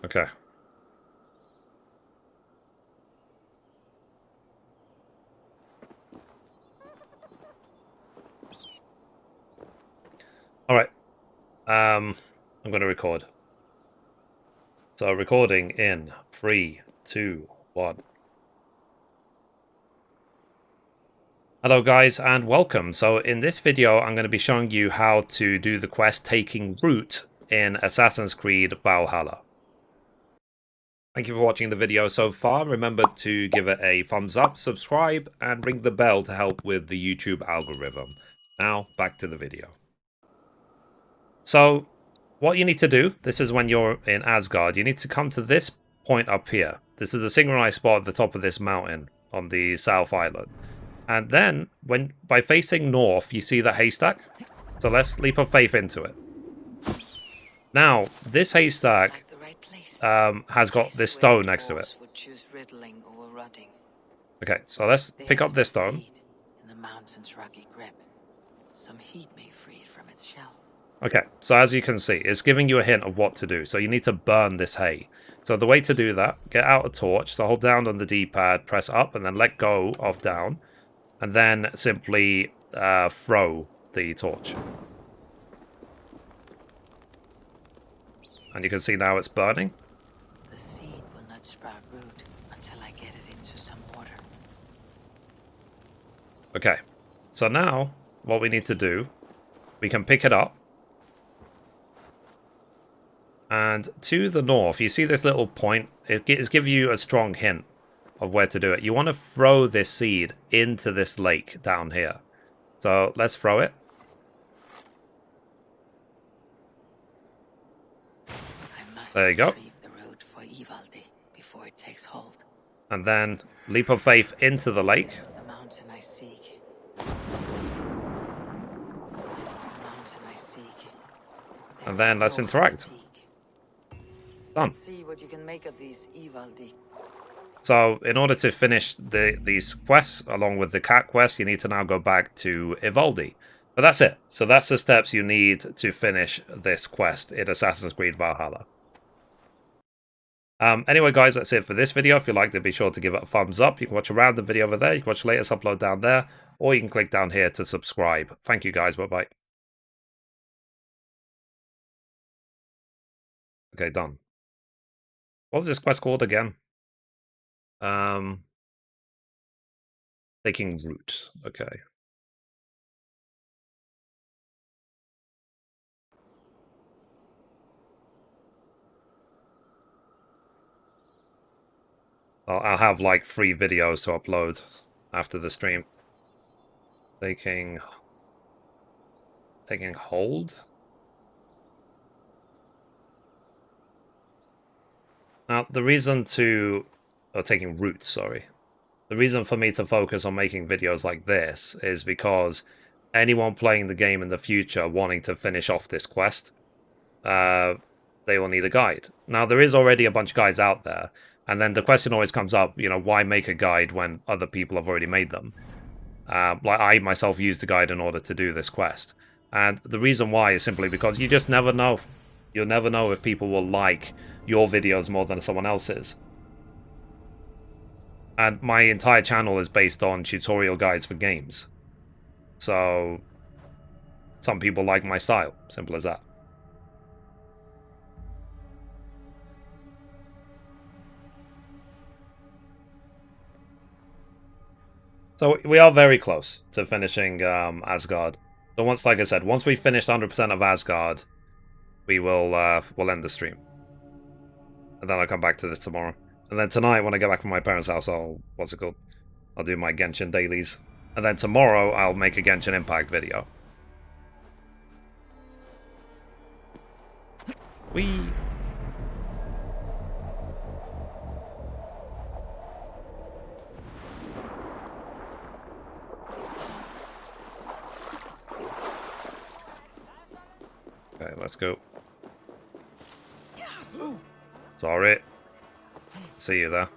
S1: Okay. All right. I'm going to record. So recording in 3, 2, 1. Hello guys and welcome. So in this video I'm going to be showing you how to do the quest taking root in Assassin's Creed Valhalla. Thank you for watching the video so far. Remember to give it a thumbs up, subscribe, and ring the bell to help with the YouTube algorithm. Now, back to the video. So, what you need to do, this is when you're in Asgard, you need to come to this point up here. This is a synchronized spot at the top of this mountain, on the South Island. And then, by facing north, you see the haystack. So let's leap of faith into it. Now, this haystack has got this stone next to it. Okay, so let's pick up this stone.
S8: In the mountain's rocky grip, some heat may free it from its shell.
S1: Okay, so as you can see, it's giving you a hint of what to do. So you need to burn this hay. So the way to do that, get out a torch. So hold down on the D-pad, press up, and then let go of down. And then simply throw the torch. And you can see now it's burning.
S8: The seed will not sprout root until I get it into some water.
S1: Okay, so now what we need to do, we can pick it up. And to the north, you see this little point? It gives you a strong hint of where to do it. You want to throw this seed into this lake down here. So let's throw it. There you go.
S8: The road for Ivaldi before it takes hold.
S1: And then leap of faith into the lake.
S8: This is the mountain I seek. This is the mountain I seek.
S1: And then let's interact. Done.
S8: Let's see what you can make of these Ivaldi.
S1: So in order to finish these quests, along with the cat quest, you need to now go back to Ivaldi. But that's it. So that's the steps you need to finish this quest in Assassin's Creed Valhalla. Anyway, guys, that's it for this video. If you liked it, be sure to give it a thumbs up. You can watch a random video over there. You can watch the latest upload down there. Or you can click down here to subscribe. Thank you, guys. Bye-bye. Okay, done. What was this quest called again? Taking root. Okay. I'll have like 3 videos to upload after the stream. Taking hold? Now, the reason taking root, sorry. The reason for me to focus on making videos like this is because anyone playing the game in the future wanting to finish off this quest, they will need a guide. Now, there is already a bunch of guides out there, and then the question always comes up, you know, why make a guide when other people have already made them? Like, I myself used a guide in order to do this quest. And the reason why is simply because you just never know. You'll never know if people will like your videos more than someone else's. And my entire channel is based on tutorial guides for games. So, some people like my style. Simple as that. So, we are very close to finishing Asgard. So once, like I said, once we finish 100% of Asgard, we will we'll end the stream. And then I'll come back to this tomorrow. And then tonight, when I get back from my parents' house, I'll do my Genshin dailies. And then tomorrow, I'll make a Genshin Impact video. Whee! Okay, let's go. Sorry. See you there.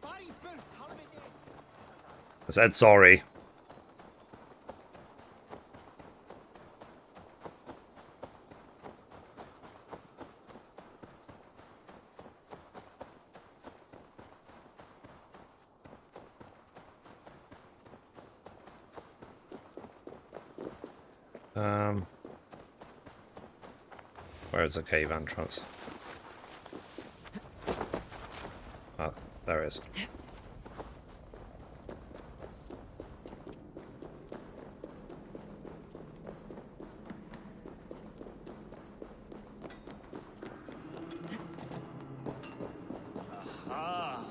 S1: I said sorry. Where's the cave entrance? Oh, there it is.
S9: Aha!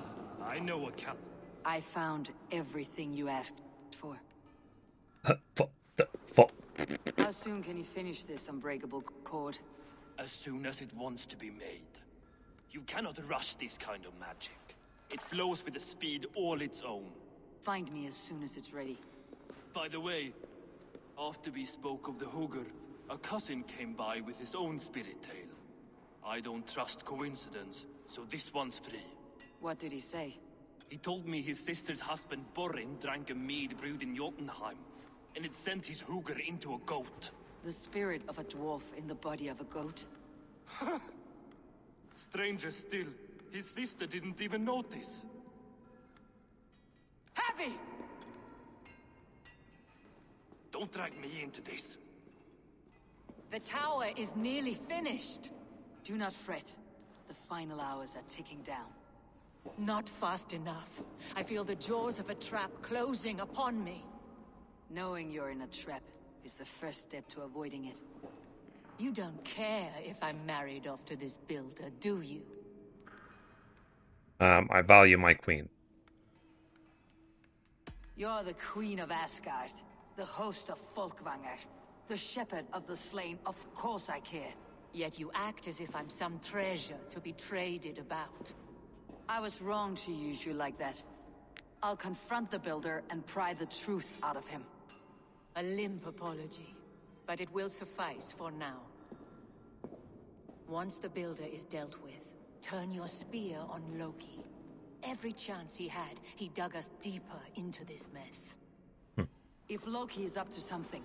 S9: I know a cat.
S3: I found everything you asked for. How soon can you finish this unbreakable cord?
S9: As soon as it wants to be made. You cannot rush this kind of magic. It flows with a speed all its own.
S3: Find me as soon as it's ready.
S9: By the way, after we spoke of the Hugr, a cousin came by with his own spirit tale. I don't trust coincidence, so this one's free.
S3: What did he say?
S9: He told me his sister's husband Borin drank a mead brewed in Jotunheim, and it sent his Hugr into a goat.
S3: The spirit of a dwarf in the body of a goat?
S9: Stranger still, his sister didn't even notice.
S3: Heavy!
S9: Don't drag me into this.
S7: The tower is nearly finished.
S3: Do not fret. The final hours are ticking down.
S7: Not fast enough. I feel the jaws of a trap closing upon me.
S3: Knowing you're in a trap is the first step to avoiding it.
S7: You don't care if I'm married off to this builder, do you?
S1: I value my queen.
S3: You're the Queen of Asgard, the host of Folkvanger, the shepherd of the slain. Of course I care.
S7: Yet you act as if I'm some treasure to be traded about.
S3: I was wrong to use you like that. I'll confront the builder and pry the truth out of him.
S7: A limp apology, but it will suffice for now. Once the builder is dealt with, turn your spear on Loki. Every chance he had, he dug us deeper into this mess.
S3: If Loki is up to something,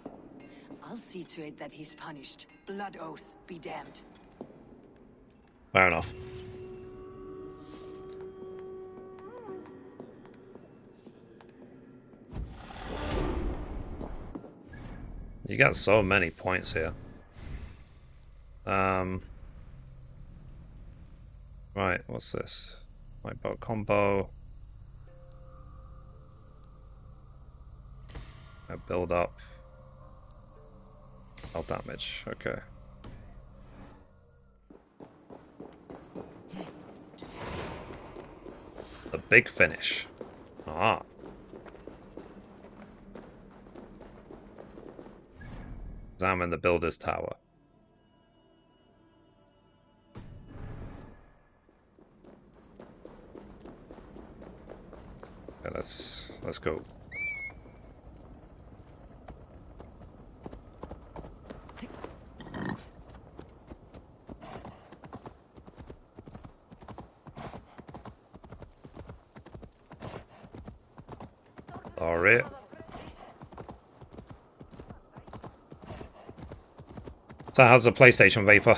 S3: I'll see to it that he's punished. Blood oath be damned.
S1: Fair enough. You got so many points here. Right, what's this? My bow combo. I build up. Spell damage, okay. The big finish. Ah. Examine the builder's tower. Okay, let's go. All right. So how's the PlayStation Vapor?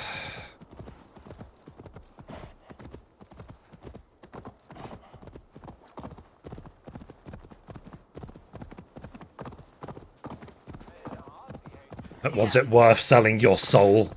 S1: Was it worth selling your soul?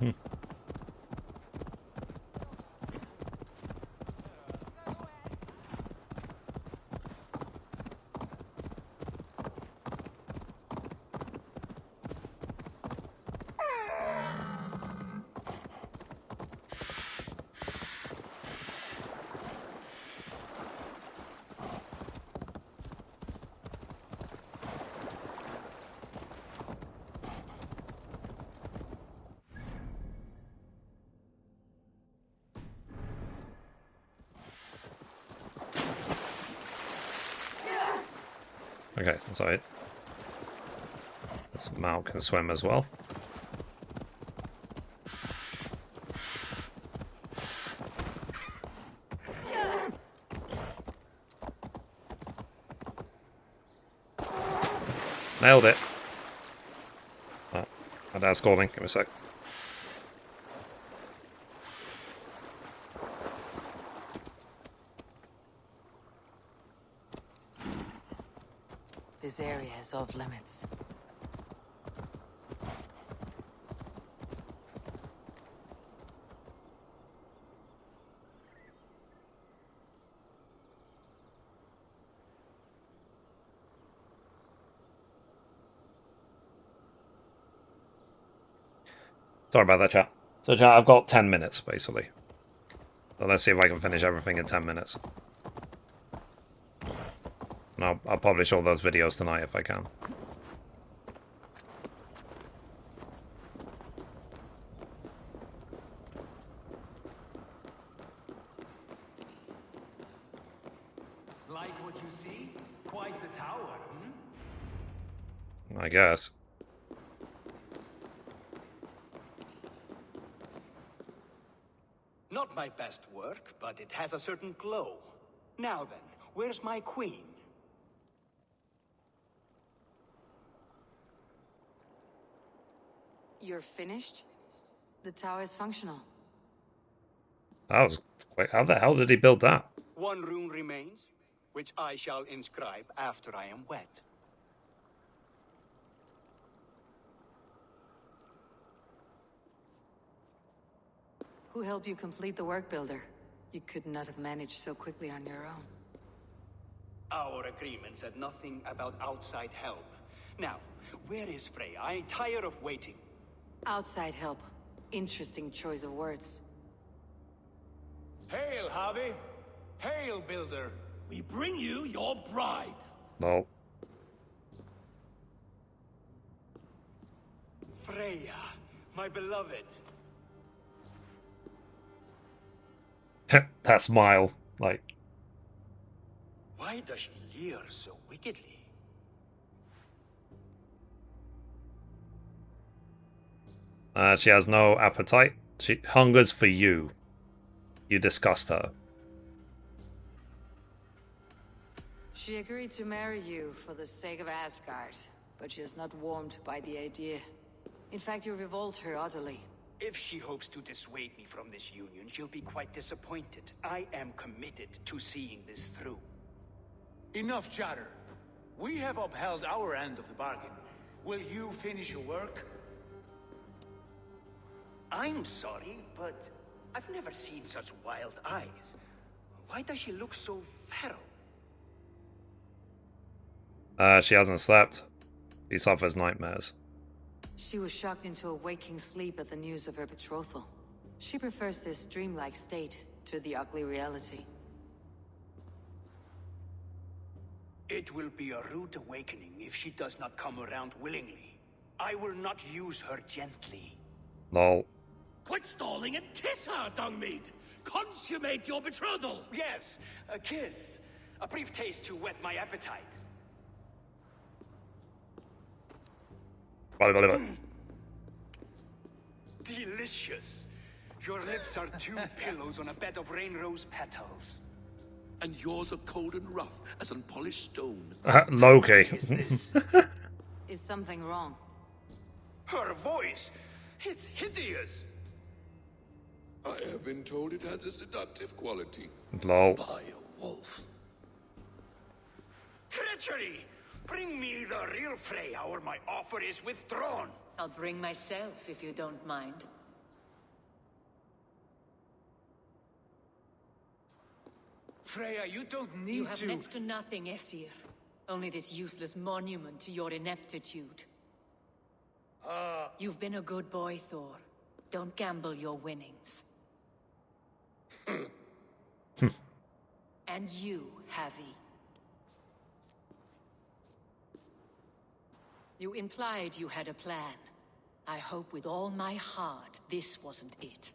S1: Okay, so this Mal can swim as well. Nailed it. Oh, my dad's calling. Give me a sec.
S3: This area is off limits.
S1: Sorry about that, chat. So, chat, I've got 10 minutes, basically. So let's see if I can finish everything in 10 minutes. And I'll publish all those videos tonight if I can.
S6: Like what you see? Quite the tower,
S1: I guess.
S6: Not my best work, but it has a certain glow. Now then, where's my queen?
S3: You're finished? The tower is functional.
S1: That was quick. How the hell did he build that?
S6: One rune remains, which I shall inscribe after I am wet.
S3: Who helped you complete the work, Builder? You could not have managed so quickly on your own.
S6: Our agreement said nothing about outside help. Now, where is Freya? I'm tired of waiting.
S3: Outside help. Interesting choice of words.
S4: Hail, Javi! Hail, Builder!
S5: We bring you your bride.
S1: No.
S6: Freya, my beloved.
S1: That smile, like.
S6: Why does she leer so wickedly?
S1: She has no appetite. She hungers for you. You disgust her.
S3: She agreed to marry you for the sake of Asgard, but she is not warmed by the idea. In fact, you revolt her utterly.
S6: If she hopes to dissuade me from this union, she'll be quite disappointed. I am committed to seeing this through.
S4: Enough chatter. We have upheld our end of the bargain. Will you finish your work?
S6: I'm sorry, but I've never seen such wild eyes. Why does she look so feral?
S1: She hasn't slept. She suffers nightmares.
S3: She was shocked into a waking sleep at the news of her betrothal. She prefers this dreamlike state to the ugly reality.
S6: It will be a rude awakening if she does not come around willingly. I will not use her gently.
S1: Lol.
S5: Quit stalling and kiss her, Dungmeat! Consummate your betrothal!
S6: Yes, a kiss. A brief taste to whet my appetite. Delicious. Your lips are two pillows on a bed of rain rose petals.
S5: And yours are cold and rough as unpolished stone.
S1: Loki.
S6: Is this?
S3: Is something wrong?
S6: Her voice! It's hideous!
S5: I have been told it has a seductive quality.
S1: Lol.
S5: By a wolf.
S6: Treachery! Bring me the real Freya or my offer is withdrawn.
S7: I'll bring myself if you don't mind.
S4: Freya, you don't need
S7: You have
S4: to...
S7: next to nothing, Aesir. Only this useless monument to your ineptitude. You've been a good boy, Thor. Don't gamble your winnings. And you, Havi. You implied you had a plan. I hope with all my heart this wasn't it.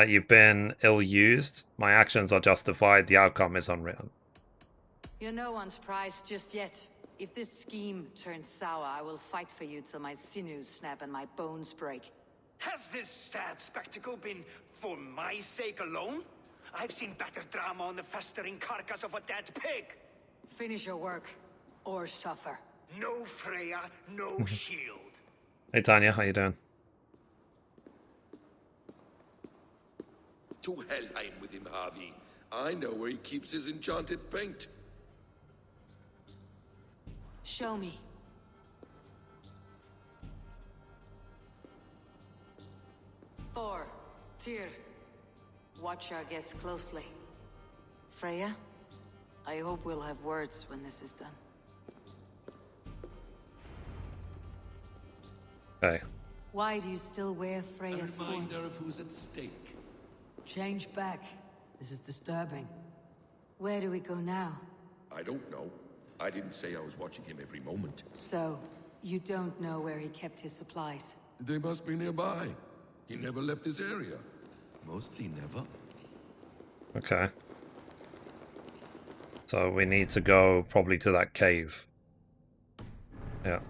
S1: You've been ill-used. My actions are justified. The outcome is unwritten.
S3: You're no one's prize just yet. If this scheme turns sour, I will fight for you till my sinews snap and my bones break.
S6: Has this sad spectacle been for my sake alone? I've seen better drama on the festering carcass of a dead pig.
S3: Finish your work, or suffer.
S6: No Freya, no shield.
S1: Hey Tanya, how you doing?
S5: To Helheim with him, Harvey. I know where he keeps his enchanted paint.
S3: Show me. Thor, Tyr, watch our guests closely. Freya, I hope we'll have words when this is done.
S1: Okay.
S3: Why do you still wear Freya's form?
S5: Reminder of who's at stake.
S3: Change back. This is disturbing. Where do we go now?
S5: I don't know. I didn't say I was watching him every moment.
S3: So, you don't know where he kept his supplies?
S5: They must be nearby. He never left this area. Mostly never.
S1: Okay. So we need to go probably to that cave. Yeah.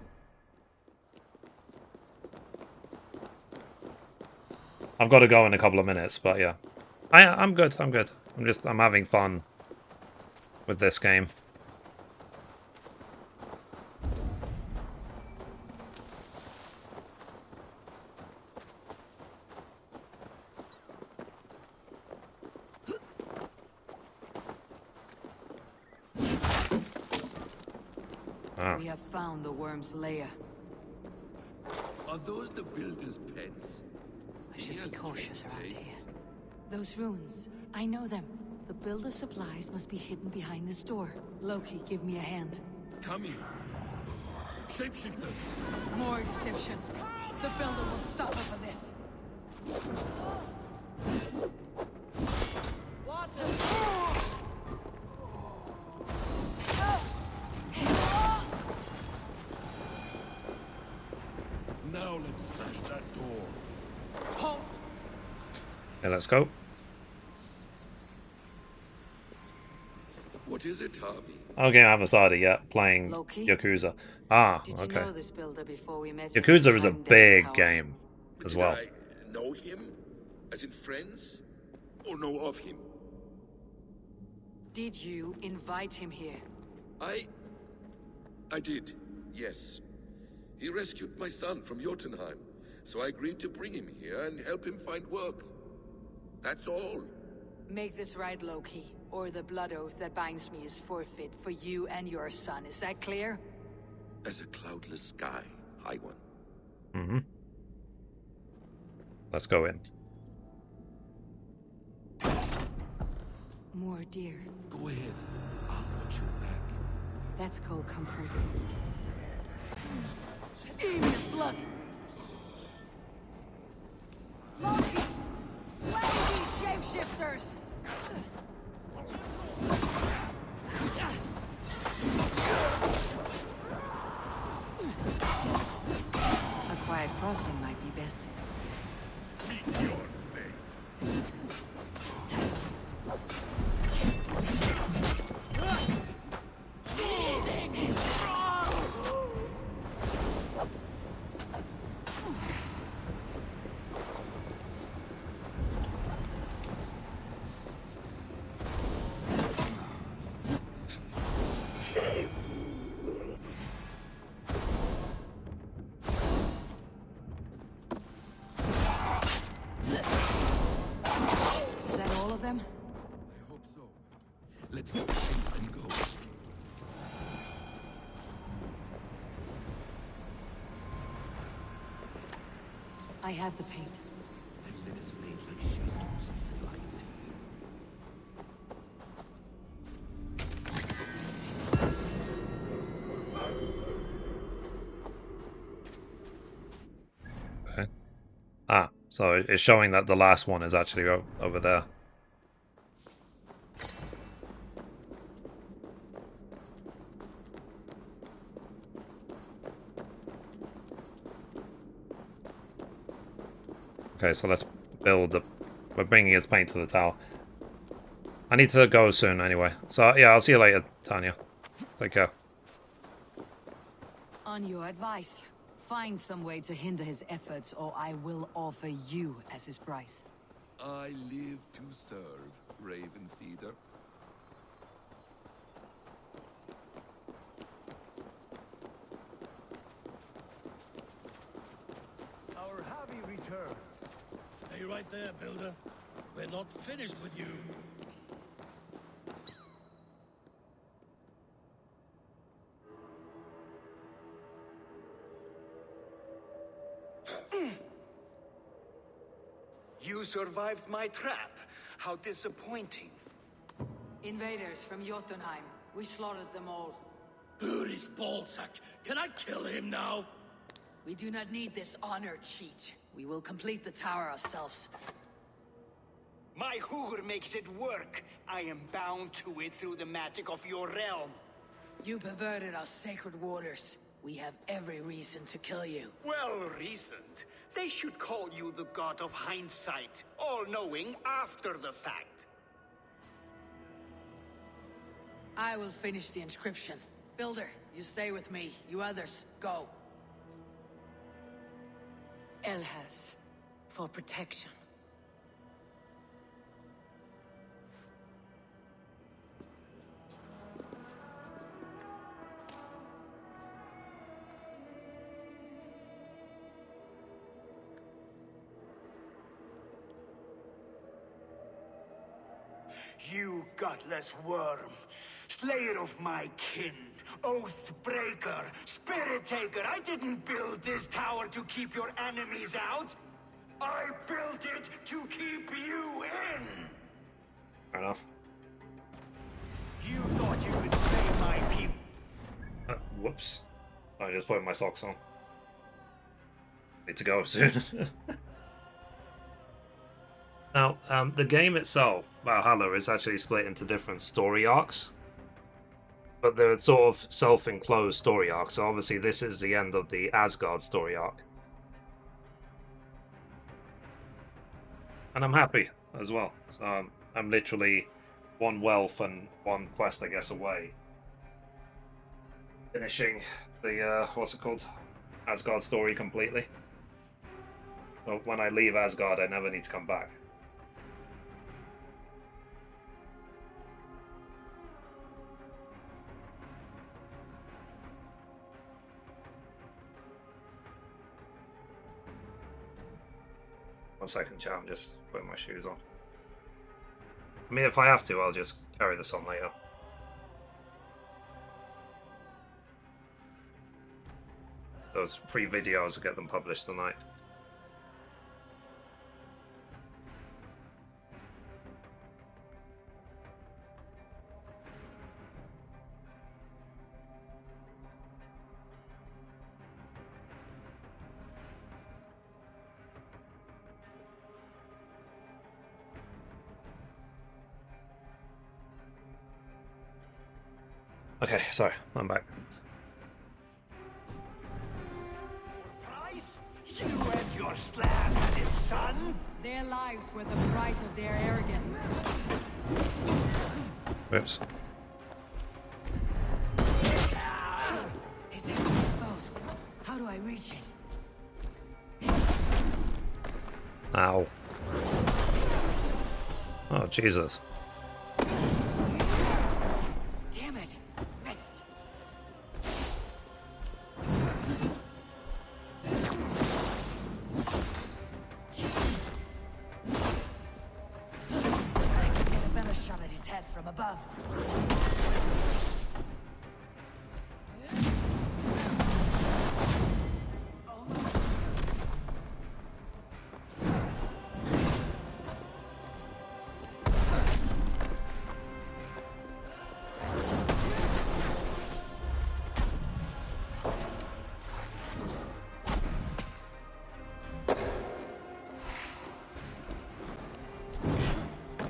S1: I've got to go in a couple of minutes, but yeah. I'm good, I'm good. I'm having fun with this game.
S3: We have found the worm's lair.
S5: Are those the builder's pets?
S3: I should be
S5: Yes,
S3: cautious around
S5: tastes.
S3: here. Those runes, I know them. The builder's supplies must be hidden behind this door. Loki, give me a hand.
S5: Coming. Shapeshifters.
S3: More deception. The builder will suffer for this. What
S5: Now let's smash that door.
S1: Yeah, let's go.
S5: What is it, Harvey?
S1: Okay, I haven't started yet playing
S3: Loki?
S1: Yakuza. Ah,
S3: Did you
S1: okay.
S3: know this builder before we met him?
S1: Yakuza is a
S3: Behind Death's
S1: big
S3: Tower?
S1: game as
S5: Did
S1: well.
S5: I know him? As in friends? Or know of him?
S3: Did you invite him here?
S5: I did, yes. He rescued my son from Jotunheim, so I agreed to bring him here and help him find work. That's all.
S3: Make this right, Loki, or the blood oath that binds me is forfeit for you and your son. Is that clear?
S5: As a cloudless sky, high one.
S1: Mm-hmm. Let's go in.
S3: More deer.
S5: Go ahead. I'll watch your back.
S3: That's cold comfort. Eat his blood! Loki! Slay these shapeshifters! A quiet crossing might be best.
S5: Meet your fate.
S3: Is that all of them?
S5: I hope so. Let's get the paint and go.
S3: I have the paint.
S5: Then let us fade like shadows of the light.
S1: Okay. Ah, so it's showing that the last one is actually over there. Okay, so let's build the... We're bringing his paint to the tower. I need to go soon anyway. So, yeah, I'll see you later, Tanya. Take care.
S3: On your advice, find some way to hinder his efforts, or I will offer you as his price.
S5: I live to serve, Raven Feeder.
S2: Our Harvey returns. Stay right there, Builder. We're not finished with you.
S6: You survived my trap. How disappointing.
S3: Invaders from Jotunheim. We slaughtered them all.
S2: Booty's ballsack. Can I kill him now?
S3: We do not need this honor cheat. We will complete the tower ourselves.
S6: My Hugr makes it work. I am bound to it through the magic of your realm.
S3: You perverted our sacred waters. We have every reason to kill you.
S6: Well reasoned. They should call you the god of hindsight, all-knowing after the fact.
S3: I will finish the inscription. Builder, you stay with me. You others, go.
S7: Elhas, for protection.
S6: You gutless worm, slayer of my kin, oath breaker, spirit taker. I didn't build this tower to keep your enemies out. I built it to keep you in.
S1: Fair enough.
S6: You thought you could save my people.
S1: Whoops. I just put my socks on. Need to go soon. Now, the game itself, Valhalla, is actually split into different story arcs. But they're sort of self-enclosed story arcs, so obviously this is the end of the Asgard story arc. And I'm happy as well. So I'm literally one wealth and one quest, I guess, away. Finishing the, what's it called? Asgard story completely. So when I leave Asgard, I never need to come back. One second, chat, I'm just putting my shoes on. I mean, if I have to, I'll just carry this on later. Those 3 videos, I'll get them published tonight. Okay, sorry, I'm back.
S6: Price? You and your slab-headed son?
S3: Their lives were the price of their arrogance.
S1: Oops.
S3: His head is exposed. How do I reach it?
S1: Ow. Oh, Jesus.
S3: Damn it! Missed. I can get a better shot at his head from above.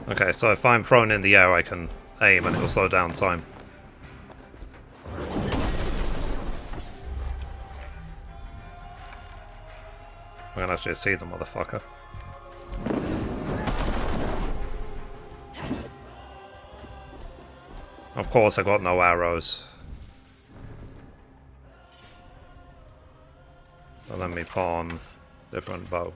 S1: Okay, so if I'm thrown in the air, I can aim and it'll slow down time. I'm gonna actually see the motherfucker. Of course, I got no arrows. So let me pawn different bow.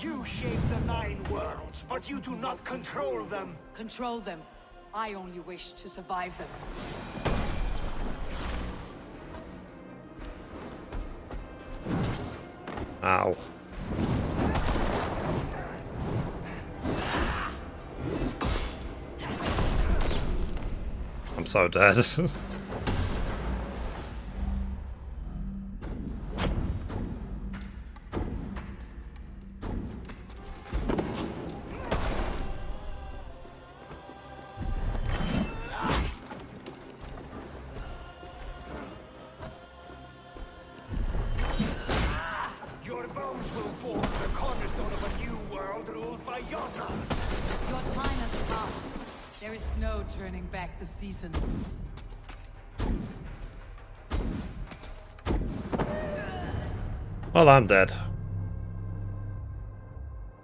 S6: You shape the 9 worlds, but you do not control them.
S3: Control them. I only wish to survive them.
S1: Ow. I'm so dead.
S6: Your bones will form the cornerstone of a new world ruled by Yota.
S3: Your time has passed. There is no turning back the seasons.
S1: Well, I'm dead.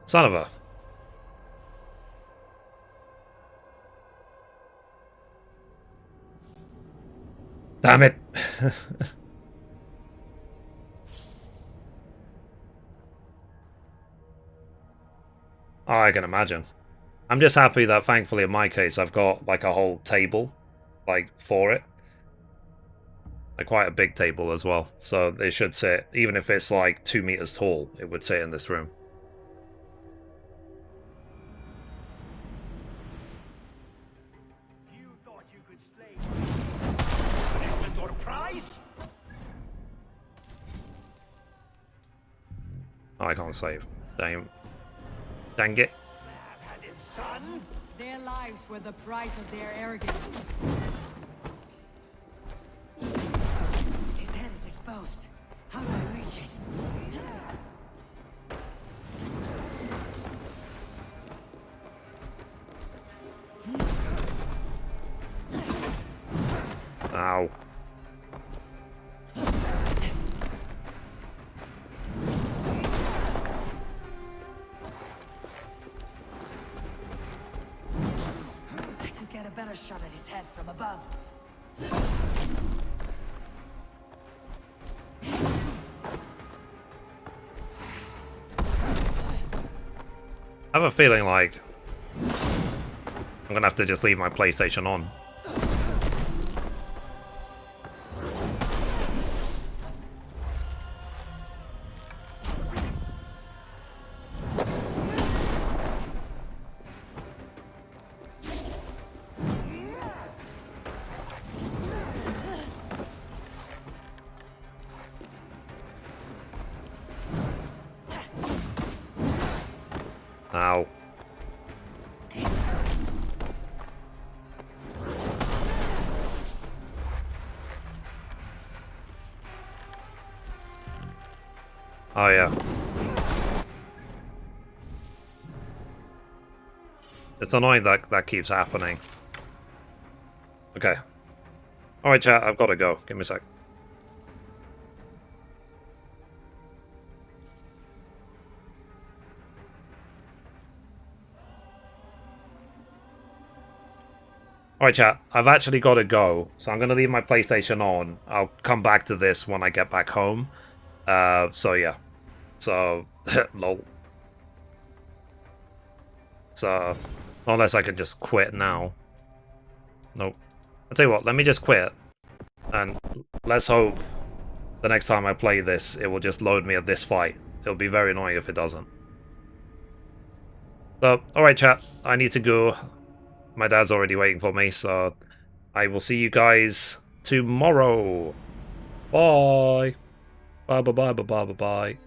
S1: Son of a... Damn it! Oh, I can imagine. I'm just happy that thankfully in my case I've got like a whole table like for it. Like quite a big table as well. So it should sit, even if it's like 2 meters tall, it would sit in this room.
S6: You thought you could slay me? Punishment or prize?
S1: Oh, I can't save. Dang. Dang it.
S6: Slab-handed son?
S3: Their lives were the price of their arrogance. His head is exposed. How do I reach it?
S1: Ow.
S3: I could get a better shot at his head from above.
S1: I have a feeling like I'm gonna have to just leave my PlayStation on. Ow. Oh yeah. It's annoying that that keeps happening. Okay. Alright chat, I've got to go. Give me a sec. Alright chat, I've actually got to go, so I'm going to leave my PlayStation on. I'll come back to this when I get back home. So yeah. So, lol. So, unless I can just quit now. Nope. I'll tell you what, let me just quit. And let's hope the next time I play this, it will just load me at this fight. It'll be very annoying if it doesn't. So, alright chat, I need to go. My dad's already waiting for me, so I will see you guys tomorrow. Bye. Bye bye bye bye bye bye bye.